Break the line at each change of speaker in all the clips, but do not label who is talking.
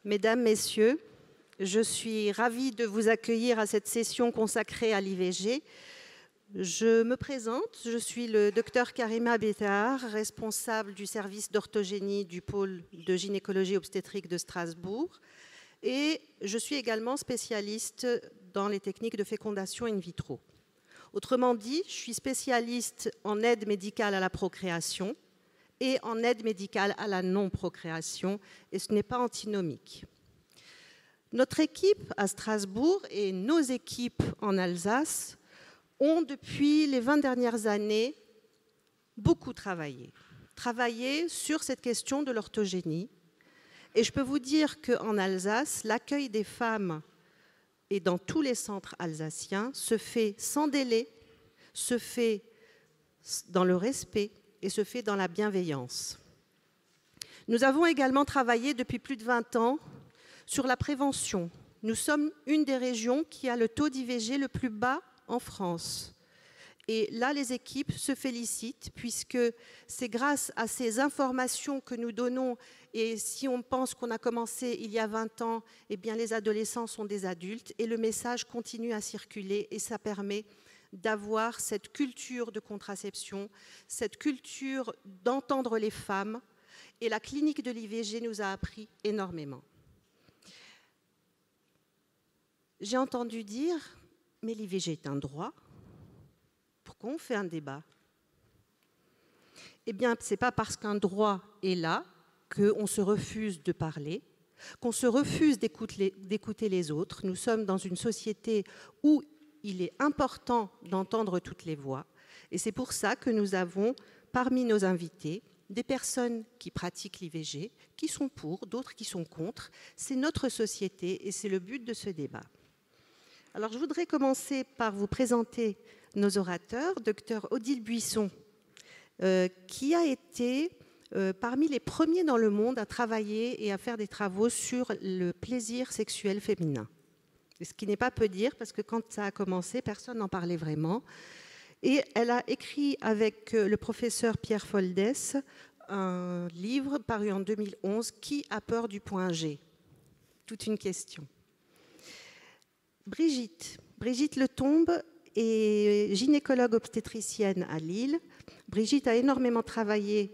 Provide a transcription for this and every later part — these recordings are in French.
Mesdames, Messieurs, je suis ravie de vous accueillir à cette session consacrée à l'IVG. Je me présente, je suis le docteur Karima Bétahar, responsable du service d'orthogénie du pôle de gynécologie obstétrique de Strasbourg, et je suis également spécialiste dans les techniques de fécondation in vitro. Autrement dit, je suis spécialiste en aide médicale à la procréation et en aide médicale à la non-procréation, et ce n'est pas antinomique. Notre équipe à Strasbourg et nos équipes en Alsace ont, depuis les 20 dernières années, beaucoup travaillé sur cette question de l'orthogénie. Et je peux vous dire qu'en Alsace, l'accueil des femmes et dans tous les centres alsaciens se fait sans délai, se fait dans le respect et se fait dans la bienveillance. Nous avons également travaillé depuis plus de 20 ans sur la prévention. Nous sommes une des régions qui a le taux d'IVG le plus bas en France. Et là, les équipes se félicitent puisque c'est grâce à ces informations que nous donnons, et si on pense qu'on a commencé il y a 20 ans, eh bien les adolescents sont des adultes et le message continue à circuler et ça permet d'avoir cette culture de contraception, cette culture d'entendre les femmes, et la clinique de l'IVG nous a appris énormément. J'ai entendu dire, mais l'IVG est un droit. Pourquoi on fait un débat? Eh bien, ce n'est pas parce qu'un droit est là qu'on se refuse de parler, qu'on se refuse d'écouter les autres. Nous sommes dans une société où il est important d'entendre toutes les voix. Et c'est pour ça que nous avons, parmi nos invités, des personnes qui pratiquent l'IVG, qui sont pour, d'autres qui sont contre. C'est notre société et c'est le but de ce débat. Alors, je voudrais commencer par vous présenter nos orateurs. Dr Odile Buisson, qui a été parmi les premiers dans le monde à travailler et à faire des travaux sur le plaisir sexuel féminin. Ce qui n'est pas peu dire, parce que quand ça a commencé, personne n'en parlait vraiment. Et elle a écrit avec le professeur Pierre Foldès un livre paru en 2011, « Qui a peur du point G ?» Toute une question. Brigitte Letombe est gynécologue obstétricienne à Lille. Brigitte a énormément travaillé,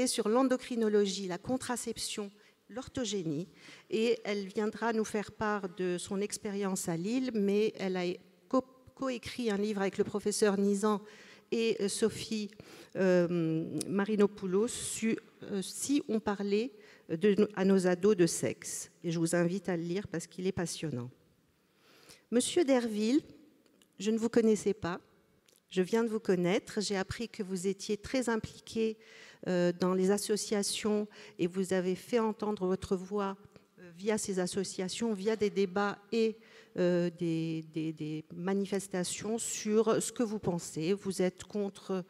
sur l'endocrinologie, la contraception, l'orthogénie, et elle viendra nous faire part de son expérience à Lille, mais elle a coécrit un livre avec le professeur Nizan et Sophie Marinopoulos si on parlait à nos ados de sexe. Et je vous invite à le lire parce qu'il est passionnant. Monsieur Derville, je ne vous connaissais pas. Je viens de vous connaître. J'ai appris que vous étiez très impliqué dans les associations et vous avez fait entendre votre voix via ces associations, via des débats et des manifestations sur ce que vous pensez. Vous êtes contre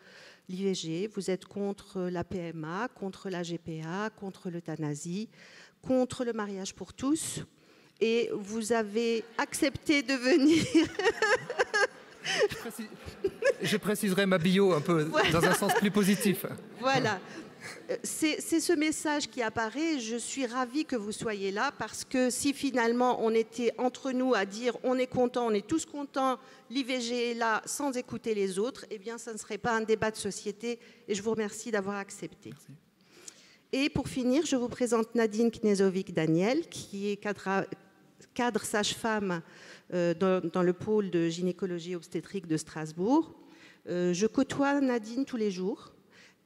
l'IVG, vous êtes contre la PMA, contre la GPA, contre l'euthanasie, contre le mariage pour tous, et vous avez accepté de venir.
Je préciserai ma bio un peu, voilà, dans un sens plus positif.
Voilà. C'est ce message qui apparaît. Je suis ravie que vous soyez là parce que si finalement on était entre nous à dire on est content, on est tous contents, l'IVG est là sans écouter les autres, eh bien ça ne serait pas un débat de société et je vous remercie d'avoir accepté. Merci. Et pour finir, je vous présente Nadine Knezovic-Daniel qui est cadre sage-femme dans le pôle de gynécologie obstétrique de Strasbourg. Je côtoie Nadine tous les jours.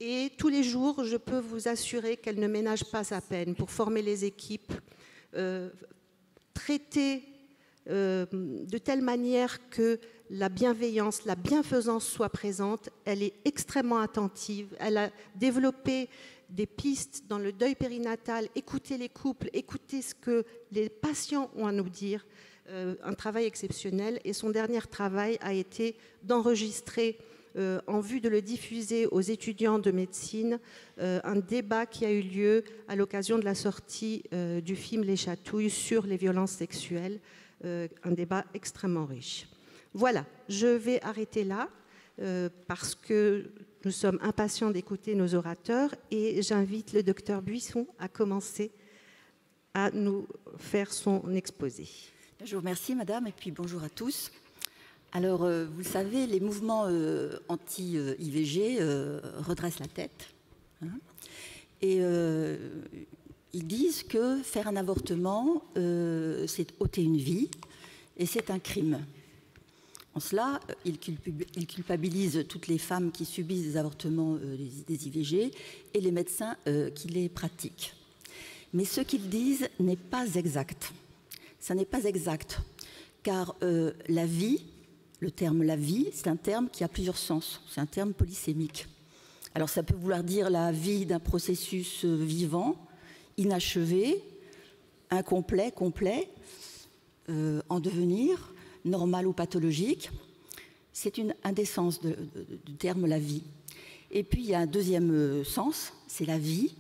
Et tous les jours, je peux vous assurer qu'elle ne ménage pas sa peine pour former les équipes, traiter de telle manière que la bienveillance, la bienfaisance soit présente. Elle est extrêmement attentive. Elle a développé des pistes dans le deuil périnatal, écouter les couples, écouter ce que les patients ont à nous dire. Un travail exceptionnel. Et son dernier travail a été d'enregistrer en vue de le diffuser aux étudiants de médecine, un débat qui a eu lieu à l'occasion de la sortie du film Les Chatouilles sur les violences sexuelles, un débat extrêmement riche. Voilà, je vais arrêter là. parce que nous sommes impatients d'écouter nos orateurs et j'invite le docteur Buisson à commencer à nous faire son exposé.
Je vous remercie, madame, et puis bonjour à tous. Alors, vous le savez, les mouvements anti-IVG redressent la tête. Hein, et ils disent que faire un avortement, c'est ôter une vie et c'est un crime. En cela, ils culpabilisent toutes les femmes qui subissent des avortements des IVG et les médecins qui les pratiquent. Mais ce qu'ils disent n'est pas exact. Ça n'est pas exact, car la vie, le terme la vie, c'est un terme qui a plusieurs sens. C'est un terme polysémique. Alors ça peut vouloir dire la vie d'un processus vivant, inachevé, incomplet, complet, en devenir, normal ou pathologique. C'est une indécence du terme la vie. Et puis il y a un deuxième sens, c'est la vie,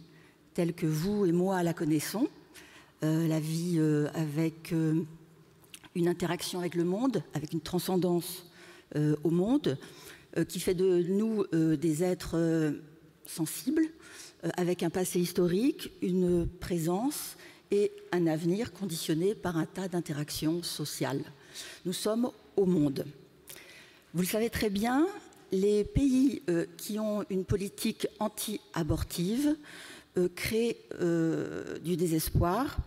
telle que vous et moi la connaissons. La vie avec une interaction avec le monde, avec une transcendance au monde, qui fait de nous des êtres sensibles, avec un passé historique, une présence et un avenir conditionné par un tas d'interactions sociales. Nous sommes au monde. Vous le savez très bien, les pays qui ont une politique anti-abortive créent du désespoir,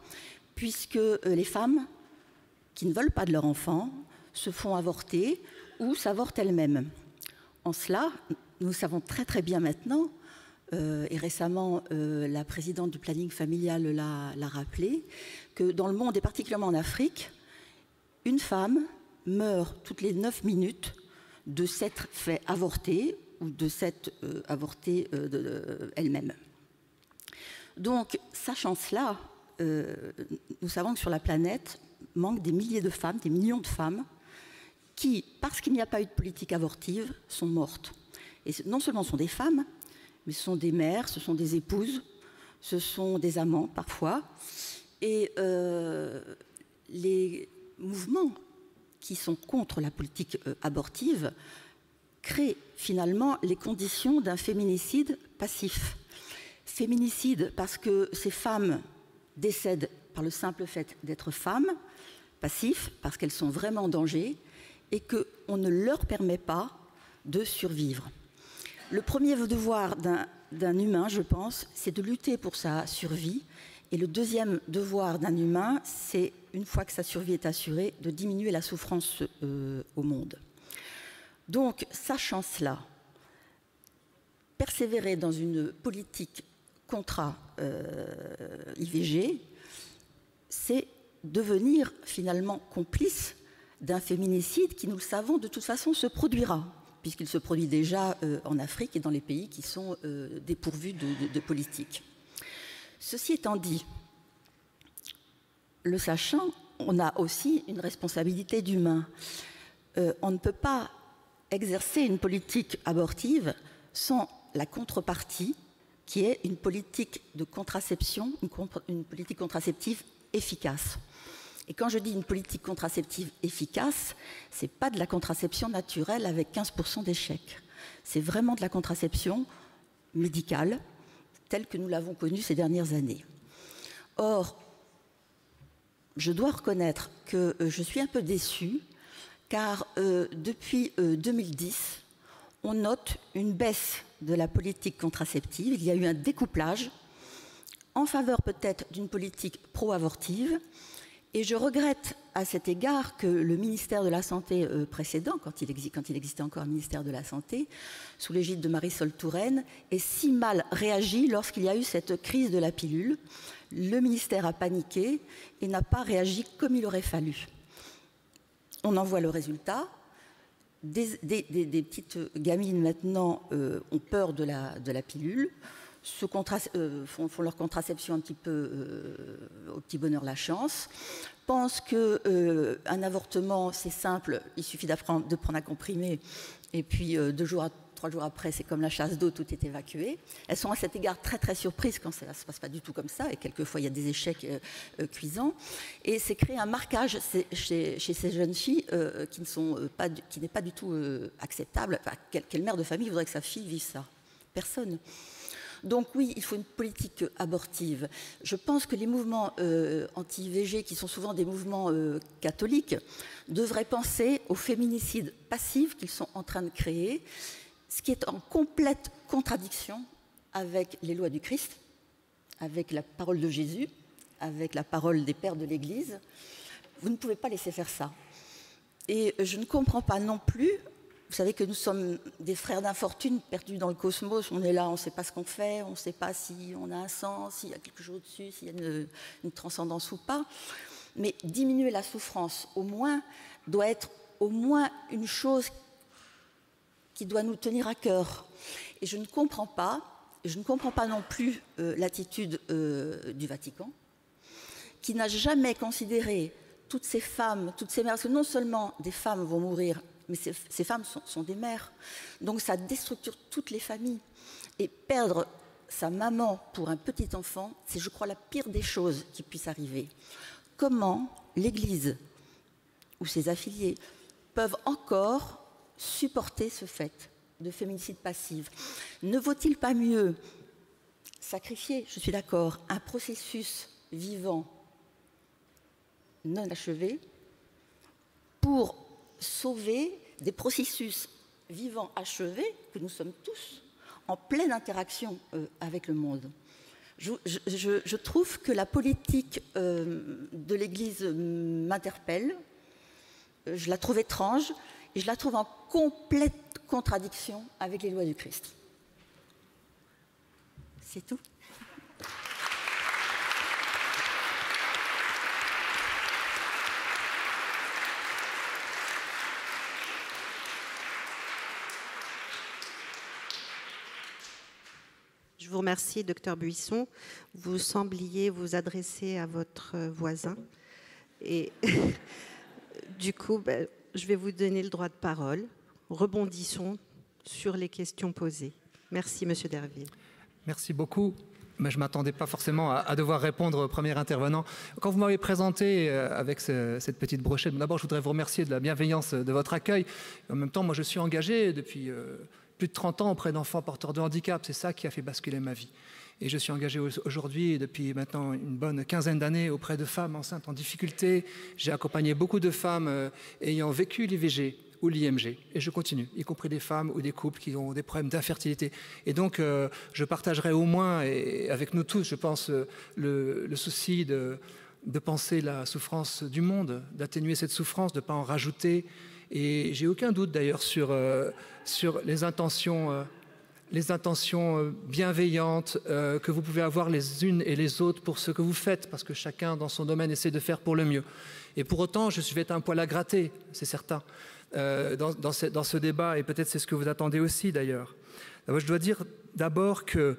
puisque les femmes qui ne veulent pas de leur enfant se font avorter ou s'avortent elles-mêmes. En cela, nous savons très très bien maintenant, et récemment la présidente du planning familial l'a rappelé, que dans le monde et particulièrement en Afrique, une femme meurt toutes les 9 minutes de s'être fait avorter ou de s'être avortée elle-même. Donc, sachant cela, nous savons que sur la planète manque des milliers de femmes, des millions de femmes, qui, parce qu'il n'y a pas eu de politique abortive, sont mortes. Et non seulement sont des femmes, mais ce sont des mères, ce sont des épouses, ce sont des amants parfois. Et les mouvements qui sont contre la politique abortive créent finalement les conditions d'un féminicide passif. Féminicide parce que ces femmes décèdent par le simple fait d'être femmes, passif parce qu'elles sont vraiment en danger et qu'on ne leur permet pas de survivre. Le premier devoir d'un humain, je pense, c'est de lutter pour sa survie. Et le deuxième devoir d'un humain, c'est, une fois que sa survie est assurée, de diminuer la souffrance au monde. Donc, sachant cela, persévérer dans une politique contra-IVG, c'est devenir finalement complice d'un féminicide qui, nous le savons, de toute façon se produira, puisqu'il se produit déjà en Afrique et dans les pays qui sont dépourvus de politique. Ceci étant dit, le sachant, on a aussi une responsabilité d'humain. On ne peut pas exercer une politique abortive sans la contrepartie, qui est une politique de contraception, une politique contraceptive efficace. Et quand je dis une politique contraceptive efficace, ce n'est pas de la contraception naturelle avec 15% d'échecs. C'est vraiment de la contraception médicale, telle que nous l'avons connue ces dernières années. Or, je dois reconnaître que je suis un peu déçue, car depuis 2010, on note une baisse de la politique contraceptive. Il y a eu un découplage en faveur peut-être d'une politique pro-avortive. Et je regrette à cet égard que le ministère de la Santé précédent, quand il existait encore un ministère de la Santé, sous l'égide de Marisol Touraine, ait si mal réagi lorsqu'il y a eu cette crise de la pilule. Le ministère a paniqué et n'a pas réagi comme il aurait fallu. On en voit le résultat. Des petites gamines maintenant ont peur de la pilule, font leur contraception un petit peu au petit bonheur la chance, pensent qu'un avortement c'est simple, il suffit de prendre un comprimé et puis 2 jours à 3 jours après, c'est comme la chasse d'eau, tout est évacué. Elles sont à cet égard très très surprises quand ça ne se passe pas du tout comme ça, et quelquefois il y a des échecs cuisants. Et c'est créer un marquage chez ces jeunes filles qui n'est pas du tout acceptable. Enfin, quelle mère de famille voudrait que sa fille vive ça? Personne. Donc oui, il faut une politique abortive. Je pense que les mouvements anti-IVG, qui sont souvent des mouvements catholiques, devraient penser au féminicide passif qu'ils sont en train de créer, ce qui est en complète contradiction avec les lois du Christ, avec la parole de Jésus, avec la parole des pères de l'Église. Vous ne pouvez pas laisser faire ça. Et je ne comprends pas non plus. Vous savez que nous sommes des frères d'infortune perdus dans le cosmos. On est là, on ne sait pas ce qu'on fait, on ne sait pas si on a un sens, s'il y a quelque chose au-dessus, s'il y a une transcendance ou pas. Mais diminuer la souffrance, au moins, doit être au moins une chose qui doit nous tenir à cœur. Et je ne comprends pas non plus l'attitude du Vatican, qui n'a jamais considéré toutes ces femmes, toutes ces mères, parce que non seulement des femmes vont mourir, mais ces femmes sont des mères. Donc ça déstructure toutes les familles. Et perdre sa maman pour un petit enfant, c'est, je crois, la pire des choses qui puisse arriver. Comment l'Église ou ses affiliés peuvent encore supporter ce fait de féminicide passif? Ne vaut-il pas mieux sacrifier, je suis d'accord, un processus vivant non achevé pour sauver des processus vivants achevés que nous sommes tous en pleine interaction avec le monde? Je trouve que la politique de l'Église m'interpelle, je la trouve étrange et je la trouve en complète contradiction avec les lois du Christ. C'est tout.
Je vous remercie, docteur Buisson. Vous sembliez vous adresser à votre voisin. Et du coup, je vais vous donner le droit de parole. Rebondissons sur les questions posées. Merci, monsieur Derville.
Merci beaucoup. Mais je ne m'attendais pas forcément à devoir répondre au premier intervenant. Quand vous m'avez présenté avec cette petite brochette, d'abord, je voudrais vous remercier de la bienveillance de votre accueil. En même temps, moi, je suis engagé depuis plus de 30 ans auprès d'enfants porteurs de handicap. C'est ça qui a fait basculer ma vie. Et je suis engagé aujourd'hui, depuis maintenant une bonne quinzaine d'années, auprès de femmes enceintes en difficulté. J'ai accompagné beaucoup de femmes ayant vécu l'IVG ou l'IMG. Et je continue, y compris des femmes ou des couples qui ont des problèmes d'infertilité. Et donc, je partagerai au moins, et avec nous tous, je pense, le souci de penser la souffrance du monde, d'atténuer cette souffrance, de ne pas en rajouter. Et j'ai aucun doute d'ailleurs sur les intentions bienveillantes que vous pouvez avoir les unes et les autres pour ce que vous faites, parce que chacun dans son domaine essaie de faire pour le mieux. Et pour autant, je vais être un poil à gratter, c'est certain, dans ce débat, et peut-être c'est ce que vous attendez aussi d'ailleurs. Je dois dire d'abord que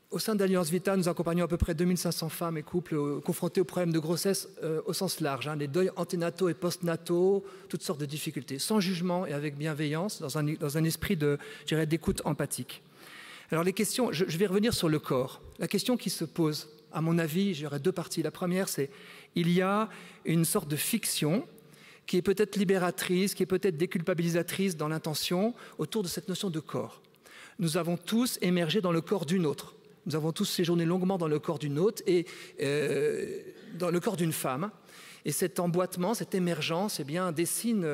au sein d'Alliance Vita, nous accompagnons à peu près 2500 femmes et couples confrontés aux problèmes de grossesse au sens large, les deuils anténataux et postnataux, toutes sortes de difficultés, sans jugement et avec bienveillance, dans un esprit d'écoute empathique. Alors les questions, je vais revenir sur le corps. La question qui se pose, à mon avis, j'aurais deux parties. La première, c'est il y a une sorte de fiction qui est peut-être libératrice, qui est peut-être déculpabilisatrice dans l'intention autour de cette notion de corps. Nous avons tous émergé dans le corps d'une autre. Nous avons tous séjourné longuement dans le corps d'une autre et dans le corps d'une femme. Et cet emboîtement, cette émergence, dessine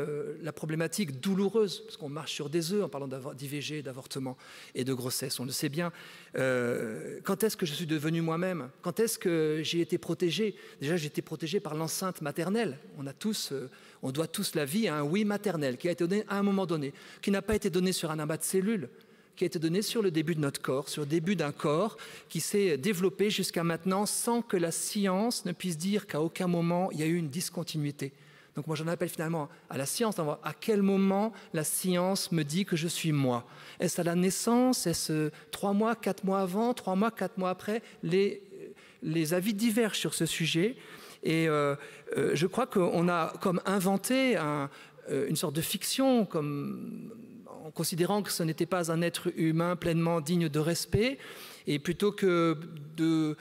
la problématique douloureuse, parce qu'on marche sur des œufs en parlant d'IVG, d'avortement et de grossesse. On le sait bien. Quand est-ce que je suis devenu moi-même? Quand est-ce que j'ai été protégé? Déjà, j'ai été protégé par l'enceinte maternelle. On doit tous la vie à un oui maternel qui a été donné à un moment donné, qui n'a pas été donné sur un amas de cellules, qui a été donné sur le début de notre corps, sur le début d'un corps qui s'est développé jusqu'à maintenant sans que la science ne puisse dire qu'à aucun moment il y a eu une discontinuité. Donc moi j'en appelle finalement à la science, à quel moment la science me dit que je suis moi? Est-ce à la naissance? Est-ce 3 mois, 4 mois avant, 3 mois, 4 mois après? Les avis divergent sur ce sujet et je crois qu'on a comme inventé une sorte de fiction, en considérant que ce n'était pas un être humain pleinement digne de respect. Et plutôt que de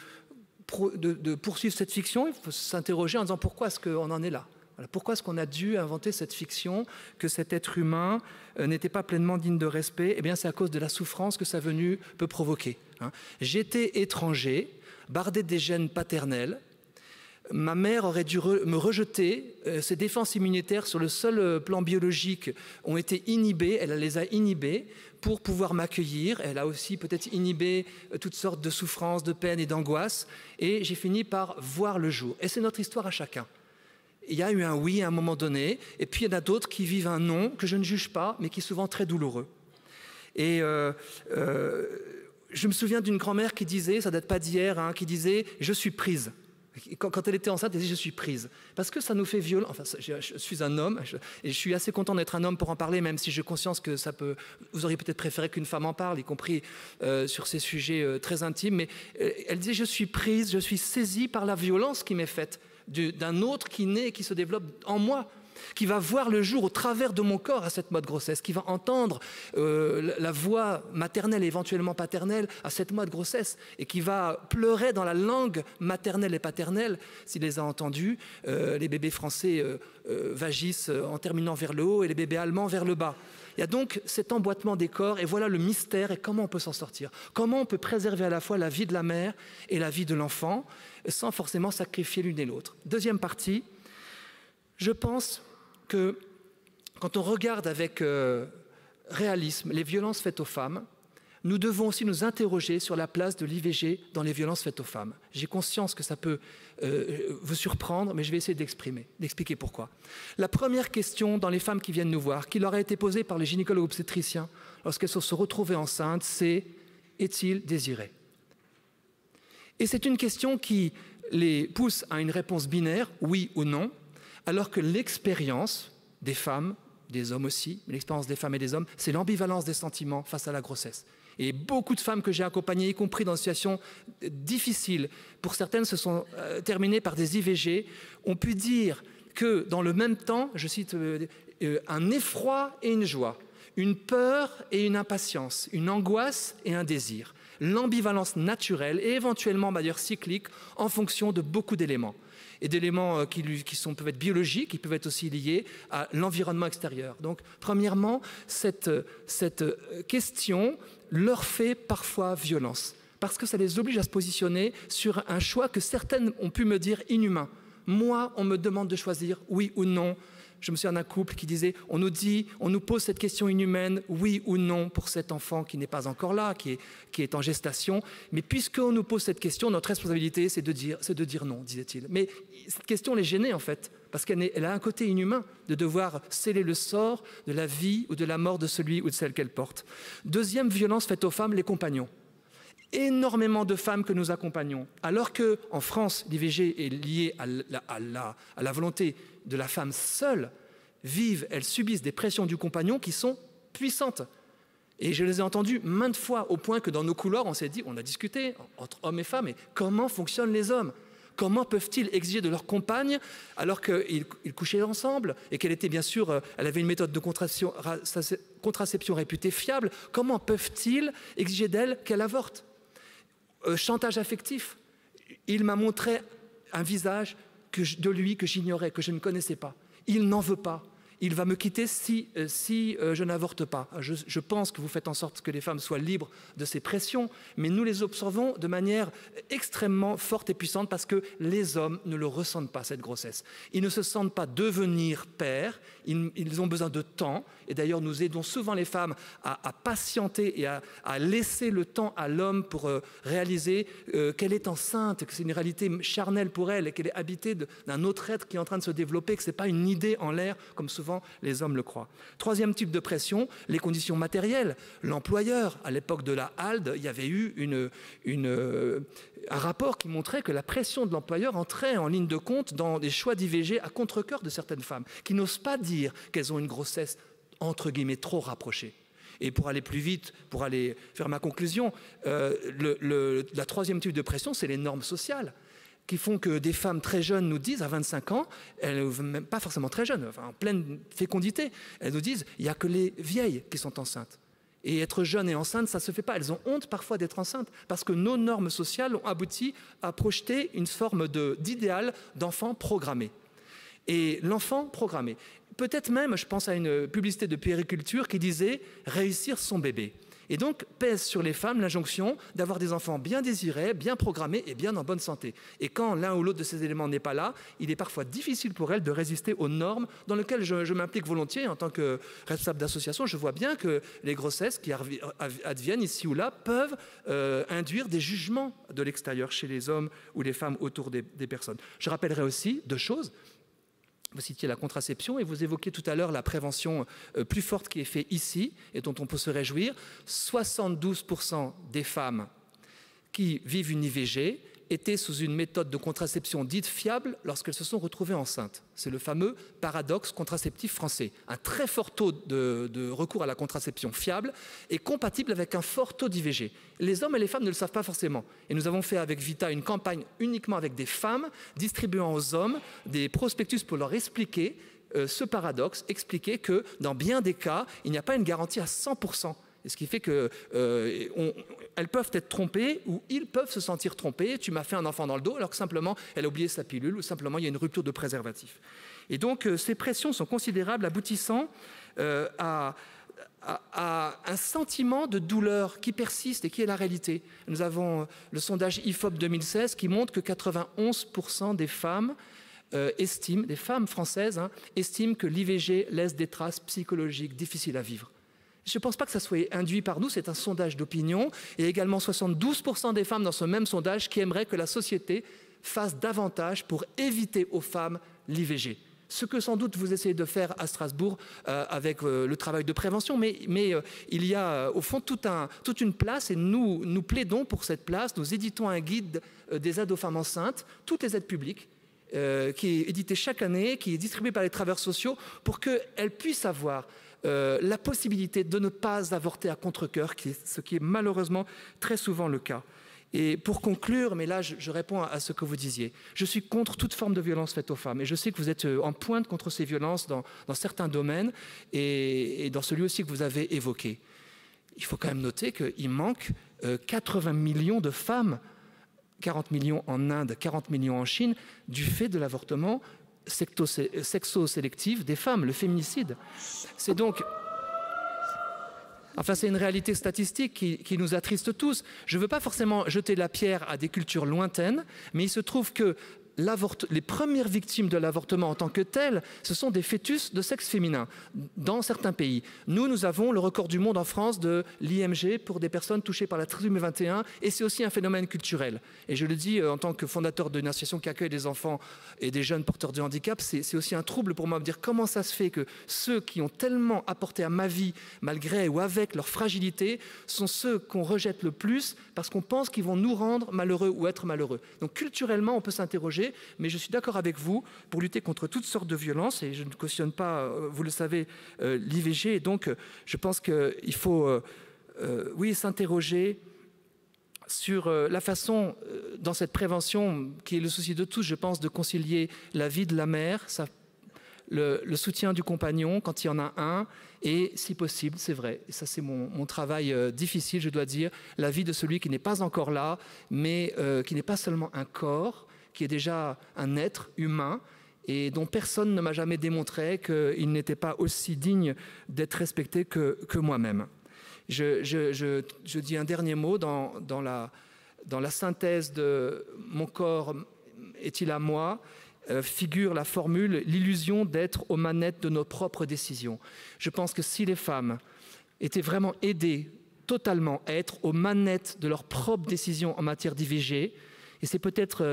poursuivre cette fiction, il faut s'interroger en disant pourquoi est-ce qu'on en est là ? Voilà, pourquoi est-ce qu'on a dû inventer cette fiction que cet être humain n'était pas pleinement digne de respect ? Eh bien, c'est à cause de la souffrance que sa venue peut provoquer. J'étais étranger, bardé des gènes paternels. Ma mère aurait dû me rejeter. Ses défenses immunitaires sur le seul plan biologique ont été inhibées. Elle les a inhibées pour pouvoir m'accueillir. Elle a aussi peut-être inhibé toutes sortes de souffrances, de peines et d'angoisses. Et j'ai fini par voir le jour. Et c'est notre histoire à chacun. Il y a eu un oui à un moment donné. Et puis il y en a d'autres qui vivent un non que je ne juge pas, mais qui est souvent très douloureux. Et je me souviens d'une grand-mère qui disait, ça date pas d'hier, qui disait « je suis prise ». Quand elle était enceinte, elle disait « je suis prise ». Parce que ça nous fait violent. Enfin, je suis un homme et je suis assez content d'être un homme pour en parler, même si j'ai conscience que ça peut... Vous auriez peut-être préféré qu'une femme en parle, y compris sur ces sujets très intimes. Mais elle disait « je suis prise, je suis saisie par la violence qui m'est faite d'un autre qui naît et qui se développe en moi ». Qui va voir le jour au travers de mon corps à cette mois de grossesse, qui va entendre la voix maternelle et éventuellement paternelle à 7 mois de grossesse et qui va pleurer dans la langue maternelle et paternelle s'il les a entendus. Les bébés français vagissent en terminant vers le haut et les bébés allemands vers le bas. Il y a donc cet emboîtement des corps et voilà le mystère et comment on peut s'en sortir. Comment on peut préserver à la fois la vie de la mère et la vie de l'enfant sans forcément sacrifier l'une et l'autre. Deuxième partie, je pense que quand on regarde avec réalisme les violences faites aux femmes, nous devons aussi nous interroger sur la place de l'IVG dans les violences faites aux femmes. J'ai conscience que ça peut vous surprendre, mais je vais essayer d'expliquer pourquoi. La première question dans les femmes qui viennent nous voir, qui leur a été posée par les gynécologues obstétriciens lorsqu'elles se retrouvaient enceintes, c'est « est-il désiré ?» Et c'est une question qui les pousse à une réponse binaire, oui ou non, alors que l'expérience des femmes, des hommes aussi, mais l'expérience des femmes et des hommes, c'est l'ambivalence des sentiments face à la grossesse. Et beaucoup de femmes que j'ai accompagnées, y compris dans des situations difficiles, pour certaines se sont terminées par des IVG, ont pu dire que dans le même temps, je cite, un effroi et une joie, une peur et une impatience, une angoisse et un désir, l'ambivalence naturelle et éventuellement d'ailleurs cyclique en fonction de beaucoup d'éléments. Et d'éléments qui peuvent être biologiques, qui peuvent être aussi liés à l'environnement extérieur. Donc, premièrement, cette question leur fait parfois violence, parce que ça les oblige à se positionner sur un choix que certaines ont pu me dire inhumain. Moi, on me demande de choisir oui ou non. Je me souviens d'un couple qui disait, on nous pose cette question inhumaine, oui ou non, pour cet enfant qui n'est pas encore là, qui est en gestation. Mais puisqu'on nous pose cette question, notre responsabilité, c'est de dire non, disait-il. Mais cette question les gênait en fait, parce qu'elle a un côté inhumain de devoir sceller le sort de la vie ou de la mort de celui ou de celle qu'elle porte. Deuxième violence faite aux femmes, les compagnons. Énormément de femmes que nous accompagnons, alors qu'en France, l'IVG est liée à la volonté de la femme seule, elles subissent des pressions du compagnon qui sont puissantes. Et je les ai entendues maintes fois, au point que dans nos couloirs, on a discuté entre hommes et femmes, et comment fonctionnent les hommes ? Comment peuvent-ils exiger de leur compagne, alors qu'ils couchaient ensemble, et qu'elle était bien sûr, elle avait une méthode de contraception réputée fiable, comment peuvent-ils exiger d'elle qu'elle avorte ? Chantage affectif. Il m'a montré un visage de lui que j'ignorais, que je ne connaissais pas. Il n'en veut pas. Il va me quitter si je n'avorte pas. Je pense que vous faites en sorte que les femmes soient libres de ces pressions, mais nous les observons de manière extrêmement forte et puissante parce que les hommes ne le ressentent pas, cette grossesse. Ils ne se sentent pas devenir pères, ils ont besoin de temps. Et d'ailleurs, nous aidons souvent les femmes à patienter et à laisser le temps à l'homme pour réaliser qu'elle est enceinte, que c'est une réalité charnelle pour elle et qu'elle est habitée d'un autre être qui est en train de se développer, que ce n'est pas une idée en l'air, comme souvent les hommes le croient. Troisième type de pression, les conditions matérielles. L'employeur, à l'époque de la HALD, il y avait eu un rapport qui montrait que la pression de l'employeur entrait en ligne de compte dans des choix d'IVG à contre-cœur de certaines femmes qui n'osent pas dire qu'elles ont une grossesse entre guillemets trop rapprochée. Et pour aller plus vite, pour aller faire ma conclusion, la troisième type de pression, c'est les normes sociales. qui font que des femmes très jeunes nous disent, à 25 ans, même pas forcément très jeunes, enfin, en pleine fécondité, elles nous disent, il n'y a que les vieilles qui sont enceintes. Et être jeune et enceinte, ça ne se fait pas. Elles ont honte parfois d'être enceintes parce que nos normes sociales ont abouti à projeter une forme d'idéal d'enfant programmé. Et l'enfant programmé, peut-être même, je pense à une publicité de puériculture qui disait « réussir son bébé ». Et donc, pèse sur les femmes l'injonction d'avoir des enfants bien désirés, bien programmés et bien en bonne santé. Et quand l'un ou l'autre de ces éléments n'est pas là, il est parfois difficile pour elles de résister aux normes dans lesquelles je m'implique volontiers. En tant que responsable d'association, je vois bien que les grossesses qui adviennent ici ou là peuvent induire des jugements de l'extérieur chez les hommes ou les femmes autour des personnes. Je rappellerai aussi 2 choses. Vous citiez la contraception et vous évoquiez tout à l'heure la prévention plus forte qui est faite ici et dont on peut se réjouir. 72% des femmes qui vivent une IVG étaient sous une méthode de contraception dite fiable lorsqu'elles se sont retrouvées enceintes. C'est le fameux paradoxe contraceptif français. Un très fort taux de recours à la contraception fiable est compatible avec un fort taux d'IVG. Les hommes et les femmes ne le savent pas forcément. Et nous avons fait avec Vita une campagne uniquement avec des femmes, distribuant aux hommes des prospectus pour leur expliquer ce paradoxe, expliquer que dans bien des cas, il n'y a pas une garantie à 100%. Et ce qui fait qu'elles peuvent être trompées ou ils peuvent se sentir trompés. Tu m'as fait un enfant dans le dos alors que simplement elle a oublié sa pilule ou simplement il y a une rupture de préservatif. Et donc ces pressions sont considérables, aboutissant à un sentiment de douleur qui persiste et qui est la réalité. Nous avons le sondage IFOP 2016 qui montre que 91% des femmes estiment, des femmes françaises, estiment que l'IVG laisse des traces psychologiques difficiles à vivre. Je ne pense pas que ça soit induit par nous, c'est un sondage d'opinion. Et également 72% des femmes dans ce même sondage qui aimeraient que la société fasse davantage pour éviter aux femmes l'IVG. Ce que sans doute vous essayez de faire à Strasbourg avec le travail de prévention, mais il y a au fond toute une place et nous plaidons pour cette place. Nous éditons un guide des aides aux femmes enceintes, toutes les aides publiques, qui est édité chaque année, qui est distribué par les travailleurs sociaux pour qu'elles puissent avoir la possibilité de ne pas avorter à contre-cœur, ce qui est malheureusement très souvent le cas. Et pour conclure, mais là je réponds à ce que vous disiez, je suis contre toute forme de violence faite aux femmes et je sais que vous êtes en pointe contre ces violences dans certains domaines et dans celui aussi que vous avez évoqué. Il faut quand même noter qu'il manque 80 millions de femmes, 40 millions en Inde, 40 millions en Chine, du fait de l'avortement sexo-sélectif des femmes, le féminicide. C'est donc... Enfin, c'est une réalité statistique qui nous attriste tous. Je ne veux pas forcément jeter la pierre à des cultures lointaines, mais il se trouve que les premières victimes de l'avortement en tant que telles, ce sont des fœtus de sexe féminin dans certains pays. Nous avons le record du monde en France de l'IMG pour des personnes touchées par la trisomie 21 et c'est aussi un phénomène culturel. Et je le dis en tant que fondateur d'une association qui accueille des enfants et des jeunes porteurs de handicap, c'est aussi un trouble pour moi de dire comment ça se fait que ceux qui ont tellement apporté à ma vie, malgré ou avec leur fragilité, sont ceux qu'on rejette le plus parce qu'on pense qu'ils vont nous rendre malheureux ou être malheureux. Donc culturellement, on peut s'interroger. Mais je suis d'accord avec vous pour lutter contre toutes sortes de violences et je ne cautionne pas, vous le savez, l'IVG. Et donc, je pense qu'il faut, oui, s'interroger sur la façon, dans cette prévention, qui est le souci de tous, je pense, de concilier la vie de la mère, le soutien du compagnon quand il y en a un, et si possible, c'est vrai, et ça c'est mon travail difficile, je dois dire, la vie de celui qui n'est pas encore là, mais qui n'est pas seulement un corps, qui est déjà un être humain et dont personne ne m'a jamais démontré qu'il n'était pas aussi digne d'être respecté que moi-même. Je dis un dernier mot dans la synthèse de « Mon corps est-il à moi ?» figure la formule « l'illusion d'être aux manettes de nos propres décisions ». Je pense que si les femmes étaient vraiment aidées totalement à être aux manettes de leurs propres décisions en matière d'IVG, et c'est peut-être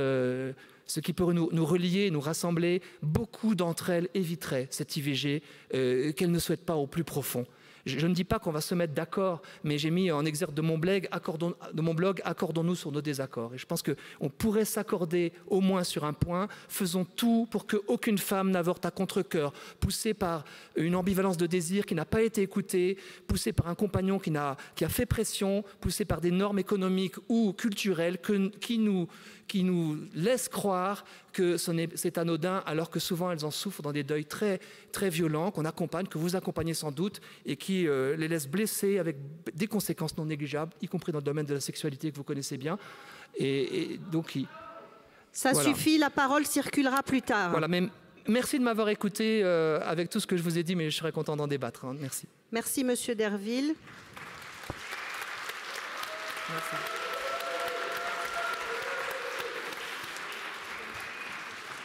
ce qui peut nous relier, nous rassembler. Beaucoup d'entre elles éviteraient cette IVG qu'elles ne souhaitent pas au plus profond. Je ne dis pas qu'on va se mettre d'accord, mais j'ai mis en exergue de mon blog « Accordons-nous sur nos désaccords ». Et je pense qu'on pourrait s'accorder au moins sur un point. Faisons tout pour qu'aucune femme n'avorte à contre-cœur, poussée par une ambivalence de désir qui n'a pas été écoutée, poussée par un compagnon qui a fait pression, poussée par des normes économiques ou culturelles qui nous laissent croire que c'est anodin, alors que souvent elles en souffrent dans des deuils très, très violents, qu'on accompagne, que vous accompagnez sans doute, et qui les laissent blessés avec des conséquences non négligeables, y compris dans le domaine de la sexualité que vous connaissez bien. Et donc,
ça voilà. Suffit, la parole circulera plus tard.
Voilà, mais merci de m'avoir écouté avec tout ce que je vous ai dit, mais je serais content d'en débattre. Hein. Merci.
Merci, Monsieur Derville.
Merci.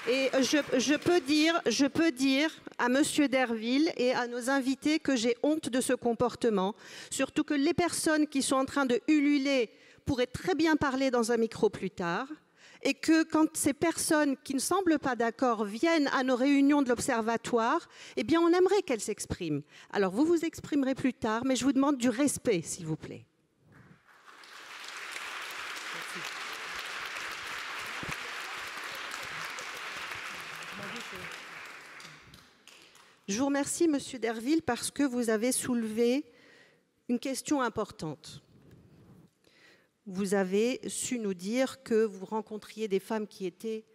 Et je peux dire à Monsieur Derville et à nos invités que j'ai honte de ce comportement, surtout que les personnes qui sont en train de ululer pourraient très bien parler dans un micro plus tard, et que quand ces personnes qui ne semblent pas d'accord viennent à nos réunions de l'Observatoire, eh bien on aimerait qu'elles s'expriment. Alors vous vous exprimerez plus tard, mais je vous demande du respect, s'il vous plaît. Je vous remercie, Monsieur Derville, parce que vous avez soulevé une question importante. Vous avez su nous dire que vous rencontriez des femmes qui étaient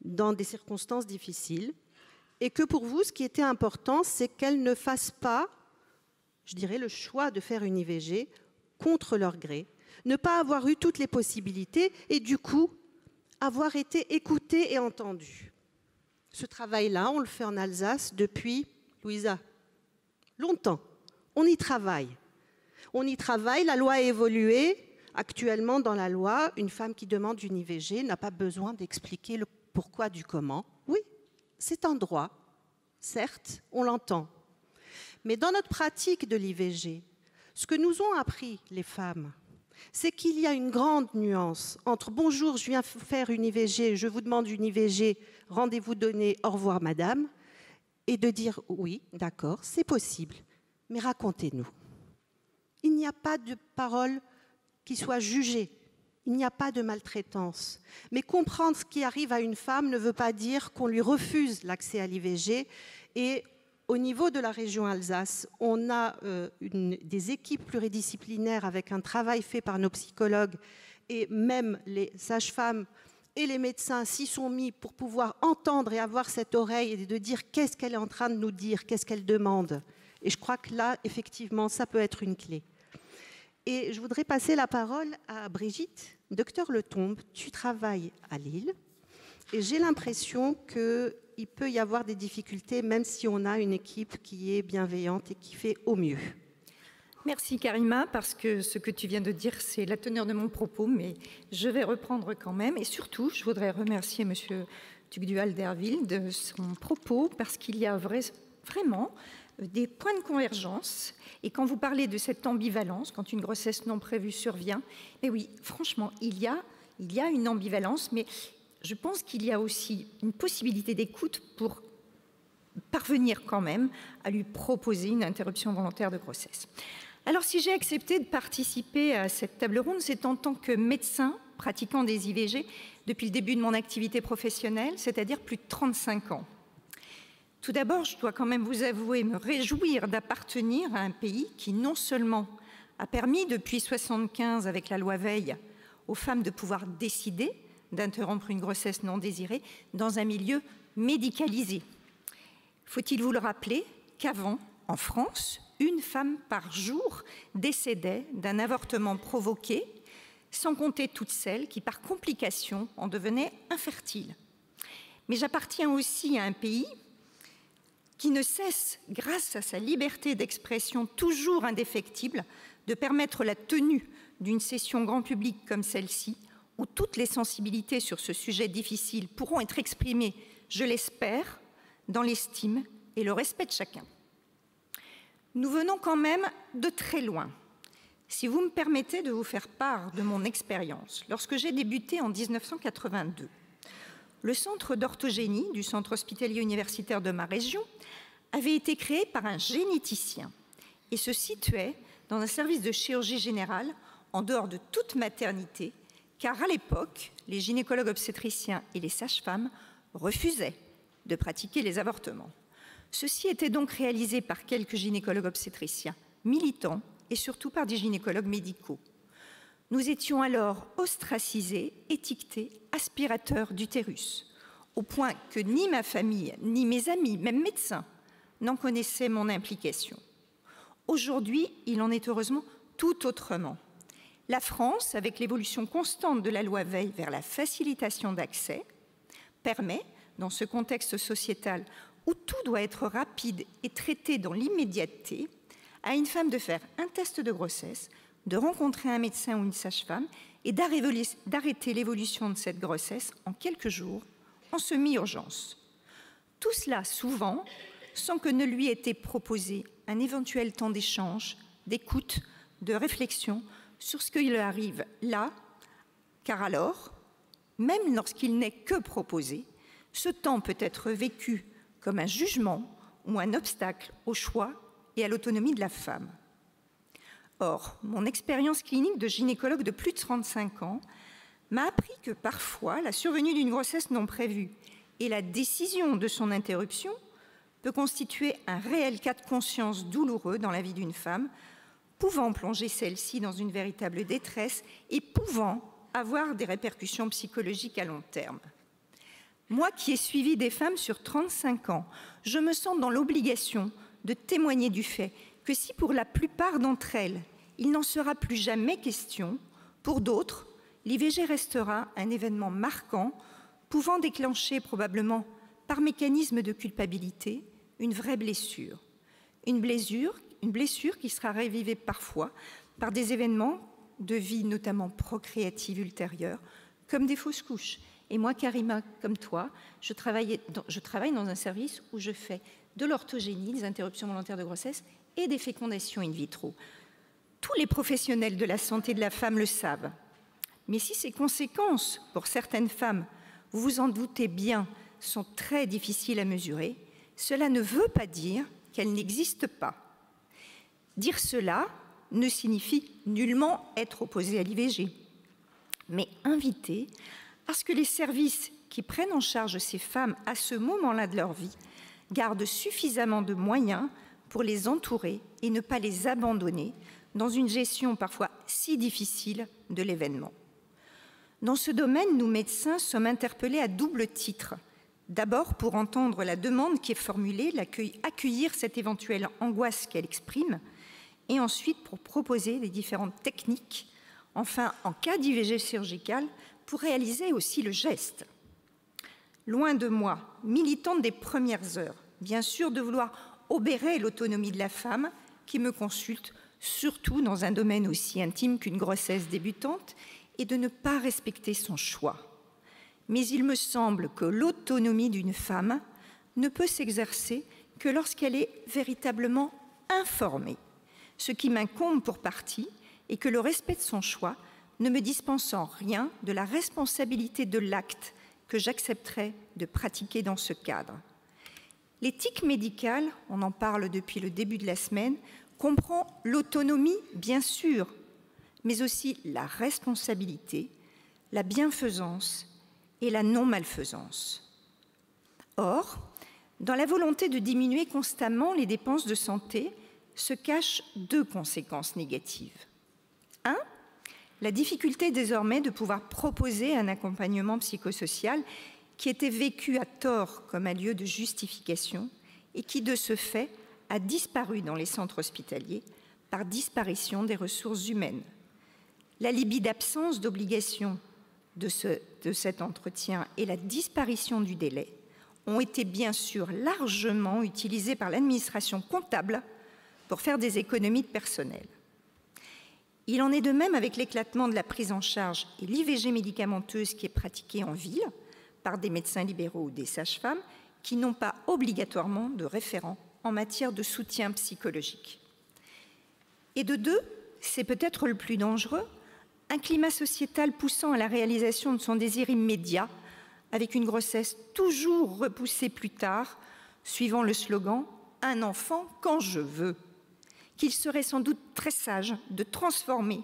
dans des circonstances difficiles et que pour vous, ce qui était important, c'est qu'elles ne fassent pas, je dirais, le choix de faire une IVG contre leur gré, ne pas avoir eu toutes les possibilités et du coup, avoir été écoutées et entendues. Ce travail-là, on le fait en Alsace depuis, Louisa, longtemps. On y travaille. On y travaille, la loi a évolué. Actuellement, dans la loi, une femme qui demande une IVG n'a pas besoin d'expliquer le pourquoi du comment. Oui, c'est un droit. Certes, on l'entend. Mais dans notre pratique de l'IVG, ce que nous ont appris les femmes, c'est qu'il y a une grande nuance entre « bonjour, je viens faire une IVG, je vous demande une IVG, rendez-vous donné, au revoir madame » et de dire « oui, d'accord, c'est possible, mais racontez-nous ». Il n'y a pas de parole qui soit jugée, il n'y a pas de maltraitance. Mais comprendre ce qui arrive à une femme ne veut pas dire qu'on lui refuse l'accès à l'IVG. Et au niveau de la région Alsace, on a des équipes pluridisciplinaires avec un travail fait par nos psychologues et même les sages-femmes et les médecins s'y sont mis pour pouvoir entendre et avoir cette oreille et de dire qu'est-ce qu'elle est en train de nous dire, qu'est-ce qu'elle demande. Et je crois que là, effectivement, ça peut être une clé. Et je voudrais passer la parole à Brigitte. Docteur Letombe, tu travailles à Lille et j'ai l'impression qu'il peut y avoir des difficultés même si on a une équipe qui est bienveillante et qui fait au mieux.
Merci Karima, parce que ce que tu viens de dire, c'est la teneur de mon propos, mais je vais reprendre quand même. Et surtout, je voudrais remercier Monsieur Tugdual Derville de son propos, parce qu'il y a vraiment des points de convergence. Et quand vous parlez de cette ambivalence, quand une grossesse non prévue survient, eh oui, franchement, il y a une ambivalence, mais je pense qu'il y a aussi une possibilité d'écoute pour parvenir quand même à lui proposer une interruption volontaire de grossesse. Alors, si j'ai accepté de participer à cette table ronde, c'est en tant que médecin pratiquant des IVG depuis le début de mon activité professionnelle, c'est-à-dire plus de 35 ans. Tout d'abord, je dois quand même vous avouer, me réjouir d'appartenir à un pays qui non seulement a permis depuis 1975, avec la loi Veil, aux femmes de pouvoir décider d'interrompre une grossesse non désirée dans un milieu médicalisé. Faut-il vous le rappeler qu'avant, en France, une femme par jour décédait d'un avortement provoqué, sans compter toutes celles qui, par complication, en devenaient infertiles. Mais j'appartiens aussi à un pays qui ne cesse, grâce à sa liberté d'expression toujours indéfectible, de permettre la tenue d'une session grand public comme celle-ci, où toutes les sensibilités sur ce sujet difficile pourront être exprimées, je l'espère, dans l'estime et le respect de chacun. Nous venons quand même de très loin. Si vous me permettez de vous faire part de mon expérience, lorsque j'ai débuté en 1982, le centre d'orthogénie du centre hospitalier universitaire de ma région avait été créé par un généticien. et se situait dans un service de chirurgie générale en dehors de toute maternité, car à l'époque, les gynécologues obstétriciens et les sages-femmes refusaient de pratiquer les avortements. Ceci était donc réalisé par quelques gynécologues obstétriciens militants et surtout par des gynécologues médicaux. Nous étions alors ostracisés, étiquetés, aspirateurs d'utérus, au point que ni ma famille, ni mes amis, même médecins, n'en connaissaient mon implication. Aujourd'hui, il en est heureusement tout autrement. La France, avec l'évolution constante de la loi Veil vers la facilitation d'accès, permet, dans ce contexte sociétal où tout doit être rapide et traité dans l'immédiateté, à une femme de faire un test de grossesse, de rencontrer un médecin ou une sage-femme et d'arrêter l'évolution de cette grossesse en quelques jours, en semi-urgence. Tout cela souvent sans que ne lui ait été proposé un éventuel temps d'échange, d'écoute, de réflexion sur ce qu'il arrive là, car alors, même lorsqu'il n'est que proposé, ce temps peut être vécu comme un jugement ou un obstacle au choix et à l'autonomie de la femme. Or, mon expérience clinique de gynécologue de plus de 35 ans m'a appris que parfois la survenue d'une grossesse non prévue et la décision de son interruption peut constituer un réel cas de conscience douloureux dans la vie d'une femme, pouvant plonger celle-ci dans une véritable détresse et pouvant avoir des répercussions psychologiques à long terme. Moi qui ai suivi des femmes sur 35 ans, je me sens dans l'obligation de témoigner du fait que si pour la plupart d'entre elles, il n'en sera plus jamais question, pour d'autres, l'IVG restera un événement marquant, pouvant déclencher probablement par mécanisme de culpabilité une vraie blessure. Une blessure qui sera révivée parfois par des événements de vie notamment procréative ultérieure, comme des fausses couches. Et moi, Karima, comme toi, je travaille dans un service où je fais de l'orthogénie, des interruptions volontaires de grossesse et des fécondations in vitro. Tous les professionnels de la santé de la femme le savent. Mais si ces conséquences, pour certaines femmes, vous vous en doutez bien, sont très difficiles à mesurer, cela ne veut pas dire qu'elles n'existent pas. Dire cela ne signifie nullement être opposé à l'IVG, mais inviter à ce que les services qui prennent en charge ces femmes à ce moment-là de leur vie gardent suffisamment de moyens pour les entourer et ne pas les abandonner dans une gestion parfois si difficile de l'événement. Dans ce domaine, nous médecins sommes interpellés à double titre. D'abord pour entendre la demande qui est formulée, accueillir cette éventuelle angoisse qu'elle exprime, et ensuite pour proposer les différentes techniques, enfin en cas d'IVG chirurgicale, pour réaliser aussi le geste. Loin de moi, militante des premières heures, bien sûr de vouloir obérer l'autonomie de la femme qui me consulte, surtout dans un domaine aussi intime qu'une grossesse débutante, et de ne pas respecter son choix. Mais il me semble que l'autonomie d'une femme ne peut s'exercer que lorsqu'elle est véritablement informée, ce qui m'incombe pour partie, et que le respect de son choix ne me dispense en rien de la responsabilité de l'acte que j'accepterai de pratiquer dans ce cadre. L'éthique médicale, on en parle depuis le début de la semaine, comprend l'autonomie, bien sûr, mais aussi la responsabilité, la bienfaisance et la non-malfaisance. Or, dans la volonté de diminuer constamment les dépenses de santé se cachent deux conséquences négatives. 1. La difficulté désormais de pouvoir proposer un accompagnement psychosocial qui était vécu à tort comme un lieu de justification et qui, de ce fait, a disparu dans les centres hospitaliers par disparition des ressources humaines. L'alibi d'absence d'obligation de cet entretien et la disparition du délai ont été bien sûr largement utilisés par l'administration comptable pour faire des économies de personnel. Il en est de même avec l'éclatement de la prise en charge et l'IVG médicamenteuse qui est pratiquée en ville par des médecins libéraux ou des sages-femmes qui n'ont pas obligatoirement de référent en matière de soutien psychologique. Et de deux, c'est peut-être le plus dangereux, un climat sociétal poussant à la réalisation de son désir immédiat, avec une grossesse toujours repoussée plus tard, suivant le slogan « un enfant quand je veux », qu'il serait sans doute très sage de transformer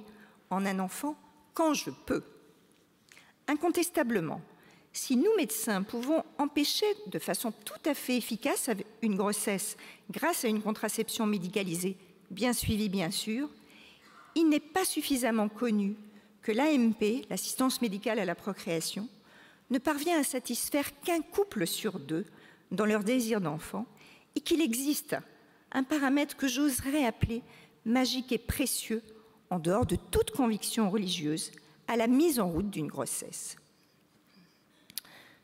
en un enfant quand je peux. Incontestablement, si nous, médecins, pouvons empêcher de façon tout à fait efficace une grossesse grâce à une contraception médicalisée, bien suivie bien sûr, il n'est pas suffisamment connu que l'AMP, l'assistance médicale à la procréation, ne parvient à satisfaire qu'un couple sur deux dans leur désir d'enfant et qu'il existe un paramètre que j'oserais appeler magique et précieux en dehors de toute conviction religieuse à la mise en route d'une grossesse.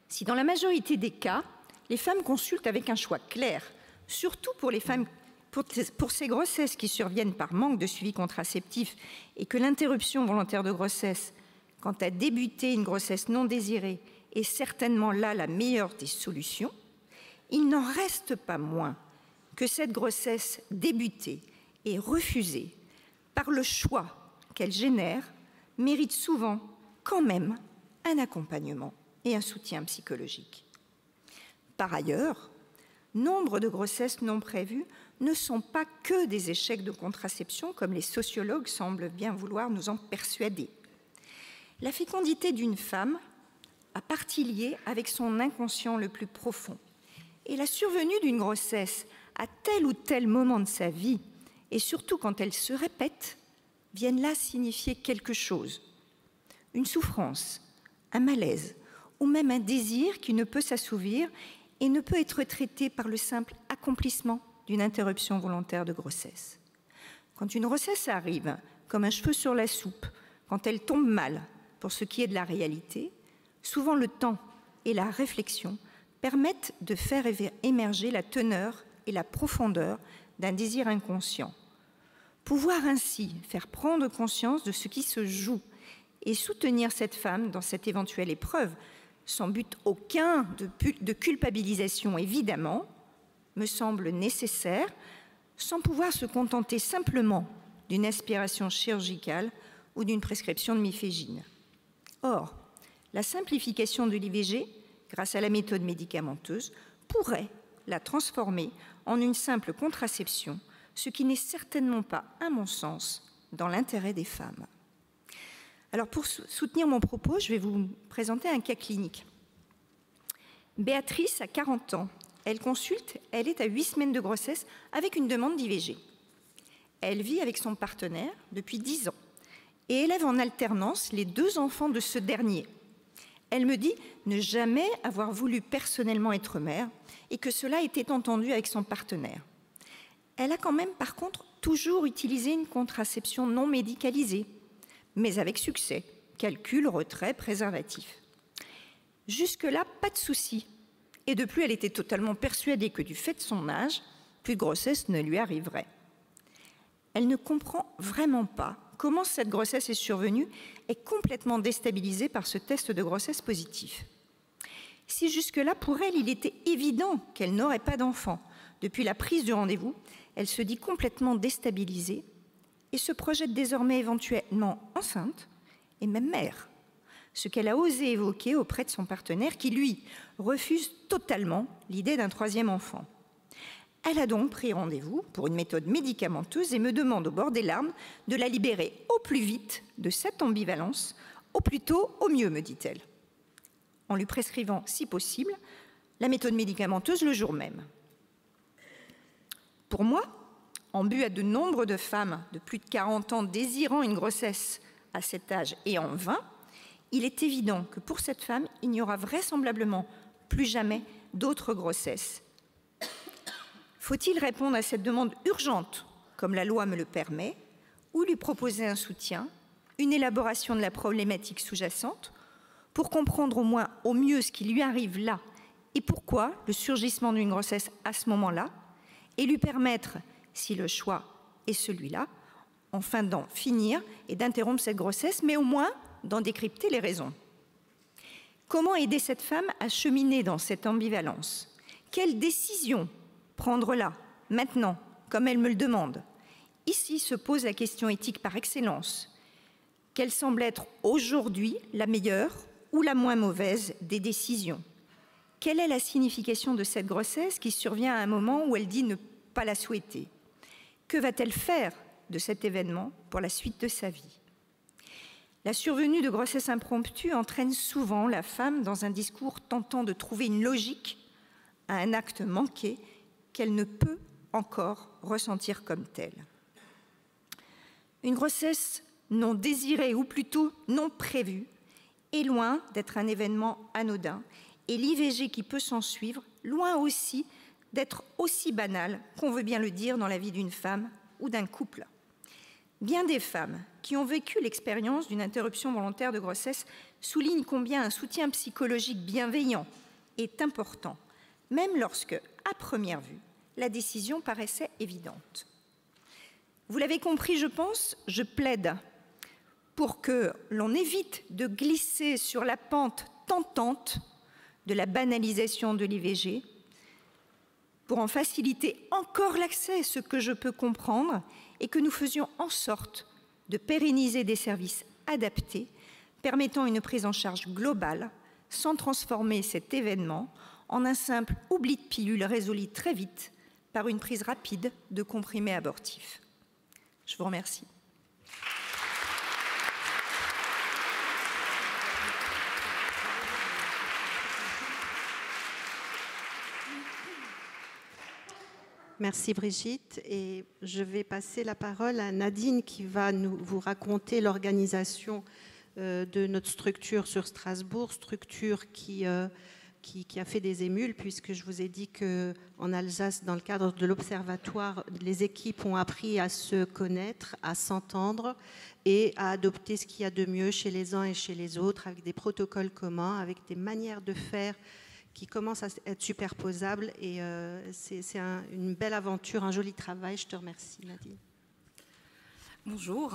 Si dans la majorité des cas, les femmes consultent avec un choix clair, surtout pour les femmes, pour ces grossesses qui surviennent par manque de suivi contraceptif et que l'interruption volontaire de grossesse, quant à débuter une grossesse non désirée, est certainement là la meilleure des solutions, il n'en reste pas moins que cette grossesse débutée et refusée par le choix qu'elle génère mérite souvent quand même un accompagnement et un soutien psychologique. Par ailleurs, nombre de grossesses non prévues ne sont pas que des échecs de contraception, comme les sociologues semblent bien vouloir nous en persuader. La fécondité d'une femme a partie liée avec son inconscient le plus profond. Et la survenue d'une grossesse à tel ou tel moment de sa vie, et surtout quand elle se répète, viennent là signifier quelque chose. Une souffrance, un malaise, ou même un désir qui ne peut s'assouvir et ne peut être traité par le simple accomplissement d'une interruption volontaire de grossesse. Quand une grossesse arrive, comme un cheveu sur la soupe, quand elle tombe mal, pour ce qui est de la réalité, souvent le temps et la réflexion permettent de faire émerger la teneur et la profondeur d'un désir inconscient. Pouvoir ainsi faire prendre conscience de ce qui se joue et soutenir cette femme dans cette éventuelle épreuve, sans but aucun de culpabilisation évidemment, me semble nécessaire, sans pouvoir se contenter simplement d'une aspiration chirurgicale ou d'une prescription de mifégine. Or, la simplification de l'IVG, grâce à la méthode médicamenteuse, pourrait la transformer en une simple contraception, ce qui n'est certainement pas, à mon sens, dans l'intérêt des femmes. Alors, pour soutenir mon propos, je vais vous présenter un cas clinique. Béatrice a 40 ans. Elle consulte, elle est à 8 semaines de grossesse avec une demande d'IVG. Elle vit avec son partenaire depuis 10 ans et élève en alternance les 2 enfants de ce dernier. Elle me dit ne jamais avoir voulu personnellement être mère et que cela était entendu avec son partenaire. Elle a quand même, par contre, toujours utilisé une contraception non médicalisée, mais avec succès, calcul, retrait, préservatif. Jusque-là, pas de souci. Et de plus, elle était totalement persuadée que du fait de son âge, plus de grossesse ne lui arriverait. Elle ne comprend vraiment pas comment cette grossesse est survenue et complètement déstabilisée par ce test de grossesse positif. Si jusque-là, pour elle, il était évident qu'elle n'aurait pas d'enfant, depuis la prise du rendez-vous, elle se dit complètement déstabilisée et se projette désormais éventuellement enceinte et même mère, ce qu'elle a osé évoquer auprès de son partenaire qui, lui, refuse totalement l'idée d'un 3e enfant. Elle a donc pris rendez-vous pour une méthode médicamenteuse et me demande au bord des larmes de la libérer au plus vite de cette ambivalence, au plus tôt, au mieux, me dit-elle, en lui prescrivant, si possible, la méthode médicamenteuse le jour même. Pour moi, en but à de nombre de femmes de plus de 40 ans désirant une grossesse à cet âge et en vain, il est évident que pour cette femme, il n'y aura vraisemblablement plus jamais d'autres grossesses. Faut-il répondre à cette demande urgente, comme la loi me le permet, ou lui proposer un soutien, une élaboration de la problématique sous-jacente, pour comprendre au moins au mieux ce qui lui arrive là et pourquoi le surgissement d'une grossesse à ce moment-là, et lui permettre, si le choix est celui-là, enfin d'en finir et d'interrompre cette grossesse, mais au moins d'en décrypter les raisons. Comment aider cette femme à cheminer dans cette ambivalence? Quelle décision prendre là, maintenant, comme elle me le demande? Ici se pose la question éthique par excellence. Quelle semble être aujourd'hui la meilleure ou la moins mauvaise des décisions? Quelle est la signification de cette grossesse qui survient à un moment où elle dit ne pas la souhaiter? Que va-t-elle faire de cet événement pour la suite de sa vie? La survenue de grossesse impromptue entraîne souvent la femme dans un discours tentant de trouver une logique à un acte manqué qu'elle ne peut encore ressentir comme tel. Une grossesse non désirée, ou plutôt non prévue, est loin d'être un événement anodin, et l'IVG qui peut s'en suivre, loin aussi d'être aussi banal qu'on veut bien le dire dans la vie d'une femme ou d'un couple. Bien des femmes qui ont vécu l'expérience d'une interruption volontaire de grossesse soulignent combien un soutien psychologique bienveillant est important, même lorsque, à première vue, la décision paraissait évidente. Vous l'avez compris, je pense, je plaide pour que l'on évite de glisser sur la pente tentante de la banalisation de l'IVG, pour en faciliter encore l'accès, ce que je peux comprendre, et que nous faisions en sorte de pérenniser des services adaptés, permettant une prise en charge globale, sans transformer cet événement en un simple oubli de pilule résolu très vite par une prise rapide de comprimés abortifs. Je vous remercie.
Merci Brigitte, et je vais passer la parole à Nadine qui va vous raconter l'organisation de notre structure sur Strasbourg, structure qui a fait des émules, puisque je vous ai dit qu'en Alsace, dans le cadre de l'Observatoire, les équipes ont appris à se connaître, à s'entendre et à adopter ce qu'il y a de mieux chez les uns et chez les autres, avec des protocoles communs, avec des manières de faire qui commencent à être superposables, et c'est une belle aventure, un joli travail. Je te remercie, Nadine.
Bonjour.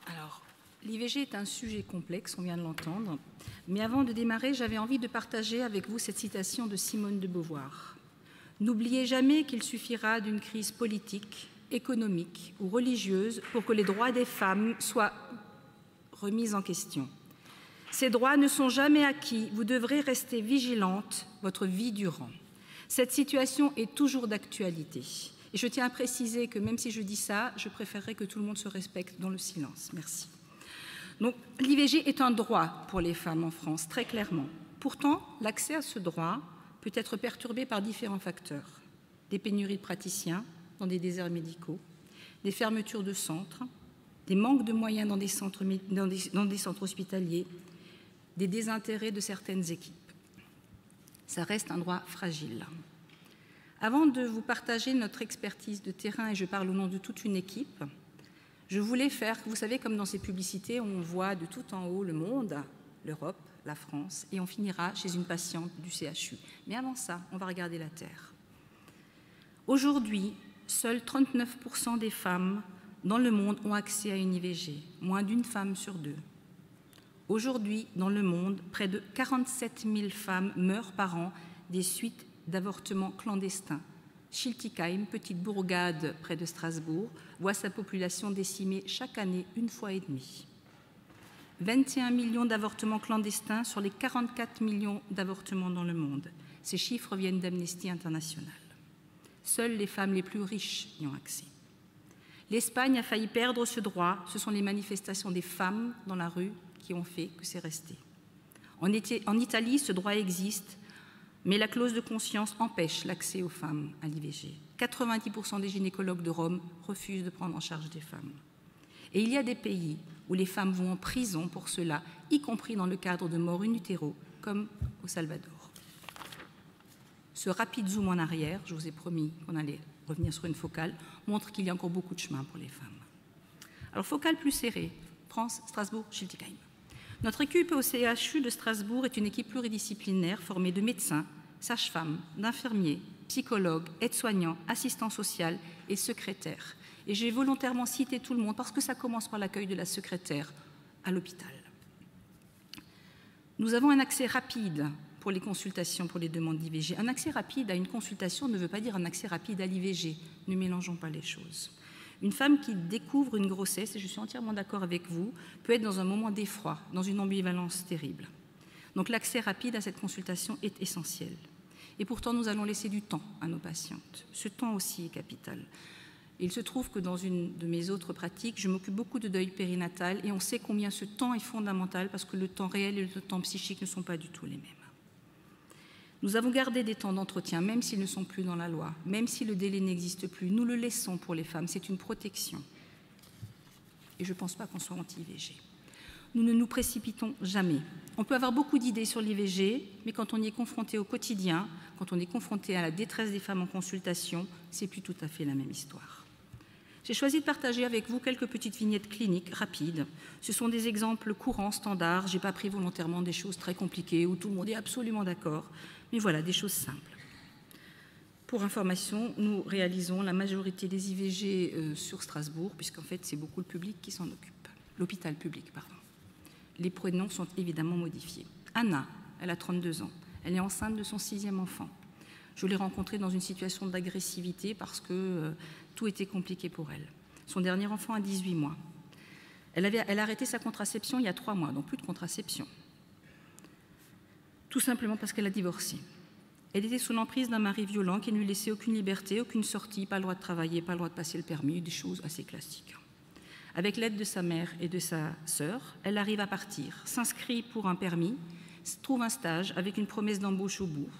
Alors, l'IVG est un sujet complexe, on vient de l'entendre, mais avant de démarrer, j'avais envie de partager avec vous cette citation de Simone de Beauvoir. « N'oubliez jamais qu'il suffira d'une crise politique, économique ou religieuse pour que les droits des femmes soient remis en question. Ces droits ne sont jamais acquis, vous devrez rester vigilante votre vie durant. » Cette situation est toujours d'actualité. Et je tiens à préciser que même si je dis ça, je préférerais que tout le monde se respecte dans le silence. Merci. Donc, l'IVG est un droit pour les femmes en France, très clairement. Pourtant, l'accès à ce droit peut être perturbé par différents facteurs. Des pénuries de praticiens dans des déserts médicaux, des fermetures de centres, des manques de moyens dans des centres hospitaliers, des désintérêts de certaines équipes. Ça reste un droit fragile. Avant de vous partager notre expertise de terrain, et je parle au nom de toute une équipe, je voulais faire, vous savez, comme dans ces publicités, on voit de tout en haut le monde, l'Europe, la France, et on finira chez une patiente du CHU. Mais avant ça, on va regarder la Terre. Aujourd'hui, seuls 39% des femmes dans le monde ont accès à une IVG, moins d'une femme sur deux. Aujourd'hui, dans le monde, près de 47 000 femmes meurent par an des suites d'avortements clandestins. Schiltigheim, petite bourgade près de Strasbourg, voit sa population décimée chaque année 1,5 fois. 21 millions d'avortements clandestins sur les 44 millions d'avortements dans le monde. Ces chiffres viennent d'Amnesty International. Seules les femmes les plus riches y ont accès. L'Espagne a failli perdre ce droit. Ce sont les manifestations des femmes dans la rue qui ont fait que c'est resté. En Italie, ce droit existe, mais la clause de conscience empêche l'accès aux femmes à l'IVG. 90% des gynécologues de Rome refusent de prendre en charge des femmes. Et il y a des pays où les femmes vont en prison pour cela, y compris dans le cadre de mort in utero, comme au Salvador. Ce rapide zoom en arrière, je vous ai promis qu'on allait revenir sur une focale, montre qu'il y a encore beaucoup de chemin pour les femmes. Alors, focale plus serrée, France, Strasbourg, Schiltigheim. Notre équipe au CHU de Strasbourg est une équipe pluridisciplinaire formée de médecins, sages-femmes, d'infirmiers, psychologues, aides-soignants, assistants sociaux et secrétaires. Et j'ai volontairement cité tout le monde parce que ça commence par l'accueil de la secrétaire à l'hôpital. Nous avons un accès rapide pour les consultations, pour les demandes d'IVG. Un accès rapide à une consultation ne veut pas dire un accès rapide à l'IVG. Ne mélangeons pas les choses. Une femme qui découvre une grossesse, et je suis entièrement d'accord avec vous, peut être dans un moment d'effroi, dans une ambivalence terrible. Donc l'accès rapide à cette consultation est essentiel. Et pourtant, nous allons laisser du temps à nos patientes. Ce temps aussi est capital. Il se trouve que dans une de mes autres pratiques, je m'occupe beaucoup de deuil périnatal et on sait combien ce temps est fondamental parce que le temps réel et le temps psychique ne sont pas du tout les mêmes. Nous avons gardé des temps d'entretien, même s'ils ne sont plus dans la loi, même si le délai n'existe plus. Nous le laissons pour les femmes, c'est une protection. Et je ne pense pas qu'on soit anti-IVG. Nous ne nous précipitons jamais. On peut avoir beaucoup d'idées sur l'IVG, mais quand on y est confronté au quotidien, quand on est confronté à la détresse des femmes en consultation, c'est plus tout à fait la même histoire. J'ai choisi de partager avec vous quelques petites vignettes cliniques rapides. Ce sont des exemples courants, standards. Je n'ai pas pris volontairement des choses très compliquées où tout le monde est absolument d'accord. Mais voilà, des choses simples. Pour information, nous réalisons la majorité des IVG sur Strasbourg, puisqu'en fait, c'est beaucoup le public qui s'en occupe. L'hôpital public, pardon. Les prénoms sont évidemment modifiés. Anna, elle a 32 ans. Elle est enceinte de son 6e enfant. Je l'ai rencontrée dans une situation d'agressivité parce que tout était compliqué pour elle. Son dernier enfant a 18 mois. Elle a arrêté sa contraception il y a 3 mois, donc plus de contraception. Tout simplement parce qu'elle a divorcé. Elle était sous l'emprise d'un mari violent qui ne lui laissait aucune liberté, aucune sortie, pas le droit de travailler, pas le droit de passer le permis, des choses assez classiques. Avec l'aide de sa mère et de sa sœur, elle arrive à partir, s'inscrit pour un permis, trouve un stage avec une promesse d'embauche au bout.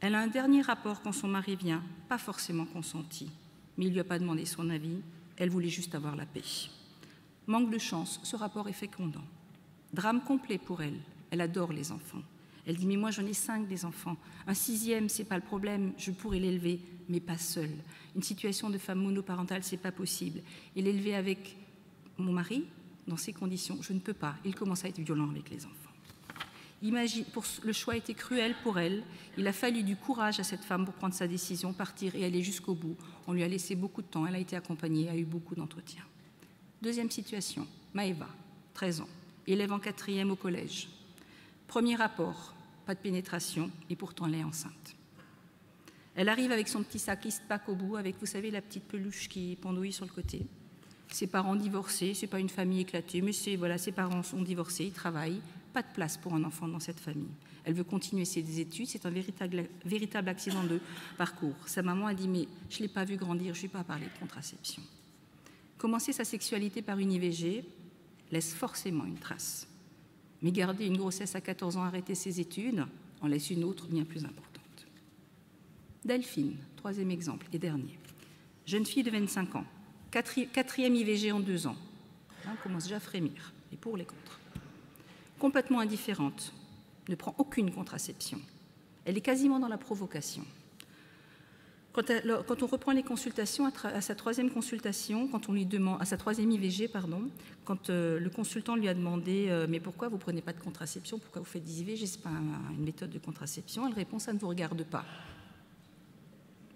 Elle a un dernier rapport quand son mari vient, pas forcément consenti, mais il ne lui a pas demandé son avis, elle voulait juste avoir la paix. Manque de chance, ce rapport est fécondant. Drame complet pour elle, elle adore les enfants. Elle dit, mais moi j'en ai 5 des enfants. Un 6e, c'est pas le problème, je pourrais l'élever, mais pas seule. Une situation de femme monoparentale, c'est pas possible. Et l'élever avec mon mari, dans ces conditions, je ne peux pas. Il commence à être violent avec les enfants. Imagine, le choix a été cruel pour elle. Il a fallu du courage à cette femme pour prendre sa décision, partir et aller jusqu'au bout. On lui a laissé beaucoup de temps, elle a été accompagnée, a eu beaucoup d'entretiens. Deuxième situation, Maëva, 13 ans, élève en 4e au collège. Premier rapport, pas de pénétration, et pourtant elle est enceinte. Elle arrive avec son petit sac Eastpak au bout, avec, vous savez, la petite peluche qui pendouille sur le côté. Ses parents divorcés, c'est pas une famille éclatée, mais voilà, ses parents sont divorcés, ils travaillent, pas de place pour un enfant dans cette famille. Elle veut continuer ses études, c'est un véritable accident de parcours. Sa maman a dit, mais je ne l'ai pas vu grandir, je ne vais pas parler de contraception. Commencer sa sexualité par une IVG laisse forcément une trace. Mais garder une grossesse à 14 ans, arrêter ses études, en laisse une autre bien plus importante. Delphine, 3e exemple et dernier. Jeune fille de 25 ans, 4e IVG en 2 ans. On commence déjà à frémir, les pour, les contre. Complètement indifférente, ne prend aucune contraception. Elle est quasiment dans la provocation. Quand on reprend les consultations, à sa 3e consultation, quand on lui demande, à sa 3e IVG, pardon, quand le consultant lui a demandé mais pourquoi vous ne prenez pas de contraception, pourquoi vous faites des IVG, ce n'est pas une méthode de contraception, elle répond ça ne vous regarde pas.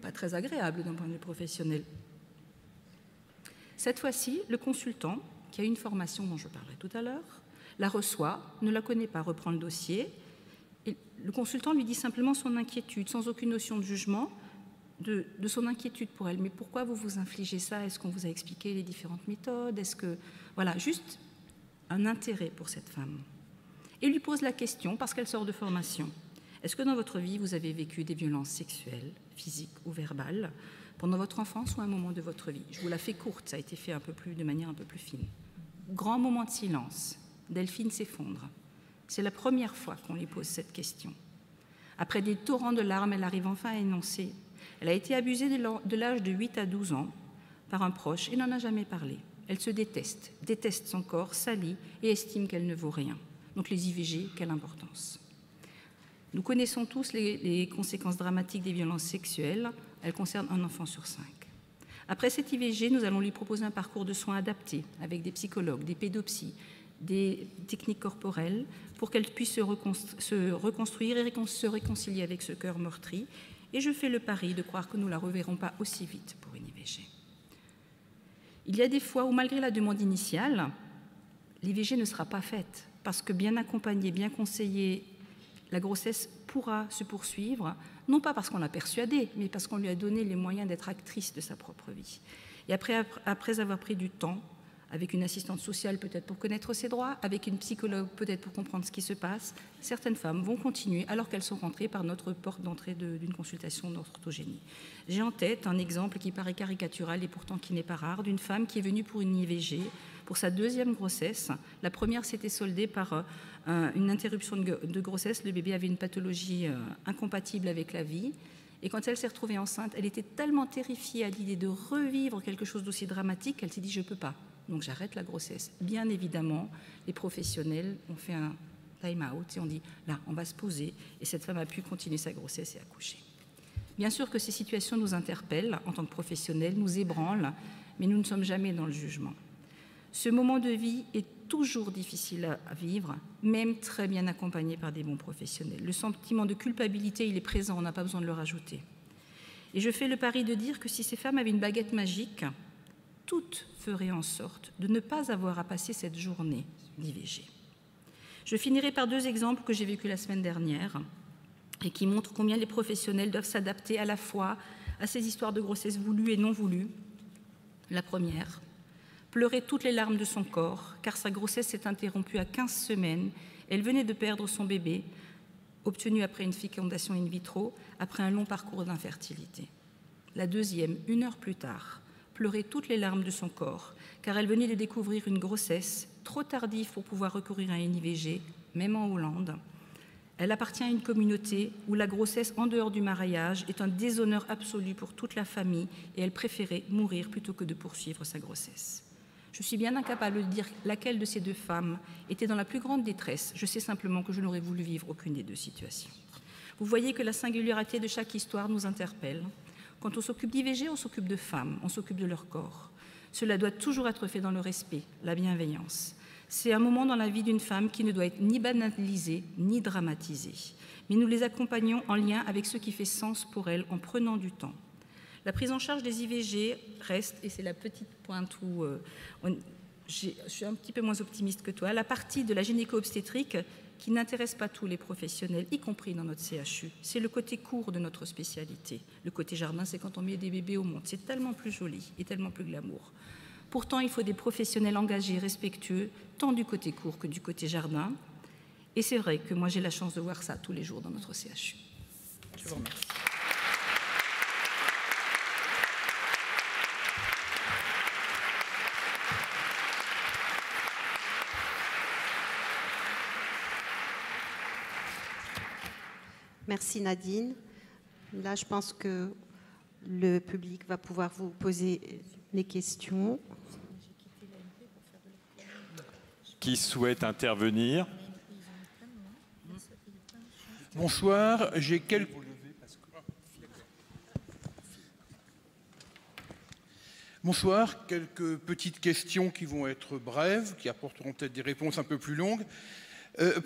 Pas très agréable d'un point de vue professionnel. Cette fois-ci, le consultant, qui a une formation dont je parlerai tout à l'heure, la reçoit, ne la connaît pas, reprend le dossier, et le consultant lui dit simplement son inquiétude, sans aucune notion de jugement, de son inquiétude pour elle. Mais pourquoi vous vous infligez ça? Est-ce qu'on vous a expliqué les différentes méthodes? Est-ce que... Voilà, juste un intérêt pour cette femme. Et lui pose la question, parce qu'elle sort de formation. Est-ce que dans votre vie, vous avez vécu des violences sexuelles, physiques ou verbales, pendant votre enfance ou un moment de votre vie? Je vous la fais courte, ça a été fait de manière un peu plus fine. Grand moment de silence. Delphine s'effondre. C'est la première fois qu'on lui pose cette question. Après des torrents de larmes, elle arrive enfin à énoncer. Elle a été abusée de l'âge de 8 à 12 ans par un proche et n'en a jamais parlé. Elle se déteste son corps, s'allie et estime qu'elle ne vaut rien. Donc les IVG, quelle importance. Nous connaissons tous les conséquences dramatiques des violences sexuelles. Elles concernent un enfant sur 5. Après cette IVG, nous allons lui proposer un parcours de soins adapté avec des psychologues, des pédopsies, des techniques corporelles pour qu'elle puisse se reconstruire et se réconcilier avec ce cœur meurtri. Et je fais le pari de croire que nous ne la reverrons pas aussi vite pour une IVG. Il y a des fois où, malgré la demande initiale, l'IVG ne sera pas faite, parce que bien accompagnée, bien conseillée, la grossesse pourra se poursuivre, non pas parce qu'on l'a persuadée, mais parce qu'on lui a donné les moyens d'être actrice de sa propre vie. Et après avoir pris du temps, avec une assistante sociale peut-être pour connaître ses droits, avec une psychologue peut-être pour comprendre ce qui se passe, certaines femmes vont continuer alors qu'elles sont rentrées par notre porte d'entrée d'une consultation d'orthogénie. J'ai en tête un exemple qui paraît caricatural et pourtant qui n'est pas rare, d'une femme qui est venue pour une IVG, pour sa deuxième grossesse. La première s'était soldée par une interruption de grossesse. Le bébé avait une pathologie incompatible avec la vie. Et quand elle s'est retrouvée enceinte, elle était tellement terrifiée à l'idée de revivre quelque chose d'aussi dramatique qu'elle s'est dit « je ne peux pas ». Donc j'arrête la grossesse. Bien évidemment, les professionnels ont fait un time-out et on dit « là, on va se poser ». Et cette femme a pu continuer sa grossesse et accoucher. Bien sûr que ces situations nous interpellent en tant que professionnels, nous ébranlent, mais nous ne sommes jamais dans le jugement. Ce moment de vie est toujours difficile à vivre, même très bien accompagné par des bons professionnels. Le sentiment de culpabilité, il est présent, on n'a pas besoin de le rajouter. Et je fais le pari de dire que si ces femmes avaient une baguette magique, toutes feraient en sorte de ne pas avoir à passer cette journée d'IVG. Je finirai par 2 exemples que j'ai vécus la semaine dernière et qui montrent combien les professionnels doivent s'adapter à la fois à ces histoires de grossesse voulues et non voulues. La première, pleurait toutes les larmes de son corps, car sa grossesse s'est interrompue à 15 semaines. Elle venait de perdre son bébé, obtenu après une fécondation in vitro, après un long parcours d'infertilité. La deuxième, 1 heure plus tard, pleurait toutes les larmes de son corps, car elle venait de découvrir une grossesse trop tardive pour pouvoir recourir à une IVG, même en Hollande. Elle appartient à une communauté où la grossesse en dehors du mariage est un déshonneur absolu pour toute la famille et elle préférait mourir plutôt que de poursuivre sa grossesse. Je suis bien incapable de dire laquelle de ces 2 femmes était dans la plus grande détresse. Je sais simplement que je n'aurais voulu vivre aucune des 2 situations. Vous voyez que la singularité de chaque histoire nous interpelle. Quand on s'occupe d'IVG, on s'occupe de femmes, on s'occupe de leur corps. Cela doit toujours être fait dans le respect, la bienveillance. C'est un moment dans la vie d'une femme qui ne doit être ni banalisé, ni dramatisé. Mais nous les accompagnons en lien avec ce qui fait sens pour elles en prenant du temps. La prise en charge des IVG reste, et c'est la petite pointe où je suis un petit peu moins optimiste que toi, la partie de la gynéco-obstétrique qui n'intéresse pas tous les professionnels, y compris dans notre CHU. C'est le côté court de notre spécialité. Le côté jardin, c'est quand on met des bébés au monde. C'est tellement plus joli et tellement plus glamour. Pourtant, il faut des professionnels engagés, respectueux, tant du côté court que du côté jardin. Et c'est vrai que moi, j'ai la chance de voir ça tous les jours dans notre CHU. Je vous remercie.
Merci Nadine. Là, je pense que le public va pouvoir vous poser les questions.
Qui souhaite intervenir?
Bonsoir, j'ai quelques petites questions qui vont être brèves, qui apporteront peut-être des réponses un peu plus longues.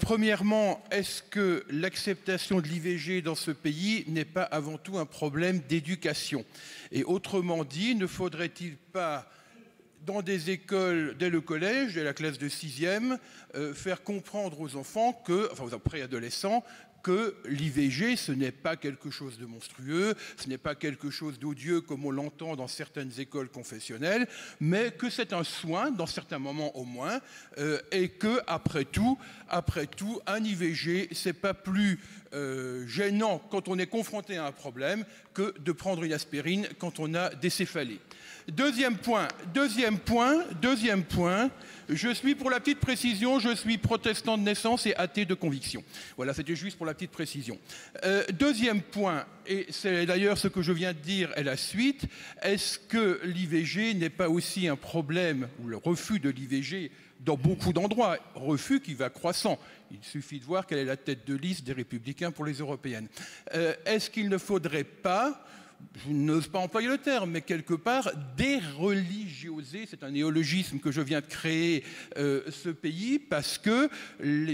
Premièrement, est-ce que l'acceptation de l'IVG dans ce pays n'est pas avant tout un problème d'éducation? Et autrement dit, ne faudrait-il pas, dans des écoles, dès le collège, dès la classe de 6e, faire comprendre aux enfants, aux préadolescents, que l'IVG, ce n'est pas quelque chose de monstrueux, ce n'est pas quelque chose d'odieux comme on l'entend dans certaines écoles confessionnelles, mais que c'est un soin, dans certains moments au moins, et que après tout, un IVG, c'est pas plus gênant quand on est confronté à un problème que de prendre une aspirine quand on a des céphalées. Deuxième point, je suis, pour la petite précision, je suis protestant de naissance et athée de conviction. Voilà, c'était juste pour la petite précision. Deuxième point, et c'est d'ailleurs ce que je viens de dire est la suite, est-ce que l'IVG n'est pas aussi un problème, ou le refus de l'IVG dans beaucoup d'endroits, refus qui va croissant. Il suffit de voir quelle est la tête de liste des Républicains pour les Européennes. Est-ce qu'il ne faudrait pas, je n'ose pas employer le terme, mais quelque part, déreligieuser, c'est un néologisme que je viens de créer, ce pays, parce que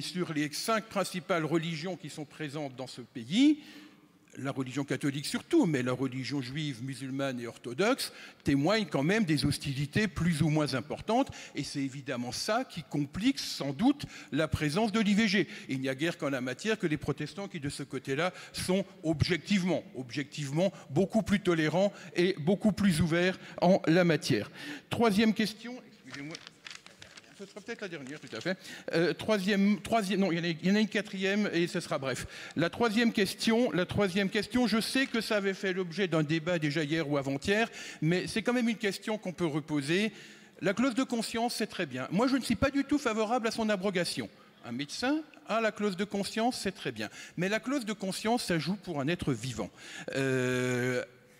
sur les 5 principales religions qui sont présentes dans ce pays, la religion catholique surtout, mais la religion juive, musulmane et orthodoxe témoignent quand même des hostilités plus ou moins importantes, et c'est évidemment ça qui complique sans doute la présence de l'IVG. Il n'y a guère qu'en la matière que les protestants qui de ce côté-là sont objectivement beaucoup plus tolérants et beaucoup plus ouverts en la matière. Troisième question, excusez-moi. ce sera peut-être la dernière, tout à fait. Non, il y en a une quatrième et ce sera bref. La troisième question, je sais que ça avait fait l'objet d'un débat déjà hier ou avant-hier, mais c'est quand même une question qu'on peut reposer. La clause de conscience, c'est très bien. Moi, je ne suis pas du tout favorable à son abrogation. Un médecin a la clause de conscience, c'est très bien. Mais la clause de conscience, ça joue pour un être vivant.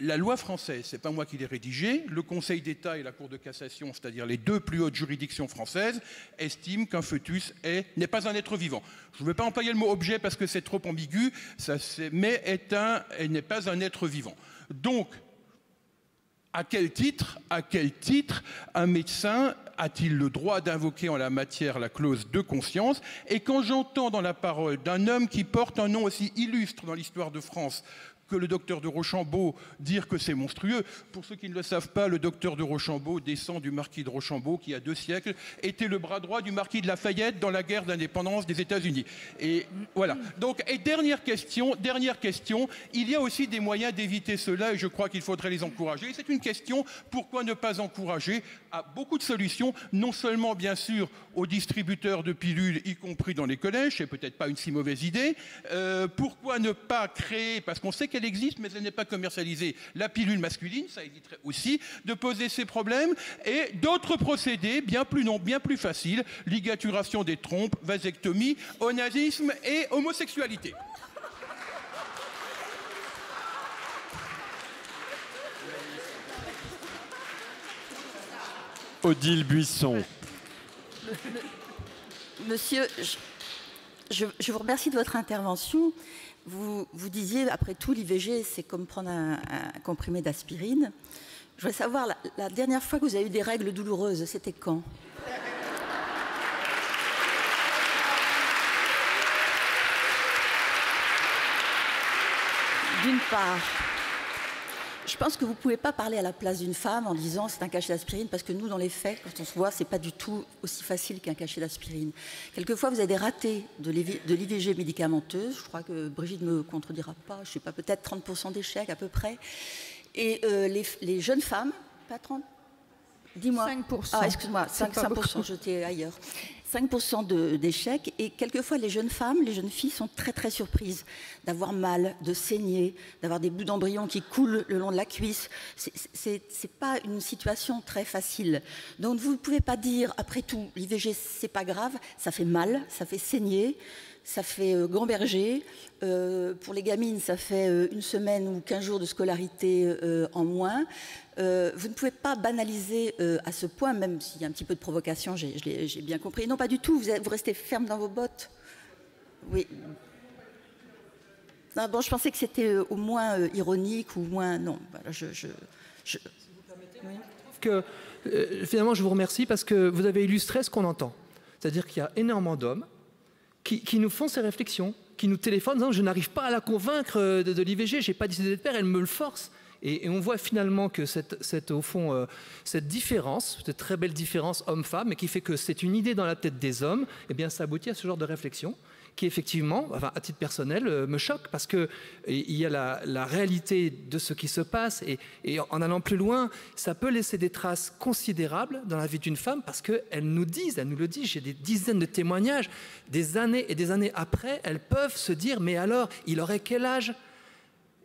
La loi française, c'est pas moi qui l'ai rédigée, le Conseil d'État et la Cour de cassation, c'est-à-dire les deux plus hautes juridictions françaises, estiment qu'un fœtus n'est pas un être vivant. Je ne veux pas employer le mot objet parce que c'est trop ambigu, mais n'est pas un être vivant. Donc, à quel titre un médecin a-t-il le droit d'invoquer en la matière la clause de conscience? Et quand j'entends dans la parole d'un homme qui porte un nom aussi illustre dans l'histoire de France que le docteur de Rochambeau dire que c'est monstrueux. Pour ceux qui ne le savent pas, le docteur de Rochambeau descend du marquis de Rochambeau qui, il y a 2 siècles, était le bras droit du marquis de Lafayette dans la guerre d'indépendance des États-Unis. Et voilà. Donc, et dernière question, il y a aussi des moyens d'éviter cela et je crois qu'il faudrait les encourager. C'est une question, pourquoi ne pas encourager à beaucoup de solutions, non seulement bien sûr aux distributeurs de pilules, y compris dans les collèges, c'est peut-être pas une si mauvaise idée. Pourquoi ne pas créer, parce qu'on sait qu'elle existe, mais elle n'est pas commercialisée, la pilule masculine, ça éviterait aussi de poser ces problèmes, et d'autres procédés bien plus faciles, ligaturation des trompes, vasectomie, onasisme et homosexualité.
Odile Buisson.
Monsieur, je vous remercie de votre intervention. Vous disiez, après tout, l'IVG, c'est comme prendre un comprimé d'aspirine. Je voudrais savoir, la dernière fois que vous avez eu des règles douloureuses, c'était quand? D'une part, je pense que vous ne pouvez pas parler à la place d'une femme en disant c'est un cachet d'aspirine, parce que nous, dans les faits, quand on se voit, ce n'est pas du tout aussi facile qu'un cachet d'aspirine. Quelquefois, vous avez des ratés de l'IVG médicamenteuse. Je crois que Brigitte ne me contredira pas. Je ne sais pas, peut-être 30% d'échecs à peu près. Et les jeunes femmes, pas 30, dis-moi.
5%.
Ah, excuse-moi, 5%, j'étais ailleurs. 5% d'échecs. Et quelquefois, les jeunes femmes, les jeunes filles sont très, très surprises d'avoir mal, de saigner, d'avoir des bouts d'embryon qui coulent le long de la cuisse. C'est pas une situation très facile. Donc, vous ne pouvez pas dire, après tout, l'IVG, c'est pas grave, ça fait mal, ça fait saigner, ça fait gamberger. Pour les gamines, ça fait 1 semaine ou 15 jours de scolarité en moins. Vous ne pouvez pas banaliser à ce point, même s'il y a un petit peu de provocation, j'ai bien compris. Non, pas du tout, vous restez ferme dans vos bottes. Oui. Non, bon, je pensais que c'était au moins ironique ou moins... Non, voilà,
Si vous permettez, oui. Je trouve que, finalement, je vous remercie parce que vous avez illustré ce qu'on entend. C'est-à-dire qu'il y a énormément d'hommes qui nous font ces réflexions, qui nous téléphonent en disant « je n'arrive pas à la convaincre de l'IVG, je n'ai pas décidé d'être père, elle me le force ». Et on voit finalement que au fond, cette différence, cette très belle différence homme-femme, et qui fait que c'est une idée dans la tête des hommes, eh bien, ça aboutit à ce genre de réflexion qui, effectivement, enfin, à titre personnel, me choque parce qu'il y a la réalité de ce qui se passe et en allant plus loin, ça peut laisser des traces considérables dans la vie d'une femme parce qu'elles nous le disent, j'ai des dizaines de témoignages, des années et des années après, elles peuvent se dire « mais alors, il aurait quel âge ?»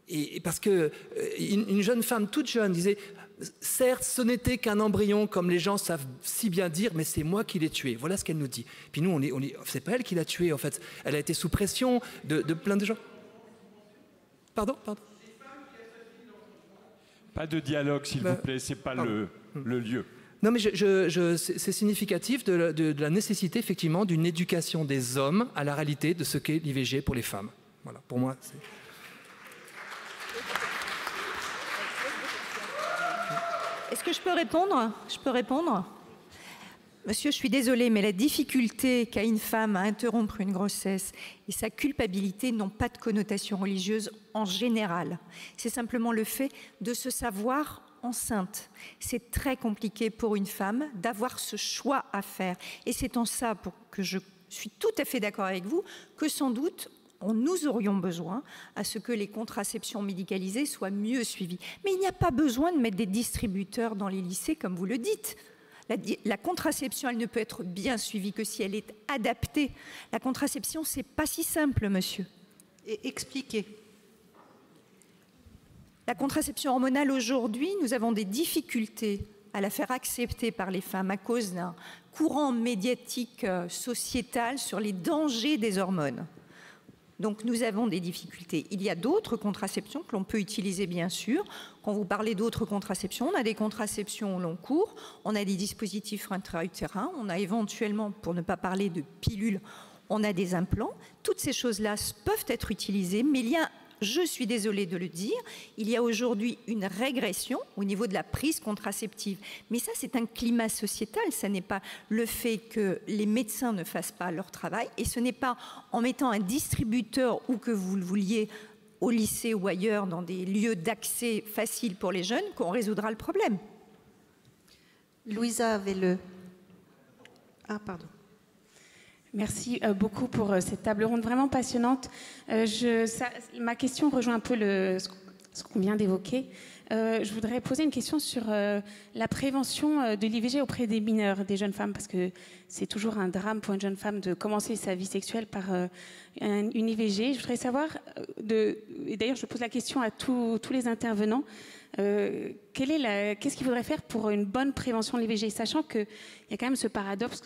Et parce qu'une jeune femme toute jeune disait « certes, ce n'était qu'un embryon, comme les gens savent si bien dire, mais c'est moi qui l'ai tué. » Voilà ce qu'elle nous dit. Puis nous, c'est pas elle qui l'a tué, en fait. Elle a été sous pression de plein de gens. Pardon.
Pas de dialogue, s'il vous plaît, c'est pas le lieu.
Non, mais c'est significatif de la nécessité, effectivement, d'une éducation des hommes à la réalité de ce qu'est l'IVG pour les femmes. Voilà, pour moi, c'est...
Est-ce que je peux répondre? Monsieur, je suis désolée, mais la difficulté qu'a une femme à interrompre une grossesse et sa culpabilité n'ont pas de connotation religieuse en général. C'est simplement le fait de se savoir enceinte. C'est très compliqué pour une femme d'avoir ce choix à faire. Et c'est en ça que je suis tout à fait d'accord avec vous que sans doute nous aurions besoin à ce que les contraceptions médicalisées soient mieux suivies. Mais il n'y a pas besoin de mettre des distributeurs dans les lycées, comme vous le dites. La contraception, elle ne peut être bien suivie que si elle est adaptée. La contraception, c'est pas si simple, monsieur.
Et expliquez.
La contraception hormonale, aujourd'hui, nous avons des difficultés à la faire accepter par les femmes à cause d'un courant médiatique sociétal sur les dangers des hormones. Donc nous avons des difficultés. Il y a d'autres contraceptions que l'on peut utiliser, bien sûr. Quand vous parlez d'autres contraceptions, on a des contraceptions au long cours, on a des dispositifs intra-utérins, on a éventuellement, pour ne pas parler de pilules, on a des implants. Toutes ces choses-là peuvent être utilisées, mais il y a, je suis désolée de le dire, il y a aujourd'hui une régression au niveau de la prise contraceptive. Mais ça, c'est un climat sociétal, ça n'est pas le fait que les médecins ne fassent pas leur travail, et ce n'est pas en mettant un distributeur, où que vous le vouliez, au lycée ou ailleurs, dans des lieux d'accès faciles pour les jeunes, qu'on résoudra le problème.
Louisa avait le... Ah, pardon.
Merci beaucoup pour cette table ronde vraiment passionnante. Ma question rejoint un peu ce qu'on vient d'évoquer. Je voudrais poser une question sur la prévention de l'IVG auprès des mineurs, des jeunes femmes, parce que c'est toujours un drame pour une jeune femme de commencer sa vie sexuelle par une IVG. Je voudrais savoir, et d'ailleurs je pose la question à tous les intervenants, qu'est-ce qu'il faudrait faire pour une bonne prévention de l'IVG, sachant qu'il y a quand même ce paradoxe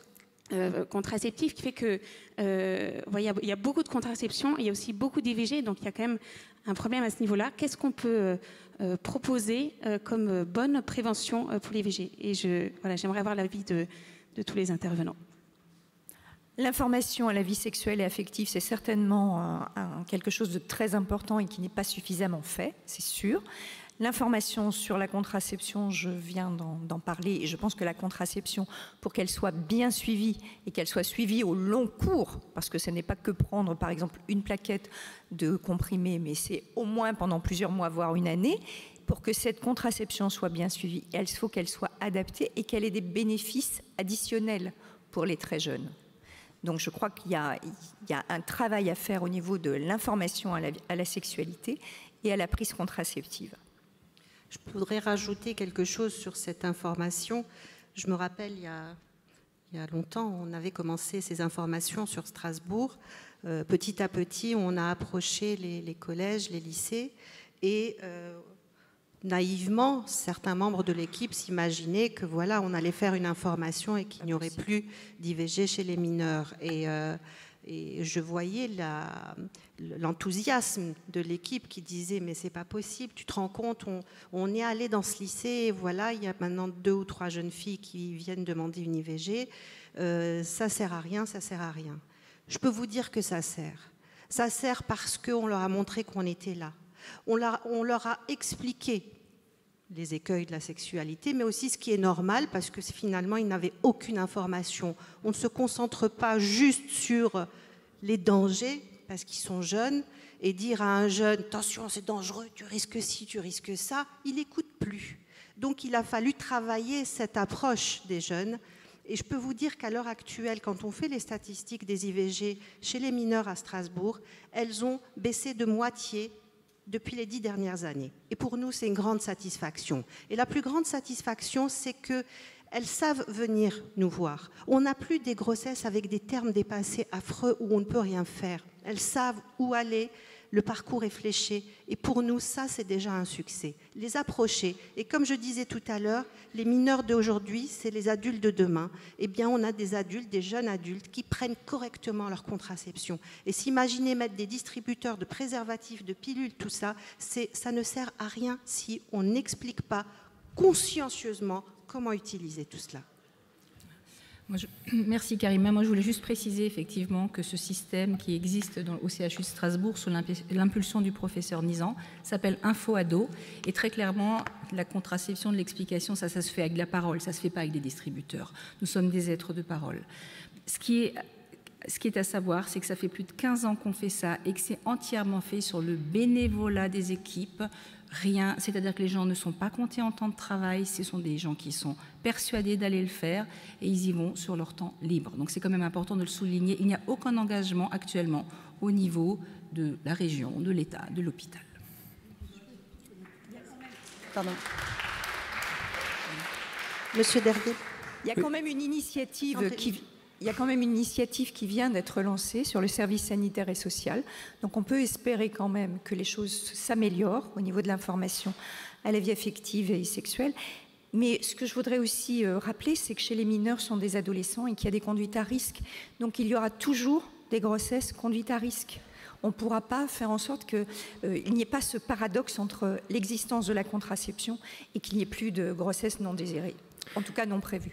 contraceptif qui fait que il y a beaucoup de contraception, il y a aussi beaucoup d'IVG, donc il y a quand même un problème à ce niveau-là. Qu'est-ce qu'on peut proposer comme bonne prévention pour l'IVG? Et j'aimerais avoir l'avis de tous les intervenants.
L'information à la vie sexuelle et affective, c'est certainement quelque chose de très important et qui n'est pas suffisamment fait, c'est sûr. L'information sur la contraception, je viens d'en parler, et je pense que la contraception, pour qu'elle soit bien suivie et qu'elle soit suivie au long cours, parce que ce n'est pas que prendre par exemple une plaquette de comprimés, mais c'est au moins pendant plusieurs mois, voire une année, pour que cette contraception soit bien suivie, il faut qu'elle soit adaptée et qu'elle ait des bénéfices additionnels pour les très jeunes. Donc je crois qu'il y a un travail à faire au niveau de l'information à la sexualité et à la prise contraceptive.
Je voudrais rajouter quelque chose sur cette information. Je me rappelle, il y a longtemps, on avait commencé ces informations sur Strasbourg. Petit à petit, on a approché les collèges, les lycées, et naïvement, certains membres de l'équipe s'imaginaient que voilà, on allait faire une information et qu'il n'y aurait plus d'IVG chez les mineurs. Et je voyais l'enthousiasme de l'équipe qui disait mais c'est pas possible, tu te rends compte, on est allé dans ce lycée et voilà, il y a maintenant 2 ou 3 jeunes filles qui viennent demander une IVG, ça sert à rien, ça sert à rien. Je peux vous dire que ça sert. Ça sert parce qu'on leur a montré qu'on était là. On leur a expliqué les écueils de la sexualité, mais aussi ce qui est normal, parce que finalement, ils n'avaient aucune information. On ne se concentre pas juste sur les dangers, parce qu'ils sont jeunes, et dire à un jeune, attention, c'est dangereux, tu risques ci, tu risques ça, il n'écoute plus. Donc, il a fallu travailler cette approche des jeunes. Et je peux vous dire qu'à l'heure actuelle, quand on fait les statistiques des IVG chez les mineurs à Strasbourg, elles ont baissé de moitié depuis les 10 dernières années. Et pour nous, c'est une grande satisfaction. Et la plus grande satisfaction, c'est qu'elles savent venir nous voir. On n'a plus des grossesses avec des termes dépassés affreux où on ne peut rien faire. Elles savent où aller, le parcours est fléché. Et pour nous, ça, c'est déjà un succès. Les approcher. Et comme je disais tout à l'heure, les mineurs d'aujourd'hui, c'est les adultes de demain. Eh bien, on a des adultes, des jeunes adultes qui prennent correctement leur contraception. Et s'imaginer mettre des distributeurs de préservatifs, de pilules, tout ça, ça ne sert à rien si on n'explique pas consciencieusement comment utiliser tout cela.
Merci Karima. Moi, je voulais juste préciser effectivement que ce système qui existe au CHU de Strasbourg sous l'impulsion du professeur Nizan s'appelle InfoAdo. Et très clairement, la contraception, de l'explication, ça se fait avec la parole, ça ne se fait pas avec des distributeurs. Nous sommes des êtres de parole. Ce qui est à savoir, c'est que ça fait plus de 15 ans qu'on fait ça et que c'est entièrement fait sur le bénévolat des équipes. Rien, c'est-à-dire que les gens ne sont pas comptés en temps de travail, ce sont des gens qui sont persuadés d'aller le faire et ils y vont sur leur temps libre. Donc c'est quand même important de le souligner. Il n'y a aucun engagement actuellement au niveau de la région, de l'État, de l'hôpital.
Pardon. Monsieur Derville.
Il y a quand même une initiative qui vient d'être lancée sur le service sanitaire et social. Donc on peut espérer quand même que les choses s'améliorent au niveau de l'information à la vie affective et sexuelle. Mais ce que je voudrais aussi rappeler, c'est que chez les mineurs, ce sont des adolescents et qu'il y a des conduites à risque. Donc il y aura toujours des grossesses conduites à risque. On ne pourra pas faire en sorte qu'il n'y ait pas ce paradoxe entre l'existence de la contraception et qu'il n'y ait plus de grossesse non désirée, en tout cas non prévue.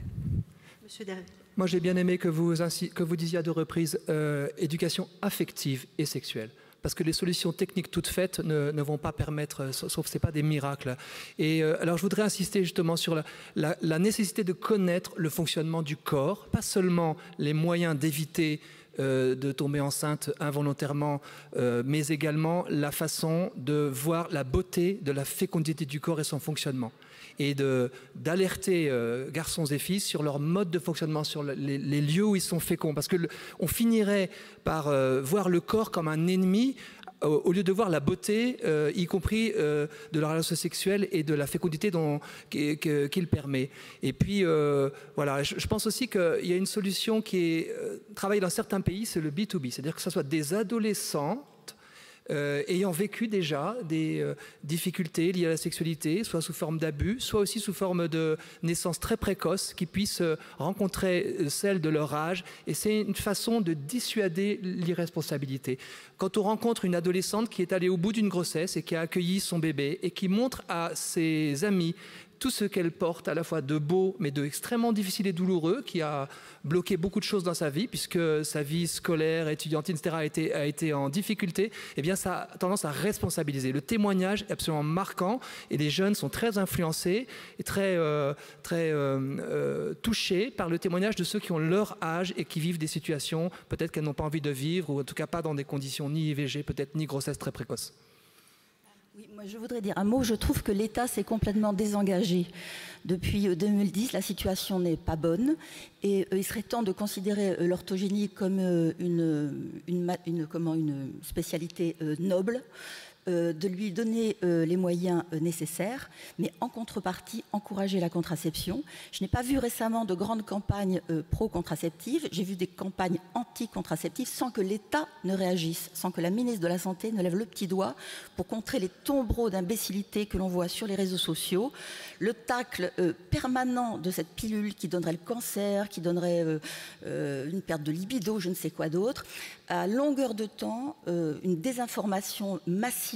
Monsieur Derville.
Moi, j'ai bien aimé que vous disiez à 2 reprises éducation affective et sexuelle. Parce que les solutions techniques toutes faites ne vont pas permettre, sauf que ce n'est pas des miracles. Et alors, je voudrais insister justement sur la nécessité de connaître le fonctionnement du corps, pas seulement les moyens d'éviter de tomber enceinte involontairement, mais également la façon de voir la beauté de la fécondité du corps et son fonctionnement. Et d'alerter garçons et filles sur leur mode de fonctionnement, sur les lieux où ils sont féconds. Parce qu'on finirait par voir le corps comme un ennemi au lieu de voir la beauté, y compris de la relation sexuelle et de la fécondité qu'il permet. Et puis, voilà, je pense aussi qu'il y a une solution qui est travaillée dans certains pays, c'est le B2B, c'est-à-dire que ce soit des adolescents ayant vécu déjà des difficultés liées à la sexualité, soit sous forme d'abus, soit aussi sous forme de naissance très précoce, qui puissent rencontrer celle de leur âge. Et c'est une façon de dissuader l'irresponsabilité. Quand on rencontre une adolescente qui est allée au bout d'une grossesse et qui a accueilli son bébé et qui montre à ses amis tout ce qu'elle porte, à la fois de beau, mais de extrêmement difficile et douloureux, qui a bloqué beaucoup de choses dans sa vie, puisque sa vie scolaire, étudiantine, etc., a été en difficulté, eh bien, ça a tendance à responsabiliser. Le témoignage est absolument marquant, et les jeunes sont très influencés et très touchés par le témoignage de ceux qui ont leur âge et qui vivent des situations peut-être qu'elles n'ont pas envie de vivre, ou en tout cas pas dans des conditions ni IVG, peut-être ni grossesse très précoce.
Oui, moi je voudrais dire un mot. Je trouve que l'État s'est complètement désengagé. Depuis 2010, la situation n'est pas bonne et il serait temps de considérer l'orthogénie comme une spécialité noble, de lui donner les moyens nécessaires, mais en contrepartie, encourager la contraception. Je n'ai pas vu récemment de grandes campagnes pro-contraceptives, j'ai vu des campagnes anti-contraceptives sans que l'État ne réagisse, sans que la ministre de la Santé ne lève le petit doigt pour contrer les tombereaux d'imbécilité que l'on voit sur les réseaux sociaux, le tacle permanent de cette pilule qui donnerait le cancer, qui donnerait une perte de libido, je ne sais quoi d'autre, à longueur de temps, une désinformation massive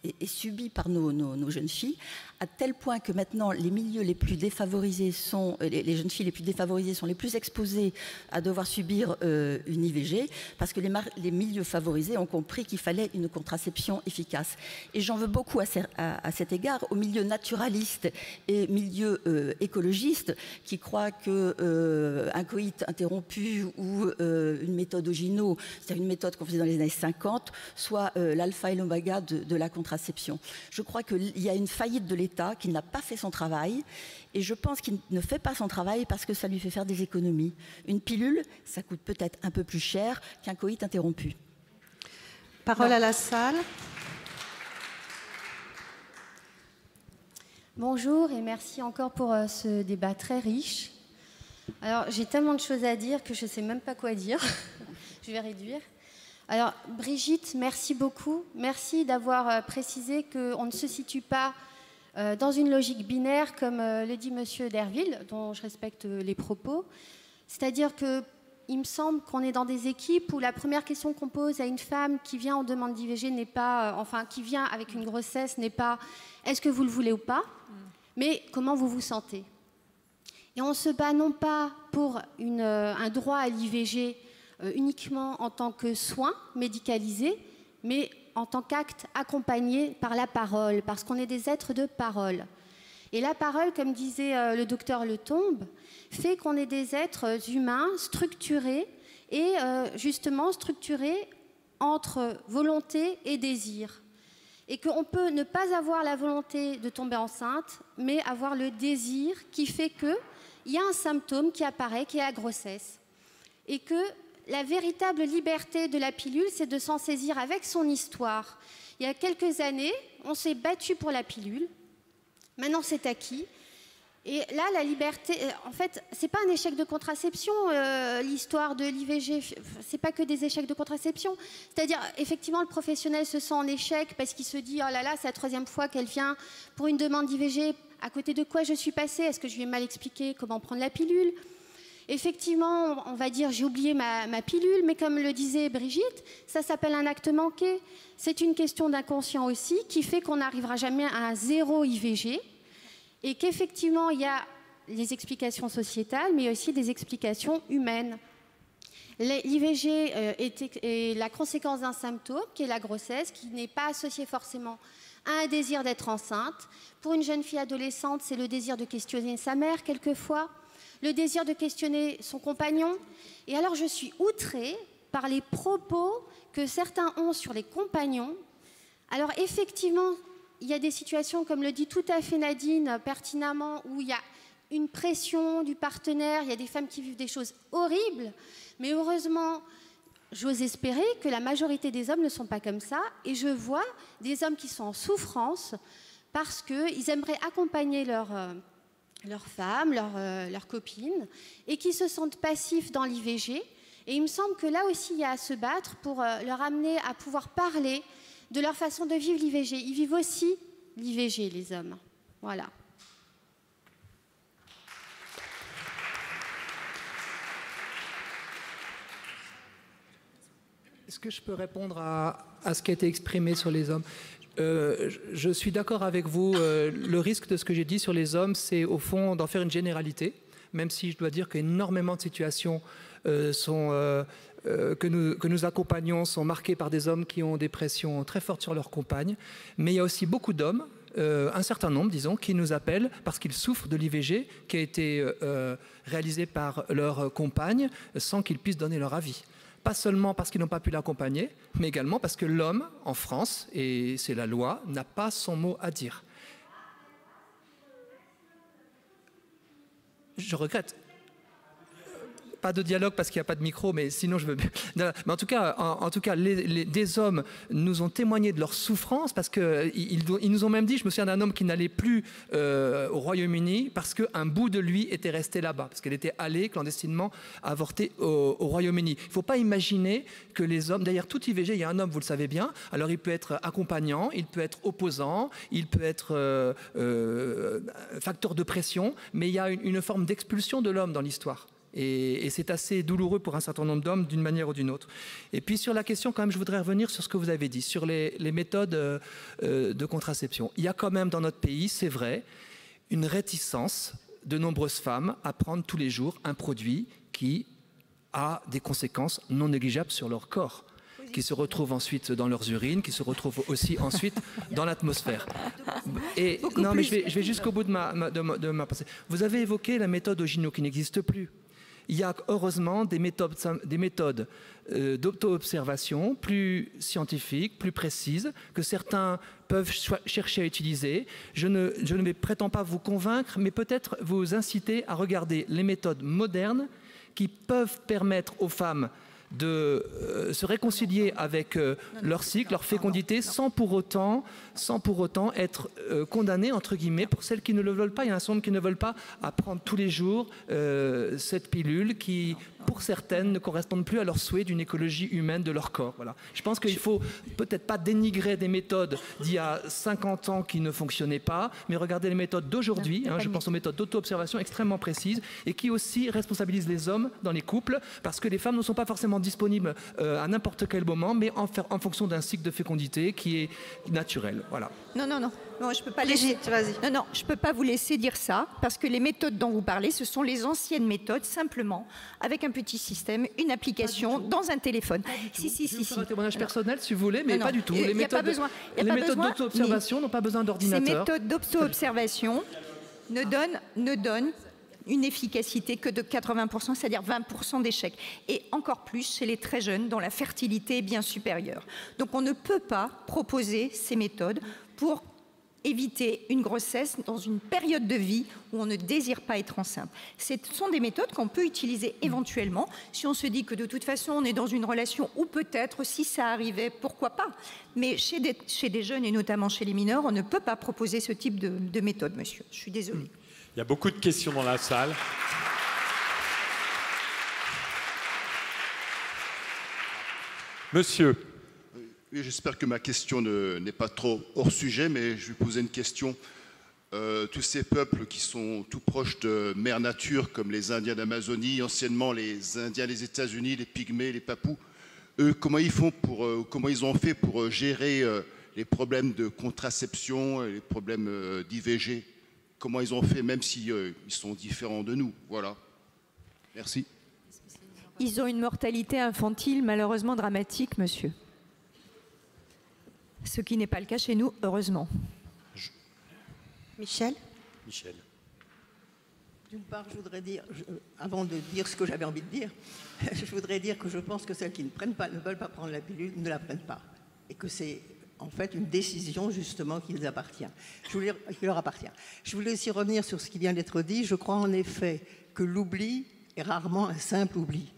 est subie par nos jeunes filles, à tel point que maintenant les milieux les plus défavorisés sont, les jeunes filles les plus défavorisées sont les plus exposées à devoir subir une IVG, parce que les milieux favorisés ont compris qu'il fallait une contraception efficace. Et j'en veux beaucoup à cet égard aux milieux naturalistes et milieux écologistes qui croient qu'un coït interrompu ou une méthode Ogino, c'est une méthode qu'on faisait dans les années 50, soit l'alpha et l'oméga de la contraception. Je crois qu'il y a une faillite de l'État qui n'a pas fait son travail, et je pense qu'il ne fait pas son travail parce que ça lui fait faire des économies. Une pilule, ça coûte peut-être un peu plus cher qu'un coït interrompu.
Parole à la salle.
Bonjour et merci encore pour ce débat très riche. Alors, j'ai tellement de choses à dire que je ne sais même pas quoi dire. Je vais réduire. Alors, Brigitte, merci beaucoup. Merci d'avoir précisé qu'on ne se situe pas dans une logique binaire, comme le dit M. Derville, dont je respecte les propos. C'est-à-dire qu'il me semble qu'on est dans des équipes où la première question qu'on pose à une femme qui vient en demande d'IVG n'est pas, qui vient avec une grossesse n'est pas « est-ce que vous le voulez ou pas ?» mais « comment vous vous sentez ?» Et on se bat non pas pour un droit à l'IVG uniquement en tant que soin médicalisé, mais en tant qu'acte accompagné par la parole, parce qu'on est des êtres de parole. Et la parole, comme disait le docteur Letombe, fait qu'on est des êtres humains structurés et justement structurés entre volonté et désir. Et qu'on peut ne pas avoir la volonté de tomber enceinte, mais avoir le désir qui fait qu'il y a un symptôme qui apparaît, qui est la grossesse. Et que la véritable liberté de la pilule, c'est de s'en saisir avec son histoire. Il y a quelques années, on s'est battu pour la pilule. Maintenant, c'est acquis. Et là, la liberté, en fait, c'est pas un échec de contraception, l'histoire de l'IVG, c'est pas que des échecs de contraception. C'est-à-dire, effectivement, le professionnel se sent en échec parce qu'il se dit, oh là là, c'est la 3e fois qu'elle vient pour une demande d'IVG, à côté de quoi je suis passée? Est-ce que je lui ai mal expliqué comment prendre la pilule? Effectivement, on va dire, j'ai oublié ma pilule, mais comme le disait Brigitte, ça s'appelle un acte manqué. C'est une question d'inconscient aussi, qui fait qu'on n'arrivera jamais à un 0 IVG. Et qu'effectivement, il y a les explications sociétales, mais aussi des explications humaines. L'IVG est la conséquence d'un symptôme, qui est la grossesse, qui n'est pas associé forcément à un désir d'être enceinte. Pour une jeune fille adolescente, c'est le désir de questionner sa mère, quelquefois, le désir de questionner son compagnon. Et alors, je suis outrée par les propos que certains ont sur les compagnons. Alors, effectivement, il y a des situations, comme le dit tout à fait Nadine, pertinemment, où il y a une pression du partenaire, il y a des femmes qui vivent des choses horribles, mais heureusement, j'ose espérer que la majorité des hommes ne sont pas comme ça, et je vois des hommes qui sont en souffrance parce qu'ils aimeraient accompagner leurs femmes, leurs copines, et qui se sentent passifs dans l'IVG. Et il me semble que là aussi, il y a à se battre pour leur amener à pouvoir parler de leur façon de vivre l'IVG. Ils vivent aussi l'IVG, les hommes. Voilà.
Est-ce que je peux répondre à ce qui a été exprimé sur les hommes? Je suis d'accord avec vous. Le risque de ce que j'ai dit sur les hommes, c'est au fond d'en faire une généralité, même si je dois dire qu'énormément de situations que nous accompagnons sont marquées par des hommes qui ont des pressions très fortes sur leurs compagnes. Mais il y a aussi beaucoup d'hommes, un certain nombre, disons, qui nous appellent parce qu'ils souffrent de l'IVG qui a été réalisé par leur compagne sans qu'ils puissent donner leur avis. Pas seulement parce qu'ils n'ont pas pu l'accompagner, mais également parce que l'homme, en France, et c'est la loi, n'a pas son mot à dire. Je regrette. Pas de dialogue parce qu'il n'y a pas de micro, mais sinon je veux bien. Mais en tout cas, des hommes nous ont témoigné de leur souffrance parce qu'ils nous ont même dit, je me souviens d'un homme qui n'allait plus au Royaume-Uni parce qu'un bout de lui était resté là-bas, parce qu'elle était allée clandestinement avorter au Royaume-Uni. Il ne faut pas imaginer que les hommes, d'ailleurs tout IVG, il y a un homme, vous le savez bien, alors il peut être accompagnant, il peut être opposant, il peut être facteur de pression, mais il y a une forme d'expulsion de l'homme dans l'histoire. Et c'est assez douloureux pour un certain nombre d'hommes d'une manière ou d'une autre. Et puis sur la question, quand même, je voudrais revenir sur ce que vous avez dit, sur les méthodes de contraception. Il y a quand même dans notre pays, c'est vrai, une réticence de nombreuses femmes à prendre tous les jours un produit qui a des conséquences non négligeables sur leur corps, qui se retrouvent ensuite dans leurs urines, qui se retrouvent aussi ensuite dans l'atmosphère. Et non, mais je vais jusqu'au bout de ma pensée. Vous avez évoqué la méthode Ogino qui n'existe plus. Il y a heureusement des méthodes d'auto-observation plus scientifiques, plus précises, que certains peuvent chercher à utiliser. Je ne prétends pas vous convaincre, mais peut-être vous inciter à regarder les méthodes modernes qui peuvent permettre aux femmes de se réconcilier avec leur cycle, leur fécondité, sans pour autant être condamnées, entre guillemets, pour celles qui ne le veulent pas. Il y a un certain nombre qui ne veulent pas à prendre tous les jours cette pilule qui, pour certaines, ne correspondent plus à leur souhait d'une écologie humaine de leur corps. Voilà. Je pense qu'il ne faut peut-être pas dénigrer des méthodes d'il y a 50 ans qui ne fonctionnaient pas, mais regarder les méthodes d'aujourd'hui, je pense aux méthodes d'auto-observation extrêmement précises et qui aussi responsabilisent les hommes dans les couples, parce que les femmes ne sont pas forcément disponibles à n'importe quel moment, mais en fonction d'un cycle de fécondité qui est naturel. Voilà.
Non, je peux pas laisser. Non, je peux pas vous laisser dire ça parce que les méthodes dont vous parlez, ce sont les anciennes méthodes, simplement avec un petit système, une application dans un téléphone.
Si. Je vais faire un témoignage personnel si vous voulez, mais pas du tout. Les méthodes d'auto-observation n'ont pas besoin d'ordinateur.
Ces méthodes d'auto-observation ne donnent une efficacité que de 80%, c'est-à-dire 20% d'échecs. Et encore plus chez les très jeunes, dont la fertilité est bien supérieure. Donc on ne peut pas proposer ces méthodes pour éviter une grossesse dans une période de vie où on ne désire pas être enceinte. Ce sont des méthodes qu'on peut utiliser éventuellement si on se dit que de toute façon on est dans une relation ou peut-être si ça arrivait, pourquoi pas. Mais chez des jeunes et notamment chez les mineurs, on ne peut pas proposer ce type de méthode, monsieur. Je suis désolée.
Il y a beaucoup de questions dans la salle. Monsieur.
Oui, j'espère que ma question n'est pas trop hors sujet, mais je vais poser une question. Tous ces peuples qui sont tout proches de Mère Nature, comme les Indiens d'Amazonie, anciennement les Indiens des États-Unis, les Pygmées, les Papous, eux, comment ils ont fait pour gérer les problèmes de contraception, les problèmes d'IVG? Comment ils ont fait, même si ils sont différents de nous? Voilà. Merci.
Ils ont une mortalité infantile malheureusement dramatique, monsieur. Ce qui n'est pas le cas chez nous, heureusement.
Michel?
Michel.
D'une part, je voudrais dire, avant de dire ce que j'avais envie de dire, je voudrais dire que je pense que celles qui ne veulent pas prendre la pilule ne la prennent pas. Et que c'est en fait une décision justement qui leur appartient. Je voulais aussi revenir sur ce qui vient d'être dit. Je crois en effet que l'oubli est rarement un simple oubli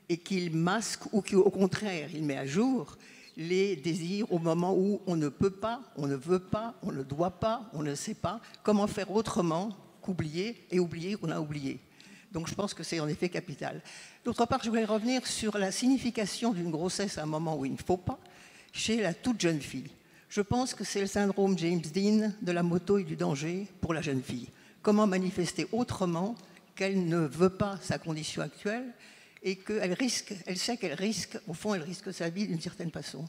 et qu'il masque ou qu'au contraire, il met à jour les désirs au moment où on ne peut pas, on ne veut pas, on ne doit pas, on ne sait pas comment faire autrement qu'oublier et oublier qu'on a oublié. Donc je pense que c'est en effet capital. D'autre part, je voulais revenir sur la signification d'une grossesse à un moment où il ne faut pas, chez la toute jeune fille. Je pense que c'est le syndrome James Dean de la moto et du danger pour la jeune fille. Comment manifester autrement qu'elle ne veut pas sa condition actuelle et qu'elle risque, elle sait qu'elle risque, au fond, elle risque sa vie d'une certaine façon.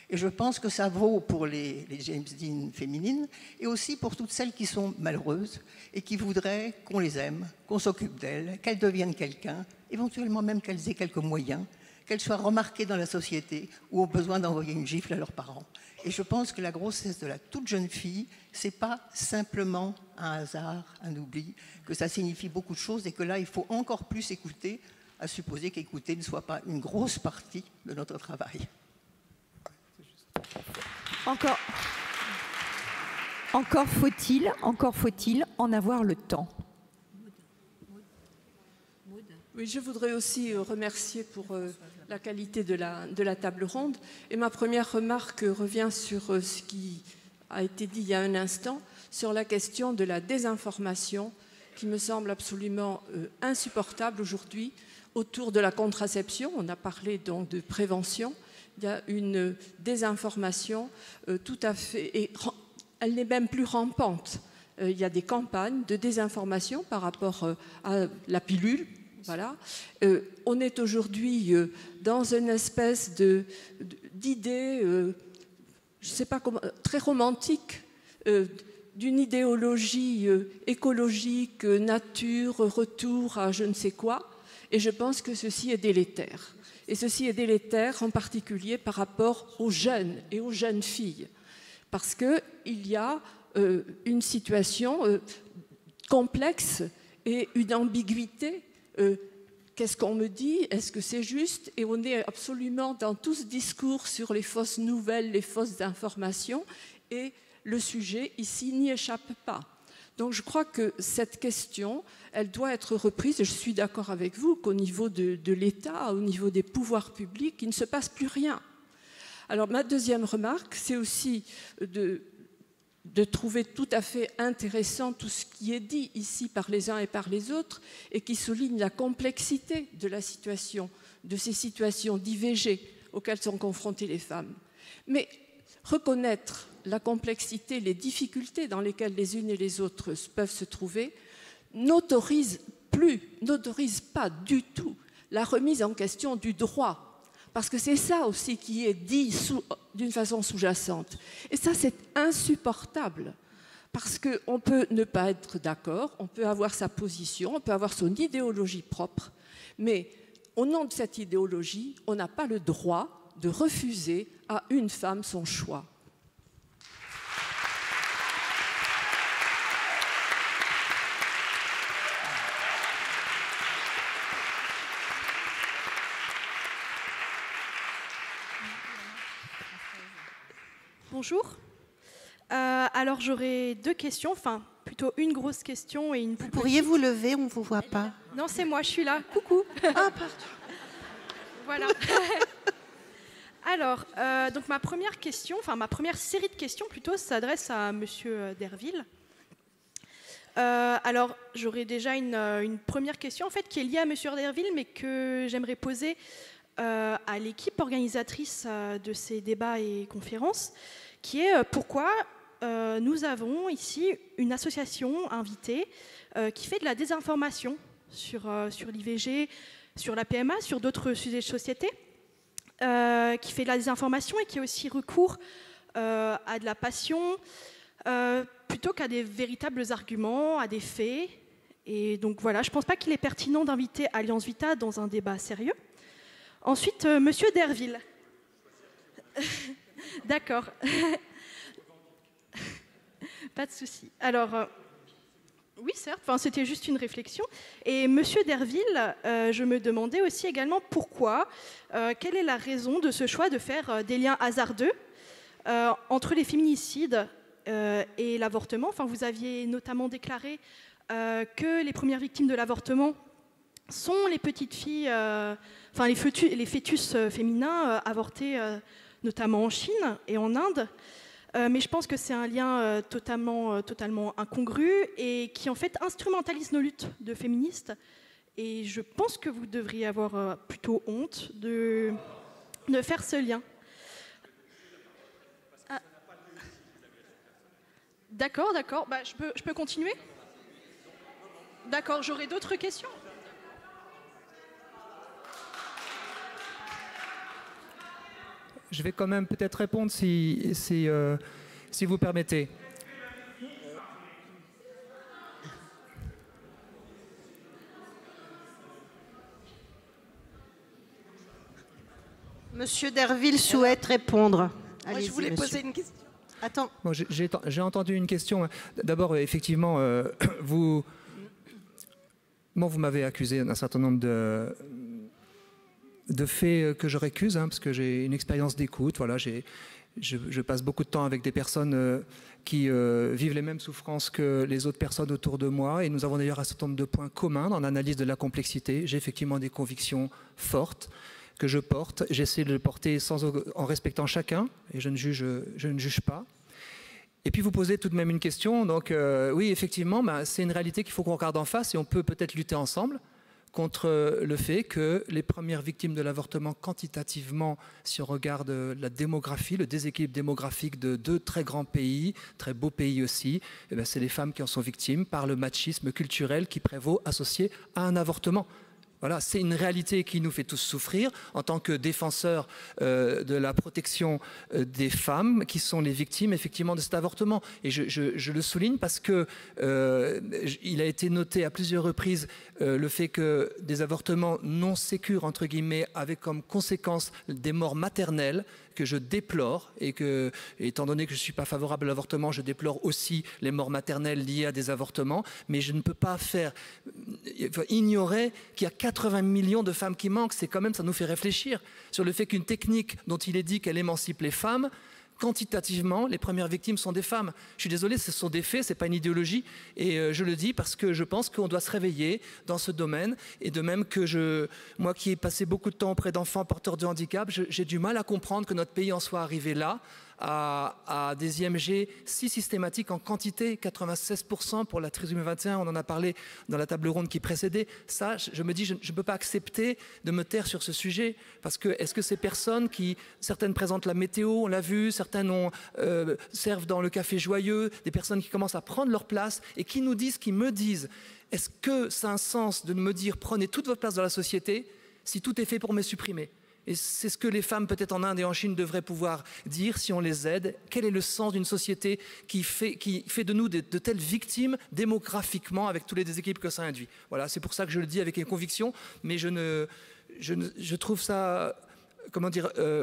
Et je pense que ça vaut pour les James Dean féminines et aussi pour toutes celles qui sont malheureuses et qui voudraient qu'on les aime, qu'on s'occupe d'elles, qu'elles deviennent quelqu'un, éventuellement même qu'elles aient quelques moyens, qu'elles soient remarquées dans la société ou ont besoin d'envoyer une gifle à leurs parents. Et je pense que la grossesse de la toute jeune fille, c'est pas simplement un hasard, un oubli, que ça signifie beaucoup de choses et que là, il faut encore plus écouter, à supposer qu'écouter ne soit pas une grosse partie de notre travail.
Encore faut-il en avoir le temps.
Oui, je voudrais aussi remercier pour la qualité de la table ronde. Et ma première remarque revient sur ce qui a été dit il y a un instant, sur la question de la désinformation, qui me semble absolument insupportable aujourd'hui autour de la contraception. On a parlé donc de prévention. Il y a une désinformation tout à fait... Et elle n'est même plus rampante. Il y a des campagnes de désinformation par rapport à la pilule. Voilà. On est aujourd'hui dans une espèce d'idée, je ne sais pas comment, très romantique, d'une idéologie écologique, nature, retour à je ne sais quoi. Et je pense que ceci est délétère. Et ceci est délétère en particulier par rapport aux jeunes et aux jeunes filles. Parce qu'il y a une situation complexe et une ambiguïté. Qu'est-ce qu'on me dit? Est-ce que c'est juste? Et on est absolument dans tout ce discours sur les fausses nouvelles, les fausses informations. Et le sujet ici n'y échappe pas. Donc je crois que cette question, elle doit être reprise, et je suis d'accord avec vous qu'au niveau de l'État, au niveau des pouvoirs publics, il ne se passe plus rien. Alors ma deuxième remarque, c'est aussi de trouver tout à fait intéressant tout ce qui est dit ici par les uns et par les autres, et qui souligne la complexité de la situation, de ces situations d'IVG auxquelles sont confrontées les femmes. Mais reconnaître la complexité, les difficultés dans lesquelles les unes et les autres peuvent se trouver, n'autorise pas du tout la remise en question du droit. Parce que c'est ça aussi qui est dit d'une façon sous-jacente. Et ça, c'est insupportable. Parce qu'on peut ne pas être d'accord, on peut avoir sa position, on peut avoir son idéologie propre, mais au nom de cette idéologie, on n'a pas le droit de refuser à une femme son choix.
Bonjour. Alors j'aurais deux questions, enfin plutôt une grosse question et une plus petite.
Pourriez vous lever, on ne vous voit pas.
Non, c'est moi, je suis là. Coucou.
Ah, pardon.
Voilà. Alors, donc ma première question, enfin ma première série de questions plutôt, s'adresse à Monsieur Derville. Alors, j'aurais déjà une première question, en fait, qui est liée à M. Derville, mais que j'aimerais poser à l'équipe organisatrice de ces débats et conférences, qui est pourquoi nous avons ici une association invitée qui fait de la désinformation sur l'IVG, sur la PMA, sur d'autres sujets de société, qui fait de la désinformation et qui a aussi recours à de la passion, plutôt qu'à des véritables arguments, à des faits. Et donc voilà, je ne pense pas qu'il est pertinent d'inviter Alliance Vita dans un débat sérieux. Ensuite, Monsieur Derville. D'accord. Pas de souci. Alors, oui, certes, c'était juste une réflexion. Et Monsieur Derville, je me demandais aussi également pourquoi, quelle est la raison de ce choix de faire des liens hasardeux entre les féminicides et l'avortement. Enfin, vous aviez notamment déclaré que les premières victimes de l'avortement sont les petites filles, les fœtus féminins avortés notamment en Chine et en Inde. Mais je pense que c'est un lien totalement incongru et qui en fait instrumentalise nos luttes de féministes. Et je pense que vous devriez avoir plutôt honte de faire ce lien. D'accord. Je peux continuer? D'accord, j'aurai d'autres questions.
Je vais quand même peut-être répondre si vous permettez.
Monsieur Derville souhaite répondre.
Moi, je voulais poser une question.
Attends.
Bon, j'ai entendu une question. D'abord, effectivement, vous m'avez accusé d'un certain nombre de faits que je récuse, parce que j'ai une expérience d'écoute. Voilà, je passe beaucoup de temps avec des personnes qui vivent les mêmes souffrances que les autres personnes autour de moi. Et nous avons d'ailleurs un certain nombre de points communs dans l'analyse de la complexité. J'ai effectivement des convictions fortes que je porte. J'essaie de le porter en respectant chacun, et je ne juge pas. Et puis vous posez tout de même une question. Donc oui, effectivement, c'est une réalité qu'il faut qu'on regarde en face, et on peut peut-être lutter ensemble contre le fait que les premières victimes de l'avortement, quantitativement, si on regarde la démographie, le déséquilibre démographique de deux très grands pays, très beaux pays aussi, c'est les femmes qui en sont victimes par le machisme culturel qui prévaut associé à un avortement. Voilà, c'est une réalité qui nous fait tous souffrir en tant que défenseurs de la protection des femmes qui sont les victimes effectivement de cet avortement. Et je le souligne parce que il a été noté à plusieurs reprises le fait que des avortements non sécures entre guillemets avaient comme conséquence des morts maternelles, que je déplore, et que, étant donné que je ne suis pas favorable à l'avortement, je déplore aussi les morts maternelles liées à des avortements, mais je ne peux pas ignorer qu'il y a 80 millions de femmes qui manquent. C'est quand même, ça nous fait réfléchir sur le fait qu'une technique dont il est dit qu'elle émancipe les femmes, quantitativement, les premières victimes sont des femmes. Je suis désolé, ce sont des faits, ce n'est pas une idéologie. Et je le dis parce que je pense qu'on doit se réveiller dans ce domaine. Et de même que moi qui ai passé beaucoup de temps auprès d'enfants porteurs de handicap, j'ai du mal à comprendre que notre pays en soit arrivé là, à des IMG si systématiques en quantité, 96% pour la trisomie 21, on en a parlé dans la table ronde qui précédait. Ça, je me dis, je ne peux pas accepter de me taire sur ce sujet, parce que est-ce que ces personnes certaines présentent la météo, on l'a vu, certaines servent dans le café joyeux, des personnes qui commencent à prendre leur place et qui me disent, est-ce que ça a un sens de me dire, prenez toute votre place dans la société si tout est fait pour me supprimer? Et c'est ce que les femmes, peut-être en Inde et en Chine, devraient pouvoir dire si on les aide. Quel est le sens d'une société qui fait de nous de telles victimes démographiquement, avec tous les déséquilibres que ça induit? Voilà, c'est pour ça que je le dis avec une conviction, mais je trouve ça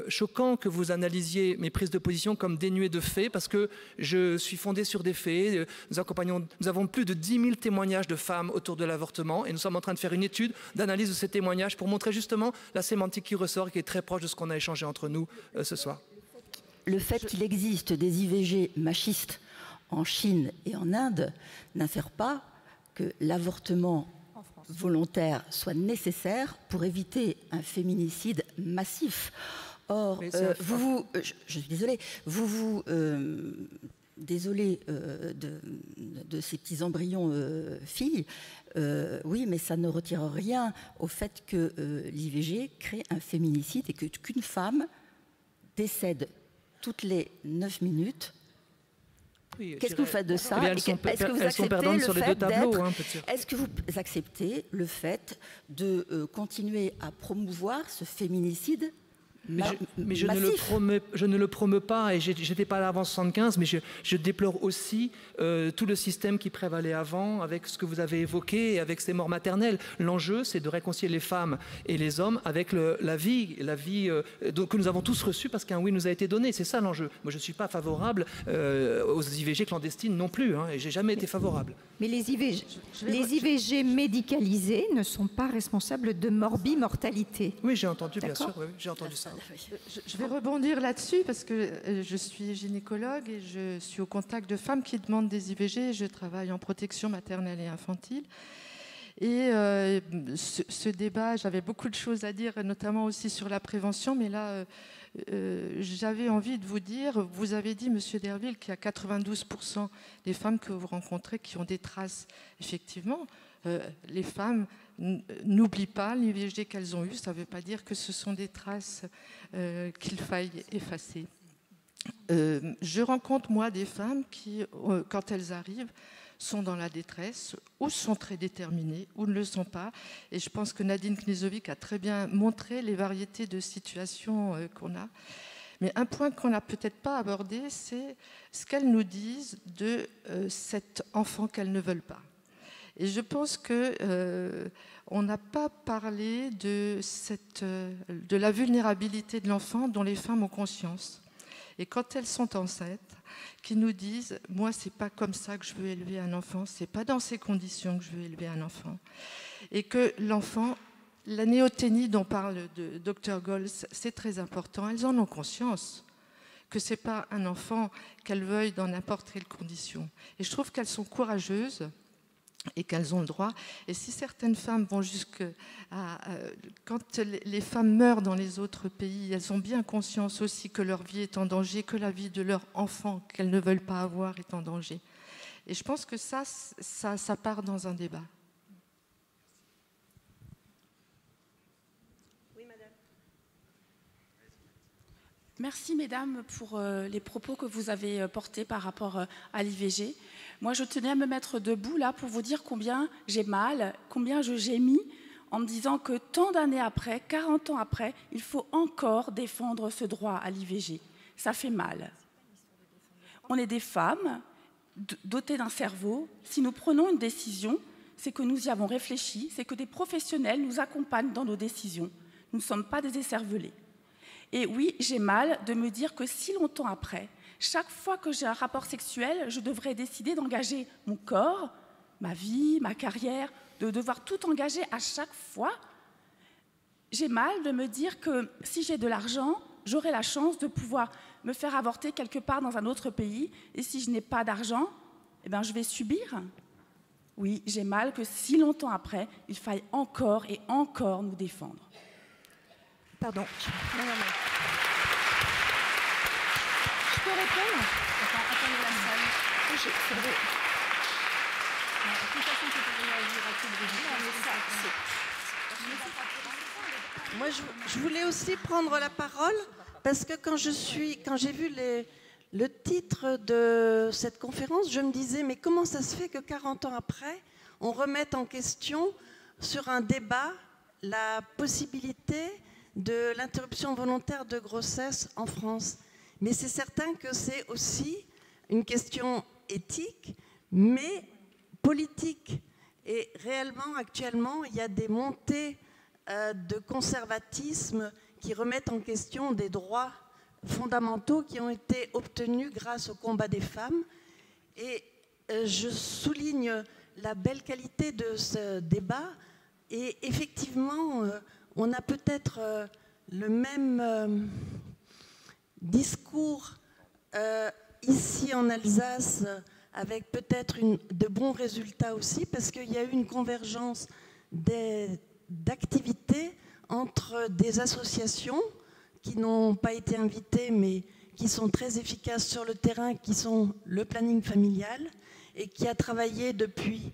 choquant que vous analysiez mes prises de position comme dénuées de faits, parce que je suis fondé sur des faits. Nous avons plus de 10 000 témoignages de femmes autour de l'avortement, et nous sommes en train de faire une étude d'analyse de ces témoignages pour montrer justement la sémantique qui ressort et qui est très proche de ce qu'on a échangé entre nous ce soir.
Le fait qu'il existe des IVG machistes en Chine et en Inde n'infère pas que l'avortement volontaire soit nécessaire pour éviter un féminicide massif. Or, je suis désolée, vous désolée de ces petits embryons filles, oui, mais ça ne retire rien au fait que l'IVG crée un féminicide et qu'une femme décède toutes les 9 minutes. Oui, qu'est-ce que vous faites de ça?
Elles sont perdantes sur les deux tableaux.
Est-ce que vous acceptez le fait de continuer à promouvoir ce féminicide?
Mais je ne le promeux pas, et j'étais pas là avant 75, mais je déplore aussi tout le système qui prévalait avant, avec ce que vous avez évoqué, et avec ces morts maternelles. L'enjeu, c'est de réconcilier les femmes et les hommes avec la vie que nous avons tous reçue parce qu'un oui nous a été donné. C'est ça l'enjeu. Moi, je ne suis pas favorable aux IVG clandestines non plus, et j'ai jamais été favorable.
Mais les IVG médicalisées ne sont pas responsables de morbimortalité.
Oui, j'ai entendu, bien sûr, oui, j'ai entendu ça.
Je vais rebondir là-dessus parce que je suis gynécologue et je suis au contact de femmes qui demandent des IVG. Je travaille en protection maternelle et infantile. Et ce débat, j'avais beaucoup de choses à dire, notamment aussi sur la prévention, mais là, j'avais envie de vous dire, vous avez dit, Monsieur Derville, qu'il y a 92% des femmes que vous rencontrez qui ont des traces. Effectivement, les femmes n'oublient pas l'IVG qu'elles ont eu. Ça ne veut pas dire que ce sont des traces qu'il faille effacer. Je rencontre, moi, des femmes qui, quand elles arrivent, sont dans la détresse, ou sont très déterminées, ou ne le sont pas. Et je pense que Nadine Knežević a très bien montré les variétés de situations qu'on a. Mais un point qu'on n'a peut-être pas abordé, c'est ce qu'elles nous disent de cet enfant qu'elles ne veulent pas. Et je pense qu'on n'a pas parlé de la vulnérabilité de l'enfant dont les femmes ont conscience. Et quand elles sont enceintes, qui nous disent « moi, c'est pas comme ça que je veux élever un enfant, c'est pas dans ces conditions que je veux élever un enfant ». Et que l'enfant, la néoténie dont parle de Dr Gols, c'est très important, elles en ont conscience, que c'est pas un enfant qu'elles veuillent dans n'importe quelle condition. Et je trouve qu'elles sont courageuses et qu'elles ont le droit. Et si certaines femmes vont jusqu'à... quand les femmes meurent dans les autres pays, elles ont bien conscience aussi que leur vie est en danger, que la vie de leur enfant qu'elles ne veulent pas avoir est en danger. Et je pense que ça part dans un débat.
Oui, madame.
Merci, mesdames, pour les propos que vous avez portés par rapport à l'IVG. Moi, je tenais à me mettre debout là pour vous dire combien j'ai mal, combien je gémis en me disant que tant d'années après, 40 ans après, il faut encore défendre ce droit à l'IVG. Ça fait mal. On est des femmes dotées d'un cerveau. Si nous prenons une décision, c'est que nous y avons réfléchi, c'est que des professionnels nous accompagnent dans nos décisions. Nous ne sommes pas des écervelés. Et oui, j'ai mal de me dire que si longtemps après, chaque fois que j'ai un rapport sexuel, je devrais décider d'engager mon corps, ma vie, ma carrière, de devoir tout engager à chaque fois. J'ai mal de me dire que si j'ai de l'argent, j'aurai la chance de pouvoir me faire avorter quelque part dans un autre pays. Et si je n'ai pas d'argent, eh bien, je vais subir. Oui, j'ai mal que si longtemps après, il faille encore et encore nous défendre.
Pardon.
Non. Je peux répondre? Attendez la salle.
Moi, je voulais aussi prendre la parole parce que quand j'ai vu le titre de cette conférence, je me disais, mais comment ça se fait que 40 ans après, on remette en question sur un débat la possibilité de l'interruption volontaire de grossesse en France? Mais c'est certain que c'est aussi une question éthique, mais politique. Et réellement, actuellement, il y a des montées de conservatisme qui remettent en question des droits fondamentaux qui ont été obtenus grâce au combat des femmes. Et je souligne la belle qualité de ce débat. Et effectivement, on a peut-être le même discours ici en Alsace, avec peut-être de bons résultats aussi, parce qu'il y a eu une convergence d'activités entre des associations qui n'ont pas été invitées, mais qui sont très efficaces sur le terrain, qui sont le planning familial, et qui a travaillé depuis...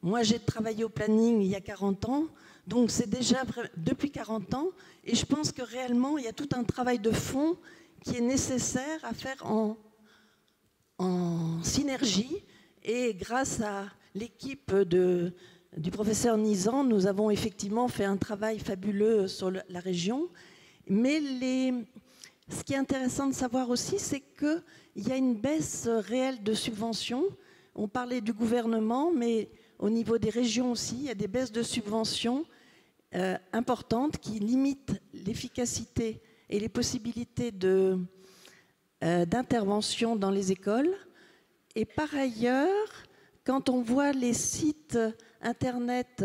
Moi, j'ai travaillé au planning il y a 40 ans, donc c'est déjà depuis 40 ans, et je pense que réellement, il y a tout un travail de fond qui est nécessaire à faire en synergie, et grâce à l'équipe du professeur Nizan, nous avons effectivement fait un travail fabuleux sur la région, mais ce qui est intéressant de savoir aussi, c'est qu'il y a une baisse réelle de subventions. On parlait du gouvernement, mais au niveau des régions aussi, il y a des baisses de subventions importantes qui limitent l'efficacité et les possibilités d'intervention dans les écoles. Et par ailleurs, quand on voit les sites internet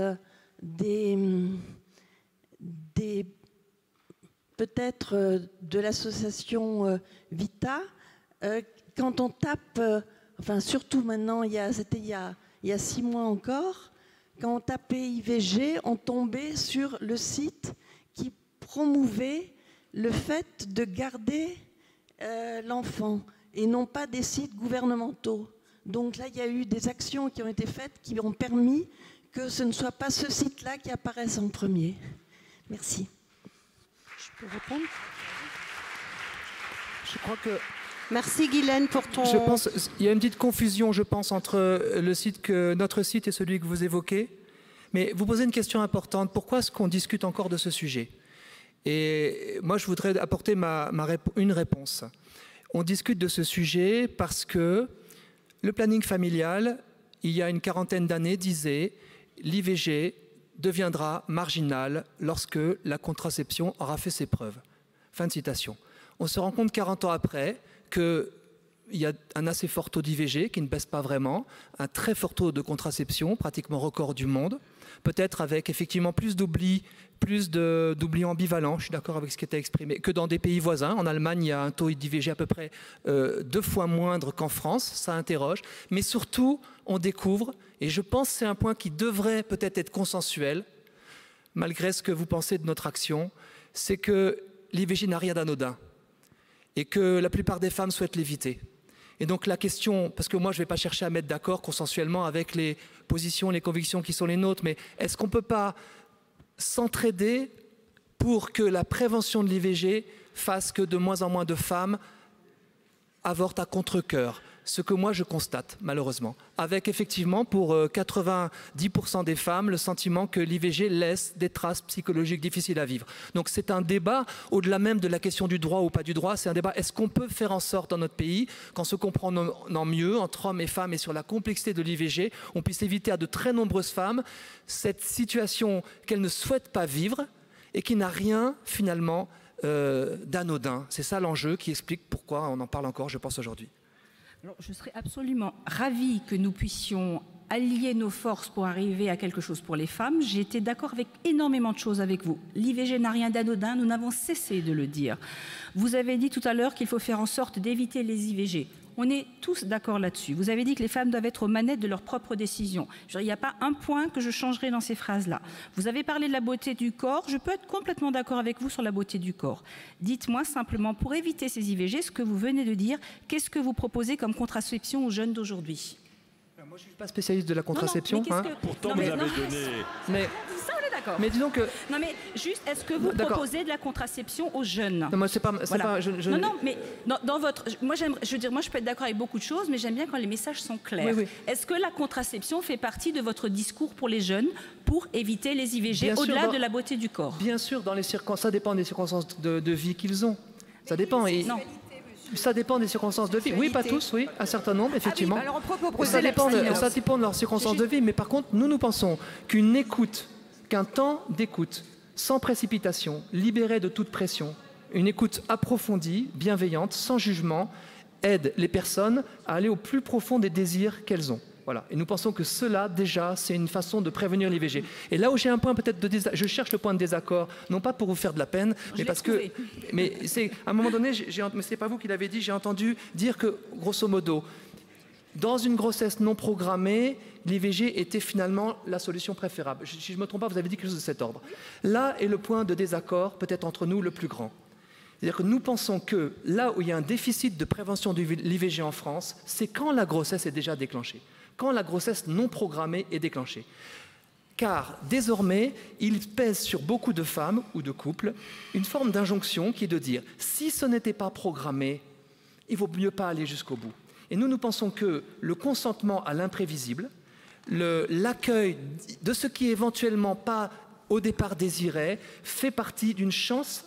peut-être de l'association Vita, quand on tape, enfin surtout maintenant, c'était il y a 6 mois encore, quand on tapait IVG, on tombait sur le site qui promouvait le fait de garder l'enfant et non pas des sites gouvernementaux. Donc là, il y a eu des actions qui ont été faites qui ont permis que ce ne soit pas ce site-là qui apparaisse en premier. Merci.
Je peux répondre ?
Je crois que...
Merci Guylaine pour ton...
Je pense qu'il y a une petite confusion, je pense, entre notre site et celui que vous évoquez. Mais vous posez une question importante. Pourquoi est-ce qu'on discute encore de ce sujet ? Et moi, je voudrais apporter une réponse. On discute de ce sujet parce que le planning familial, il y a une quarantaine d'années, disait l'IVG deviendra marginal lorsque la contraception aura fait ses preuves. Fin de citation. On se rend compte 40 ans après qu'il y a un assez fort taux d'IVG qui ne baisse pas vraiment, un très fort taux de contraception, pratiquement record du monde, peut-être avec effectivement plus d'oubli ambivalents, je suis d'accord avec ce qui était exprimé, que dans des pays voisins. En Allemagne, il y a un taux d'IVG à peu près 2 fois moindre qu'en France, ça interroge. Mais surtout, on découvre, et je pense que c'est un point qui devrait peut-être être consensuel, malgré ce que vous pensez de notre action, c'est que l'IVG n'a rien d'anodin et que la plupart des femmes souhaitent l'éviter. Et donc la question, parce que moi je ne vais pas chercher à mettre d'accord consensuellement avec les positions, les convictions qui sont les nôtres, mais est-ce qu'on ne peut pas s'entraider pour que la prévention de l'IVG fasse que de moins en moins de femmes avortent à contre-cœur ? Ce que moi je constate malheureusement, avec effectivement pour 90% des femmes le sentiment que l'IVG laisse des traces psychologiques difficiles à vivre. Donc c'est un débat au-delà même de la question du droit ou pas du droit, c'est un débat, est-ce qu'on peut faire en sorte dans notre pays qu'en se comprenant mieux entre hommes et femmes et sur la complexité de l'IVG, on puisse éviter à de très nombreuses femmes cette situation qu'elles ne souhaitent pas vivre et qui n'a rien finalement d'anodin. C'est ça l'enjeu qui explique pourquoi on en parle encore, je pense, aujourd'hui.
Alors, je serais absolument ravie que nous puissions allier nos forces pour arriver à quelque chose pour les femmes. J'ai été d'accord avec énormément de choses avec vous. L'IVG n'a rien d'anodin, nous n'avons cessé de le dire. Vous avez dit tout à l'heure qu'il faut faire en sorte d'éviter les IVG. On est tous d'accord là-dessus. Vous avez dit que les femmes doivent être aux manettes de leurs propres décisions. Il n'y a pas un point que je changerai dans ces phrases-là. Vous avez parlé de la beauté du corps. Je peux être complètement d'accord avec vous sur la beauté du corps. Dites-moi simplement, pour éviter ces IVG, ce que vous venez de dire, qu'est-ce que vous proposez comme contraception aux jeunes d'aujourd'hui ?
Moi, je ne suis pas spécialiste de la contraception.
Pourtant, vous avez donné...
Mais disons que...
Non, mais juste, est-ce que vous proposez de la contraception aux jeunes ?
Non, moi, c'est pas...
Voilà. Non, mais dans votre... Moi, je peux être d'accord avec beaucoup de choses, mais j'aime bien quand les messages sont clairs. Oui. Est-ce que la contraception fait partie de votre discours pour les jeunes pour éviter les IVG au-delà de la beauté du corps ?
Bien sûr, ça dépend des circonstances de vie qu'ils ont. Ça dépend.
Non.
Ça dépend des circonstances de vie. Oui, pas tous, oui, un certain nombre, effectivement.
Alors, on peut proposer
ça dépend de leurs circonstances de vie. Mais par contre, nous pensons qu'un temps d'écoute, sans précipitation, libéré de toute pression, une écoute approfondie, bienveillante, sans jugement, aide les personnes à aller au plus profond des désirs qu'elles ont. Voilà. Et nous pensons que cela, déjà, c'est une façon de prévenir l'IVG. Et là où j'ai un point peut-être de désaccord, je cherche le point de désaccord, non pas pour vous faire de la peine, mais parce que... Mais c'est, à un moment donné, mais c'est pas vous qui l'avez dit, j'ai entendu dire que, grosso modo, dans une grossesse non programmée, l'IVG était finalement la solution préférable. Si je ne me trompe pas, vous avez dit quelque chose de cet ordre. Là est le point de désaccord, peut-être entre nous, le plus grand. C'est-à-dire que nous pensons que là où il y a un déficit de prévention de l'IVG en France, c'est quand la grossesse est déjà déclenchée, quand la grossesse non programmée est déclenchée. Car désormais, il pèse sur beaucoup de femmes ou de couples une forme d'injonction qui est de dire « si ce n'était pas programmé, il vaut mieux pas aller jusqu'au bout ». Et nous pensons que le consentement à l'imprévisible, l'accueil de ce qui éventuellement pas au départ désiré, fait partie d'une chance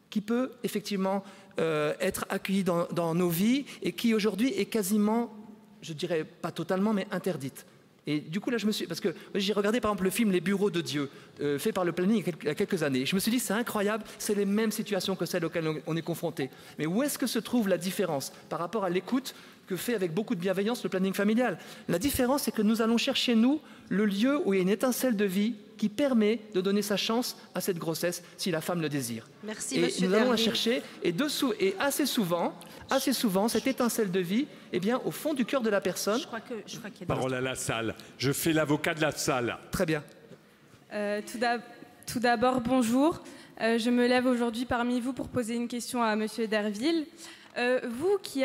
qui peut effectivement être accueillie dans nos vies et qui aujourd'hui est quasiment, je dirais pas totalement, mais interdite. Et du coup là parce que j'ai regardé par exemple le film Les Bureaux de Dieu, fait par le Planning il y a quelques années. Je me suis dit c'est incroyable, c'est les mêmes situations que celles auxquelles on est confronté. Mais où est-ce que se trouve la différence par rapport à l'écoute que fait avec beaucoup de bienveillance le planning familial? La différence, c'est que nous allons chercher, nous, le lieu où il y a une étincelle de vie qui permet de donner sa chance à cette grossesse si la femme le désire.
Merci,
et
monsieur
nous allons la
Derville.
chercher, et assez souvent, cette étincelle de vie, eh bien, au fond du cœur de la personne.
Je crois qu'il y a
Parole à la salle. Je fais l'avocat de la salle.
Très bien.
Tout d'abord, bonjour. Je me lève aujourd'hui parmi vous pour poser une question à monsieur Derville. Vous qui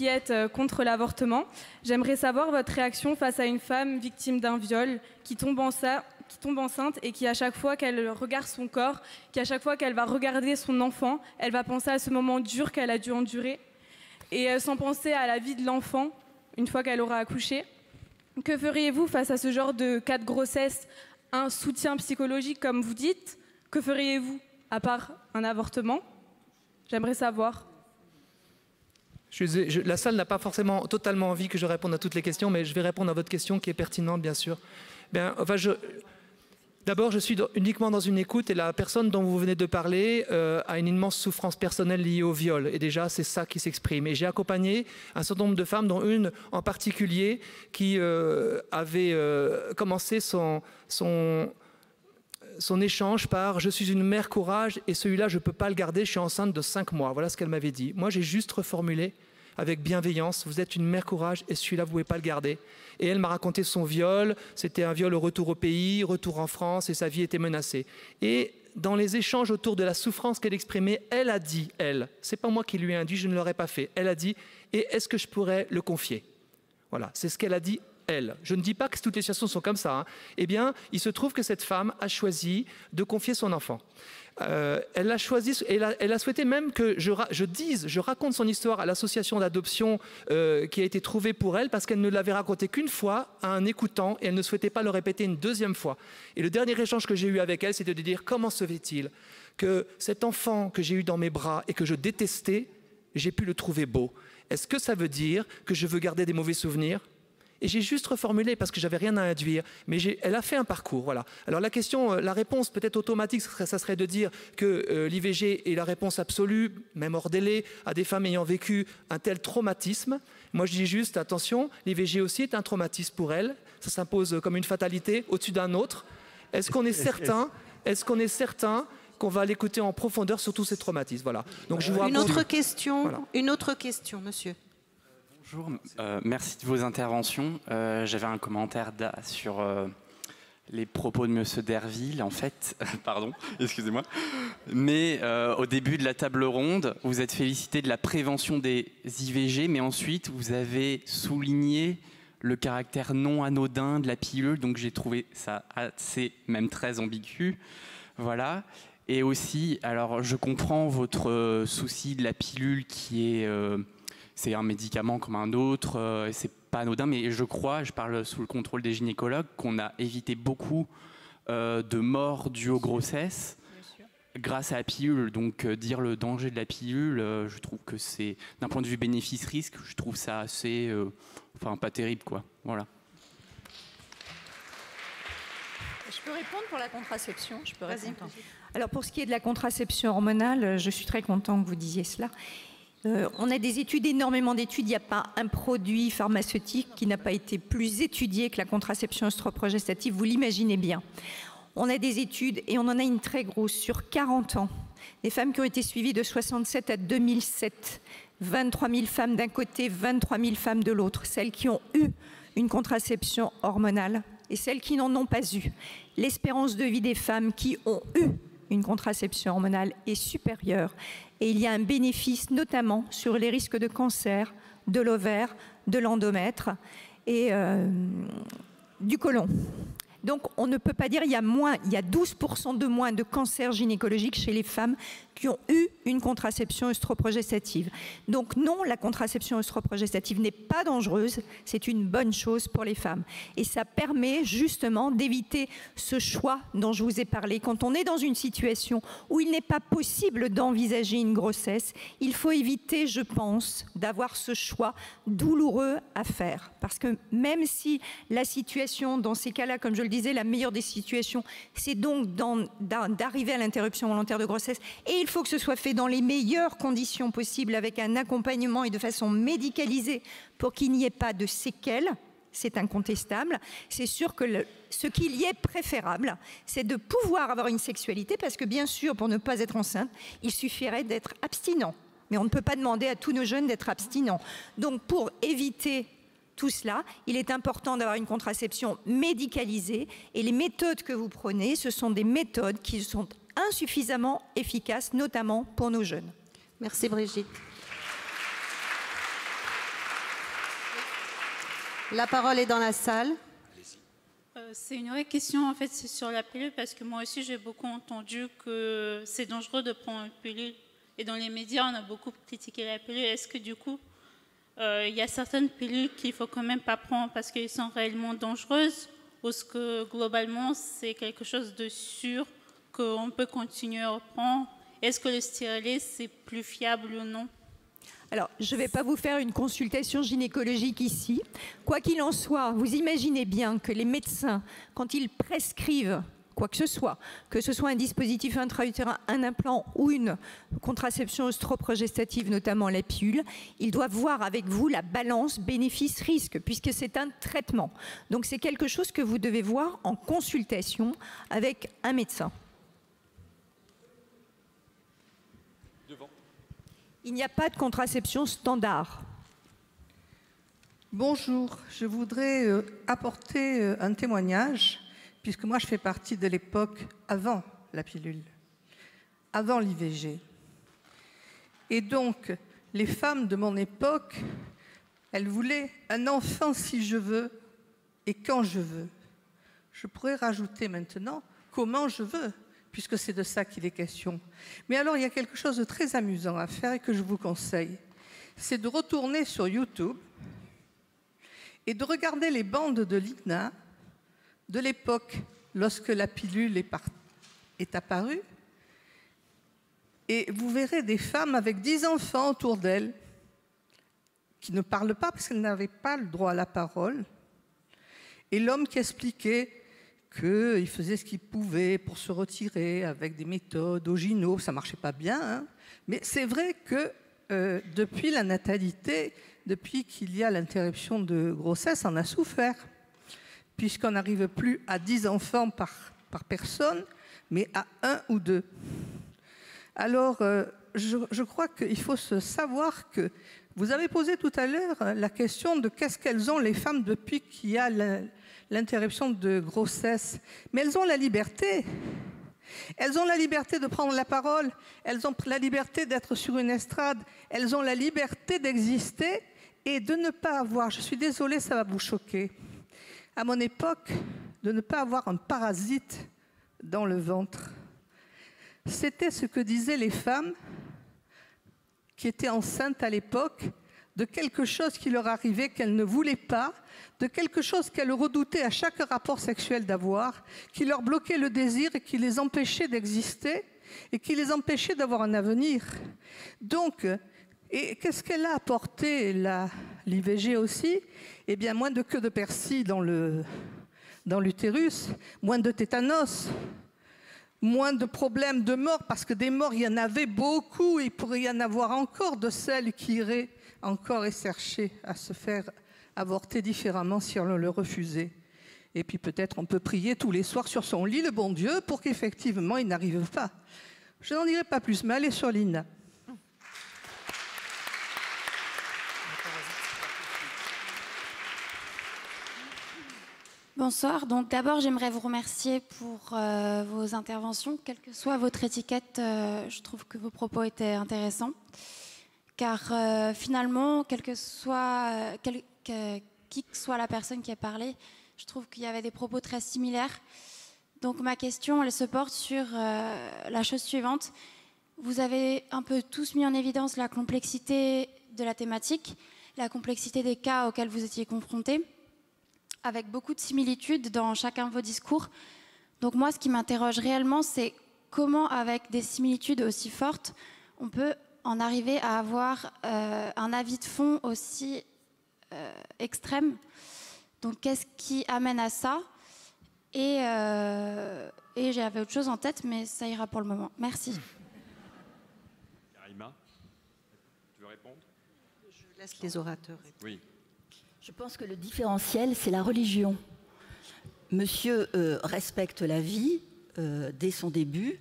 êtes contre l'avortement, j'aimerais savoir votre réaction face à une femme victime d'un viol qui tombe enceinte et qui, à chaque fois qu'elle regarde son corps, à chaque fois qu'elle va regarder son enfant, elle va penser à ce moment dur qu'elle a dû endurer et sans penser à la vie de l'enfant une fois qu'elle aura accouché. Que feriez-vous face à ce genre de cas de grossesse? Un soutien psychologique, comme vous dites. Que feriez-vous à part un avortement? J'aimerais savoir.
La salle n'a pas forcément totalement envie que je réponde à toutes les questions, mais je vais répondre à votre question qui est pertinente, bien sûr. D'abord, je suis uniquement dans une écoute et la personne dont vous venez de parler a une immense souffrance personnelle liée au viol. Et déjà, c'est ça qui s'exprime. Et j'ai accompagné un certain nombre de femmes, dont une en particulier, qui avait commencé son échange par « je suis une mère courage et celui-là, je ne peux pas le garder, je suis enceinte de 5 mois ». Voilà ce qu'elle m'avait dit. Moi, j'ai juste reformulé avec bienveillance « vous êtes une mère courage et celui-là, vous ne pouvez pas le garder ». Et elle m'a raconté son viol. C'était un viol au retour au pays, retour en France et sa vie était menacée. Et dans les échanges autour de la souffrance qu'elle exprimait, elle a dit, c'est pas moi qui lui ai induit, je ne l'aurais pas fait. Elle a dit « et est-ce que je pourrais le confier ?» Voilà, c'est ce qu'elle a dit. Je ne dis pas que toutes les situations sont comme ça. Hein. Eh bien, il se trouve que cette femme a choisi de confier son enfant. Elle a choisi, elle a souhaité même que je raconte son histoire à l'association d'adoption qui a été trouvée pour elle parce qu'elle ne l'avait raconté qu'une fois à un écoutant et elle ne souhaitait pas le répéter une deuxième fois. Et le dernier échange que j'ai eu avec elle, c'était de dire comment se fait-il que cet enfant que j'ai eu dans mes bras et que je détestais, j'ai pu le trouver beau. Est-ce que ça veut dire que je veux garder des mauvais souvenirs ? Et j'ai juste reformulé parce que j'avais rien à induire, mais elle a fait un parcours, voilà. Alors la réponse peut-être automatique, ça serait de dire que l'IVG est la réponse absolue, même hors délai, à des femmes ayant vécu un tel traumatisme. Moi je dis juste, attention, l'IVG aussi est un traumatisme pour elle, ça s'impose comme une fatalité au-dessus d'un autre. Est-ce qu'on est certain qu'on va l'écouter en profondeur sur tous ces traumatismes, voilà. Donc je vous raconte...
Une autre question, monsieur.
Bonjour, merci de vos interventions. J'avais un commentaire sur les propos de M. Derville, en fait. Pardon, excusez-moi. Mais au début de la table ronde, vous êtes félicité de la prévention des IVG, mais ensuite, vous avez souligné le caractère non anodin de la pilule, donc j'ai trouvé ça assez, même très ambigu. Voilà. Et aussi, alors je comprends votre souci de la pilule qui est... c'est un médicament comme un autre, c'est pas anodin, mais je crois, je parle sous le contrôle des gynécologues, qu'on a évité beaucoup de morts dues aux grossesses grâce à la pilule. Donc dire le danger de la pilule, je trouve que c'est, d'un point de vue bénéfice-risque, je trouve ça assez, enfin pas terrible quoi. Voilà.
Je peux répondre pour la contraception. Alors pour ce qui est de la contraception hormonale, je suis très content que vous disiez cela. On a des études, énormément d'études. Il n'y a pas un produit pharmaceutique qui n'a pas été plus étudié que la contraception œstroprogestative, vous l'imaginez bien. On a des études, et on en a une très grosse, sur 40 ans. Des femmes qui ont été suivies de 67 à 2007. 23 000 femmes d'un côté, 23 000 femmes de l'autre. Celles qui ont eu une contraception hormonale et celles qui n'en ont pas eu. L'espérance de vie des femmes qui ont eu une contraception hormonale est supérieur et il y a un bénéfice notamment sur les risques de cancer, de l'ovaire, de l'endomètre et du côlon. Donc on ne peut pas dire il y a 12% de moins de cancers gynécologiques chez les femmes qui ont eu une contraception œstroprogestative. Donc non, la contraception œstroprogestative n'est pas dangereuse, c'est une bonne chose pour les femmes. Et ça permet justement d'éviter ce choix dont je vous ai parlé. Quand on est dans une situation où il n'est pas possible d'envisager une grossesse, il faut éviter, je pense, d'avoir ce choix douloureux à faire. Parce que même si la situation, dans ces cas-là, comme je le disais, la meilleure des situations, c'est donc d'arriver à l'interruption volontaire de grossesse. Et il faut que ce soit fait dans les meilleures conditions possibles, avec un accompagnement et de façon médicalisée pour qu'il n'y ait pas de séquelles. C'est incontestable. C'est sûr que ce qu'il y est préférable, c'est de pouvoir avoir une sexualité, parce que bien sûr, pour ne pas être enceinte, il suffirait d'être abstinent. Mais on ne peut pas demander à tous nos jeunes d'être abstinents. Donc pour éviter tout cela, il est important d'avoir une contraception médicalisée, et les méthodes que vous prenez, ce sont des méthodes qui sont insuffisamment efficaces, notamment pour nos jeunes.
Merci Brigitte. La parole est dans la salle.
C'est une vraie question, en fait, c'est sur la pilule, parce que moi aussi j'ai beaucoup entendu que c'est dangereux de prendre une pilule, et dans les médias on a beaucoup critiqué la pilule. Est-ce que du coup il y a certaines pilules qu'il ne faut quand même pas prendre parce qu'elles sont réellement dangereuses, ou est-ce que globalement c'est quelque chose de sûr qu'on peut continuer à prendre? Est-ce que le stérilet c'est plus fiable ou non?
Alors, je ne vais pas vous faire une consultation gynécologique ici. Quoi qu'il en soit, vous imaginez bien que les médecins, quand ils prescrivent quoi que ce soit un dispositif intra-utérin, un implant ou une contraception œstroprogestative, notamment la pilule, ils doivent voir avec vous la balance bénéfice-risque, puisque c'est un traitement. Donc c'est quelque chose que vous devez voir en consultation avec un médecin. Il n'y a pas de contraception standard.
Bonjour, je voudrais apporter un témoignage, puisque moi je fais partie de l'époque avant la pilule, avant l'IVG. Et donc, les femmes de mon époque, elles voulaient un enfant si je veux et quand je veux. Je pourrais rajouter maintenant comment je veux, puisque c'est de ça qu'il est question. Mais alors, il y a quelque chose de très amusant à faire et que je vous conseille. C'est de retourner sur YouTube et de regarder les bandes de l'INA de l'époque, lorsque la pilule est apparue, et vous verrez des femmes avec 10 enfants autour d'elles, qui ne parlent pas parce qu'elles n'avaient pas le droit à la parole, et l'homme qui expliquait qu'il faisait ce qu'il pouvait pour se retirer avec des méthodes vaginaux. Ça ne marchait pas bien, hein, mais c'est vrai que depuis la natalité, depuis qu'il y a l'interruption de grossesse, on a souffert, puisqu'on n'arrive plus à 10 enfants par personne, mais à 1 ou 2. Alors, je crois qu'il faut se savoir que vous avez posé tout à l'heure la question de qu'est-ce qu'elles ont, les femmes, depuis qu'il y a l'interruption de grossesse. Mais elles ont la liberté. Elles ont la liberté de prendre la parole. Elles ont la liberté d'être sur une estrade. Elles ont la liberté d'exister et de ne pas avoir, je suis désolée, ça va vous choquer, à mon époque, de ne pas avoir un parasite dans le ventre. C'était ce que disaient les femmes qui étaient enceintes à l'époque, de quelque chose qui leur arrivait qu'elles ne voulaient pas, de quelque chose qu'elles redoutaient à chaque rapport sexuel d'avoir, qui leur bloquait le désir et qui les empêchait d'exister et qui les empêchait d'avoir un avenir. Donc, et qu'est-ce qu'elle a apporté, l'IVG aussi? Eh bien, moins de queue de persil dans l'utérus, moins de tétanos, moins de problèmes de mort, parce que des morts, il y en avait beaucoup, et il pourrait y en avoir encore de celles qui iraient encore chercher à se faire avorter différemment si on le refusait. Et puis peut-être on peut prier tous les soirs sur son lit le bon Dieu pour qu'effectivement il n'arrive pas. Je n'en dirai pas plus, mais allez sur l'INA.
Bonsoir. Donc d'abord, j'aimerais vous remercier pour vos interventions. Quelle que soit votre étiquette, je trouve que vos propos étaient intéressants. Car finalement, qui que soit la personne qui a parlé, je trouve qu'il y avait des propos très similaires. Donc ma question, elle se porte sur la chose suivante. Vous avez un peu tous mis en évidence la complexité de la thématique, la complexité des cas auxquels vous étiez confrontés, avec beaucoup de similitudes dans chacun de vos discours. Donc moi, ce qui m'interroge réellement, c'est comment, avec des similitudes aussi fortes, on peut en arriver à avoir un avis de fond aussi extrême. Donc qu'est-ce qui amène à ça? Et j'avais autre chose en tête, mais ça ira pour le moment. Merci.
Karima, tu veux répondre?
Je laisse les orateurs.
Oui.
Je pense que le différentiel, c'est la religion. Monsieur respecte la vie dès son début.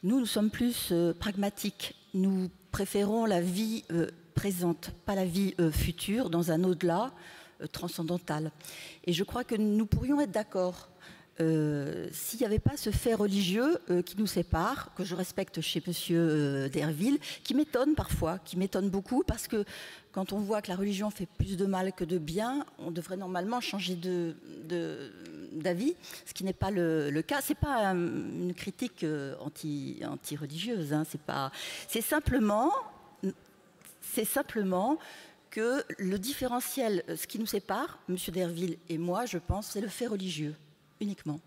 Nous sommes plus pragmatiques. Nous préférons la vie présente, pas la vie future, dans un au-delà transcendantal. Et je crois que nous pourrions être d'accord s'il n'y avait pas ce fait religieux qui nous sépare, que je respecte chez monsieur Derville, qui m'étonne parfois, qui m'étonne beaucoup, parce que quand on voit que la religion fait plus de mal que de bien, on devrait normalement changer d'avis, ce qui n'est pas le cas. Ce n'est pas une critique anti-religieuse, hein, c'est simplement que le différentiel, ce qui nous sépare, monsieur Derville et moi, je pense, c'est le fait religieux. Uniquement.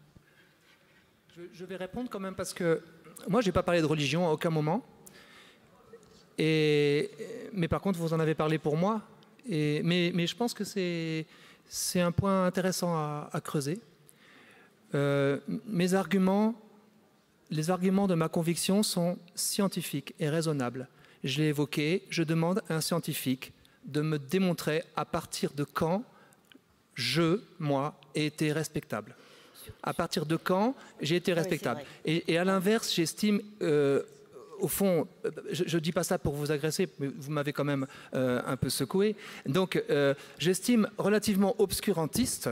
Je vais répondre quand même parce que moi, je n'ai pas parlé de religion à aucun moment. Mais par contre, vous en avez parlé pour moi. Mais je pense que c'est un point intéressant à creuser. Les arguments de ma conviction sont scientifiques et raisonnables. Je l'ai évoqué, je demande à un scientifique de me démontrer à partir de quand moi, ai été respectable. À partir de quand j'ai été respectable. Et à l'inverse, j'estime, au fond, je ne dis pas ça pour vous agresser, mais vous m'avez quand même un peu secoué. Donc, j'estime relativement obscurantiste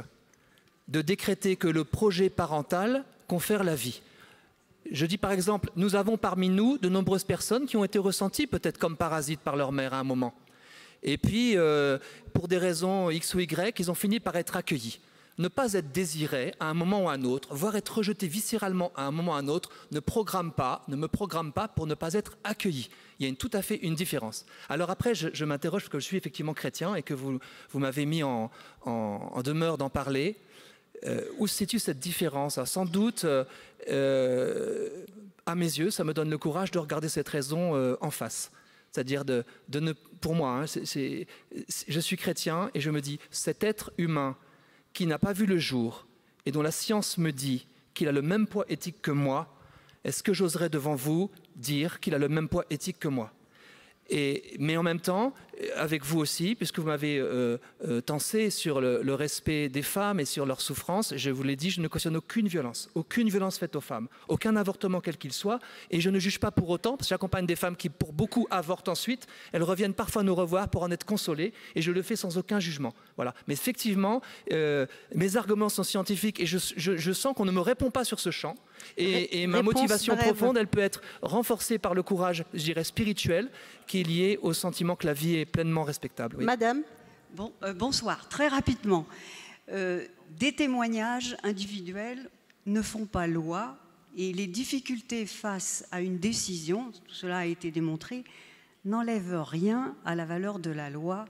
de décréter que le projet parental confère la vie. Je dis par exemple, nous avons parmi nous de nombreuses personnes qui ont été ressenties peut-être comme parasites par leur mère à un moment. Et puis, pour des raisons X ou Y, ils ont fini par être accueillis. Ne pas être désiré à un moment ou à un autre, voire être rejeté viscéralement à un moment ou à un autre, ne me programme pas pour ne pas être accueilli. Il y a tout à fait une différence. Alors après, je m'interroge parce que je suis effectivement chrétien et que vous m'avez mis en demeure d'en parler. Où se situe cette différence? Sans doute, à mes yeux, ça me donne le courage de regarder cette raison en face. C'est-à-dire pour moi, je suis chrétien et je me dis, cet être humain qui n'a pas vu le jour et dont la science me dit qu'il a le même poids éthique que moi, est-ce que j'oserais devant vous dire qu'il a le même poids éthique que moi? Mais en même temps, avec vous aussi, puisque vous m'avez tensé sur le respect des femmes et sur leur souffrance, je vous l'ai dit, je ne cautionne aucune violence faite aux femmes, aucun avortement quel qu'il soit, et je ne juge pas pour autant, parce que j'accompagne des femmes qui, pour beaucoup, avortent ensuite, elles reviennent parfois nous revoir pour en être consolées, et je le fais sans aucun jugement. Voilà. Mais effectivement, mes arguments sont scientifiques, et je sens qu'on ne me répond pas sur ce champ, et ma motivation profonde, elle peut être renforcée par le courage, je dirais, spirituel, qui est lié au sentiment que la vie est pleinement respectable. Oui.
Madame.
Bonsoir. Très rapidement, des témoignages individuels ne font pas loi et les difficultés face à une décision, tout cela a été démontré, n'enlèvent rien à la valeur de la loi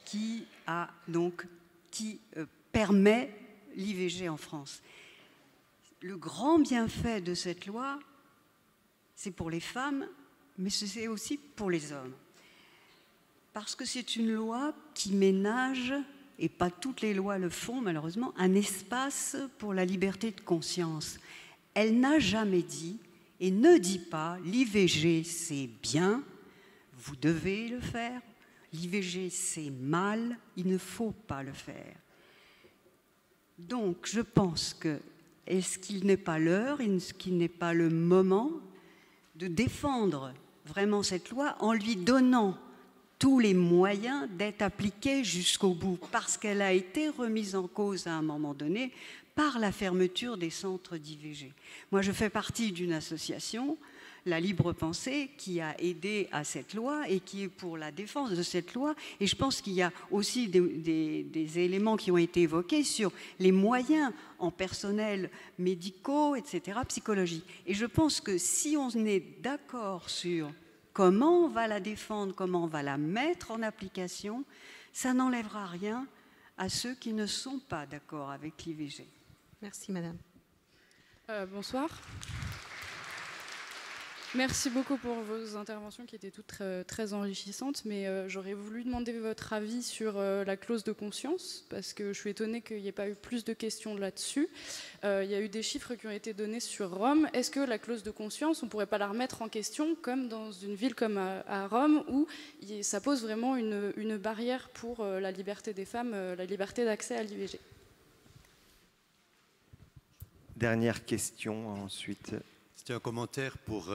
qui permet l'IVG en France. Le grand bienfait de cette loi, c'est pour les femmes, mais c'est aussi pour les hommes. Parce que c'est une loi qui ménage, et pas toutes les lois le font malheureusement, un espace pour la liberté de conscience. Elle n'a jamais dit et ne dit pas l'IVG c'est bien, vous devez le faire, l'IVG c'est mal, il ne faut pas le faire. Donc je pense que est-ce qu'il n'est pas l'heure, est-ce qu'il n'est pas le moment de défendre vraiment cette loi en lui donnant tous les moyens d'être appliquée jusqu'au bout, parce qu'elle a été remise en cause à un moment donné par la fermeture des centres d'IVG. Moi, je fais partie d'une association, la Libre Pensée, qui a aidé à cette loi et qui est pour la défense de cette loi. Et je pense qu'il y a aussi des éléments qui ont été évoqués sur les moyens en personnel médicaux, etc., psychologie. Et je pense que si on est d'accord sur comment on va la défendre, comment on va la mettre en application, ça n'enlèvera rien à ceux qui ne sont pas d'accord avec l'IVG.
Merci, madame.
Bonsoir. Merci beaucoup pour vos interventions qui étaient toutes très enrichissantes, mais j'aurais voulu demander votre avis sur la clause de conscience, parce que je suis étonnée qu'il n'y ait pas eu plus de questions là-dessus. Il y a eu des chiffres qui ont été donnés sur Rome. Est-ce que la clause de conscience, on ne pourrait pas la remettre en question, comme dans une ville comme à Rome, où ça pose vraiment une barrière pour la liberté des femmes, la liberté d'accès à l'IVG?
Dernière question, ensuite.
C'était un commentaire pour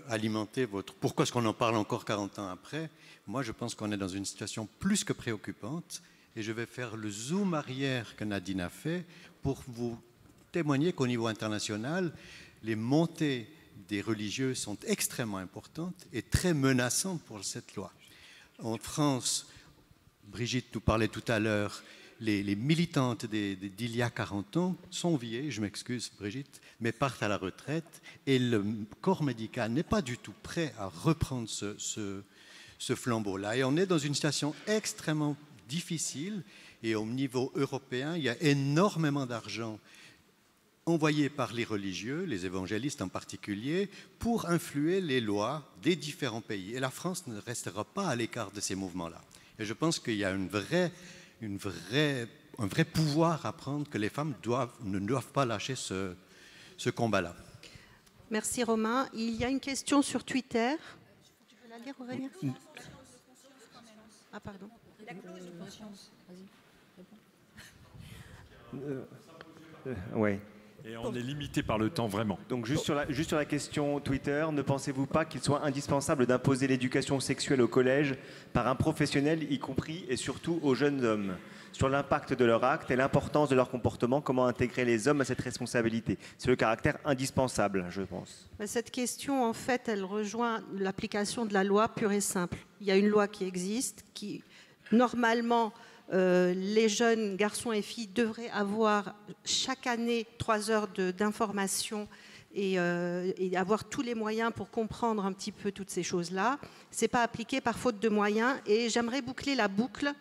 alimenter votre... Pourquoi est-ce qu'on en parle encore 40 ans après? Moi, je pense qu'on est dans une situation plus que préoccupante et je vais faire le zoom arrière que Nadine a fait pour vous témoigner qu'au niveau international, les montées des religieux sont extrêmement importantes et très menaçantes pour cette loi. En France, Brigitte nous parlait tout à l'heure, les militantes d'il y a 40 ans sont vieilles, je m'excuse Brigitte, mais partent à la retraite et le corps médical n'est pas du tout prêt à reprendre ce flambeau-là. Et on est dans une situation extrêmement difficile et au niveau européen, il y a énormément d'argent envoyé par les religieux, les évangélistes en particulier, pour influer les lois des différents pays. Et la France ne restera pas à l'écart de ces mouvements-là. Et je pense qu'il y a un vrai pouvoir à prendre, que les femmes ne doivent pas lâcher ce combat-là.
Merci Romain. Il y a une question sur Twitter. Tu veux la lire, Aurélien? Ah, pardon.
La clause de conscience. Vas-y.
Ouais. Et on est limité par le temps, vraiment.
Donc juste sur la question Twitter, ne pensez-vous pas qu'il soit indispensable d'imposer l'éducation sexuelle au collège par un professionnel, y compris et surtout aux jeunes hommes, sur l'impact de leur acte et l'importance de leur comportement, comment intégrer les hommes à cette responsabilité? C'est le caractère indispensable, je pense.
Cette question, en fait, elle rejoint l'application de la loi pure et simple. Il y a une loi qui existe, qui, normalement, les jeunes garçons et filles devraient avoir chaque année 3 heures d'information et avoir tous les moyens pour comprendre un petit peu toutes ces choses-là. Ce n'est pas appliqué par faute de moyens et j'aimerais boucler la boucle.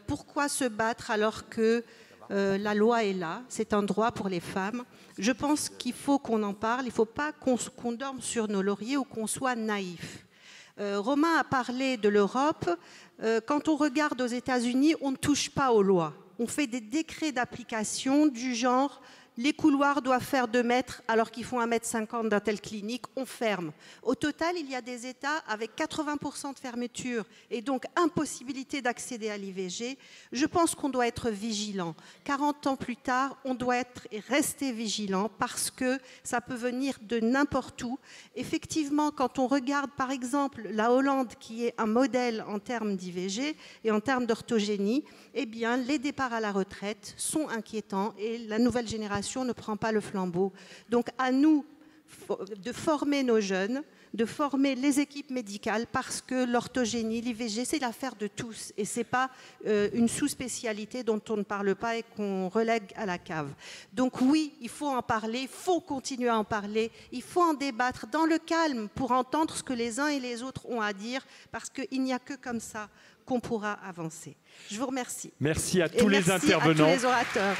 Pourquoi se battre alors que la loi est là? C'est un droit pour les femmes. Je pense qu'il faut qu'on en parle. Il ne faut pas qu'on dorme sur nos lauriers ou qu'on soit naïf. Romain a parlé de l'Europe. Quand on regarde aux États-Unis, on ne touche pas aux lois. On fait des décrets d'application du genre les couloirs doivent faire 2 mètres alors qu'ils font 1,50 m dans telle clinique, on ferme. Au total, il y a des États avec 80% de fermeture et donc impossibilité d'accéder à l'IVG. Je pense qu'on doit être vigilant. 40 ans plus tard, on doit être et rester vigilant parce que ça peut venir de n'importe où. Effectivement, quand on regarde par exemple la Hollande qui est un modèle en termes d'IVG et en termes d'orthogénie, eh bien les départs à la retraite sont inquiétants et la nouvelle génération ne prend pas le flambeau. Donc à nous de former nos jeunes, de former les équipes médicales parce que l'orthogénie, l'IVG, c'est l'affaire de tous et ce n'est pas une sous-spécialité dont on ne parle pas et qu'on relègue à la cave. Donc oui, il faut en parler, il faut continuer à en parler, il faut en débattre dans le calme pour entendre ce que les uns et les autres ont à dire parce qu'il n'y a que comme ça qu'on pourra avancer. Je vous remercie.
Merci à tous les intervenants.
Merci à tous les orateurs.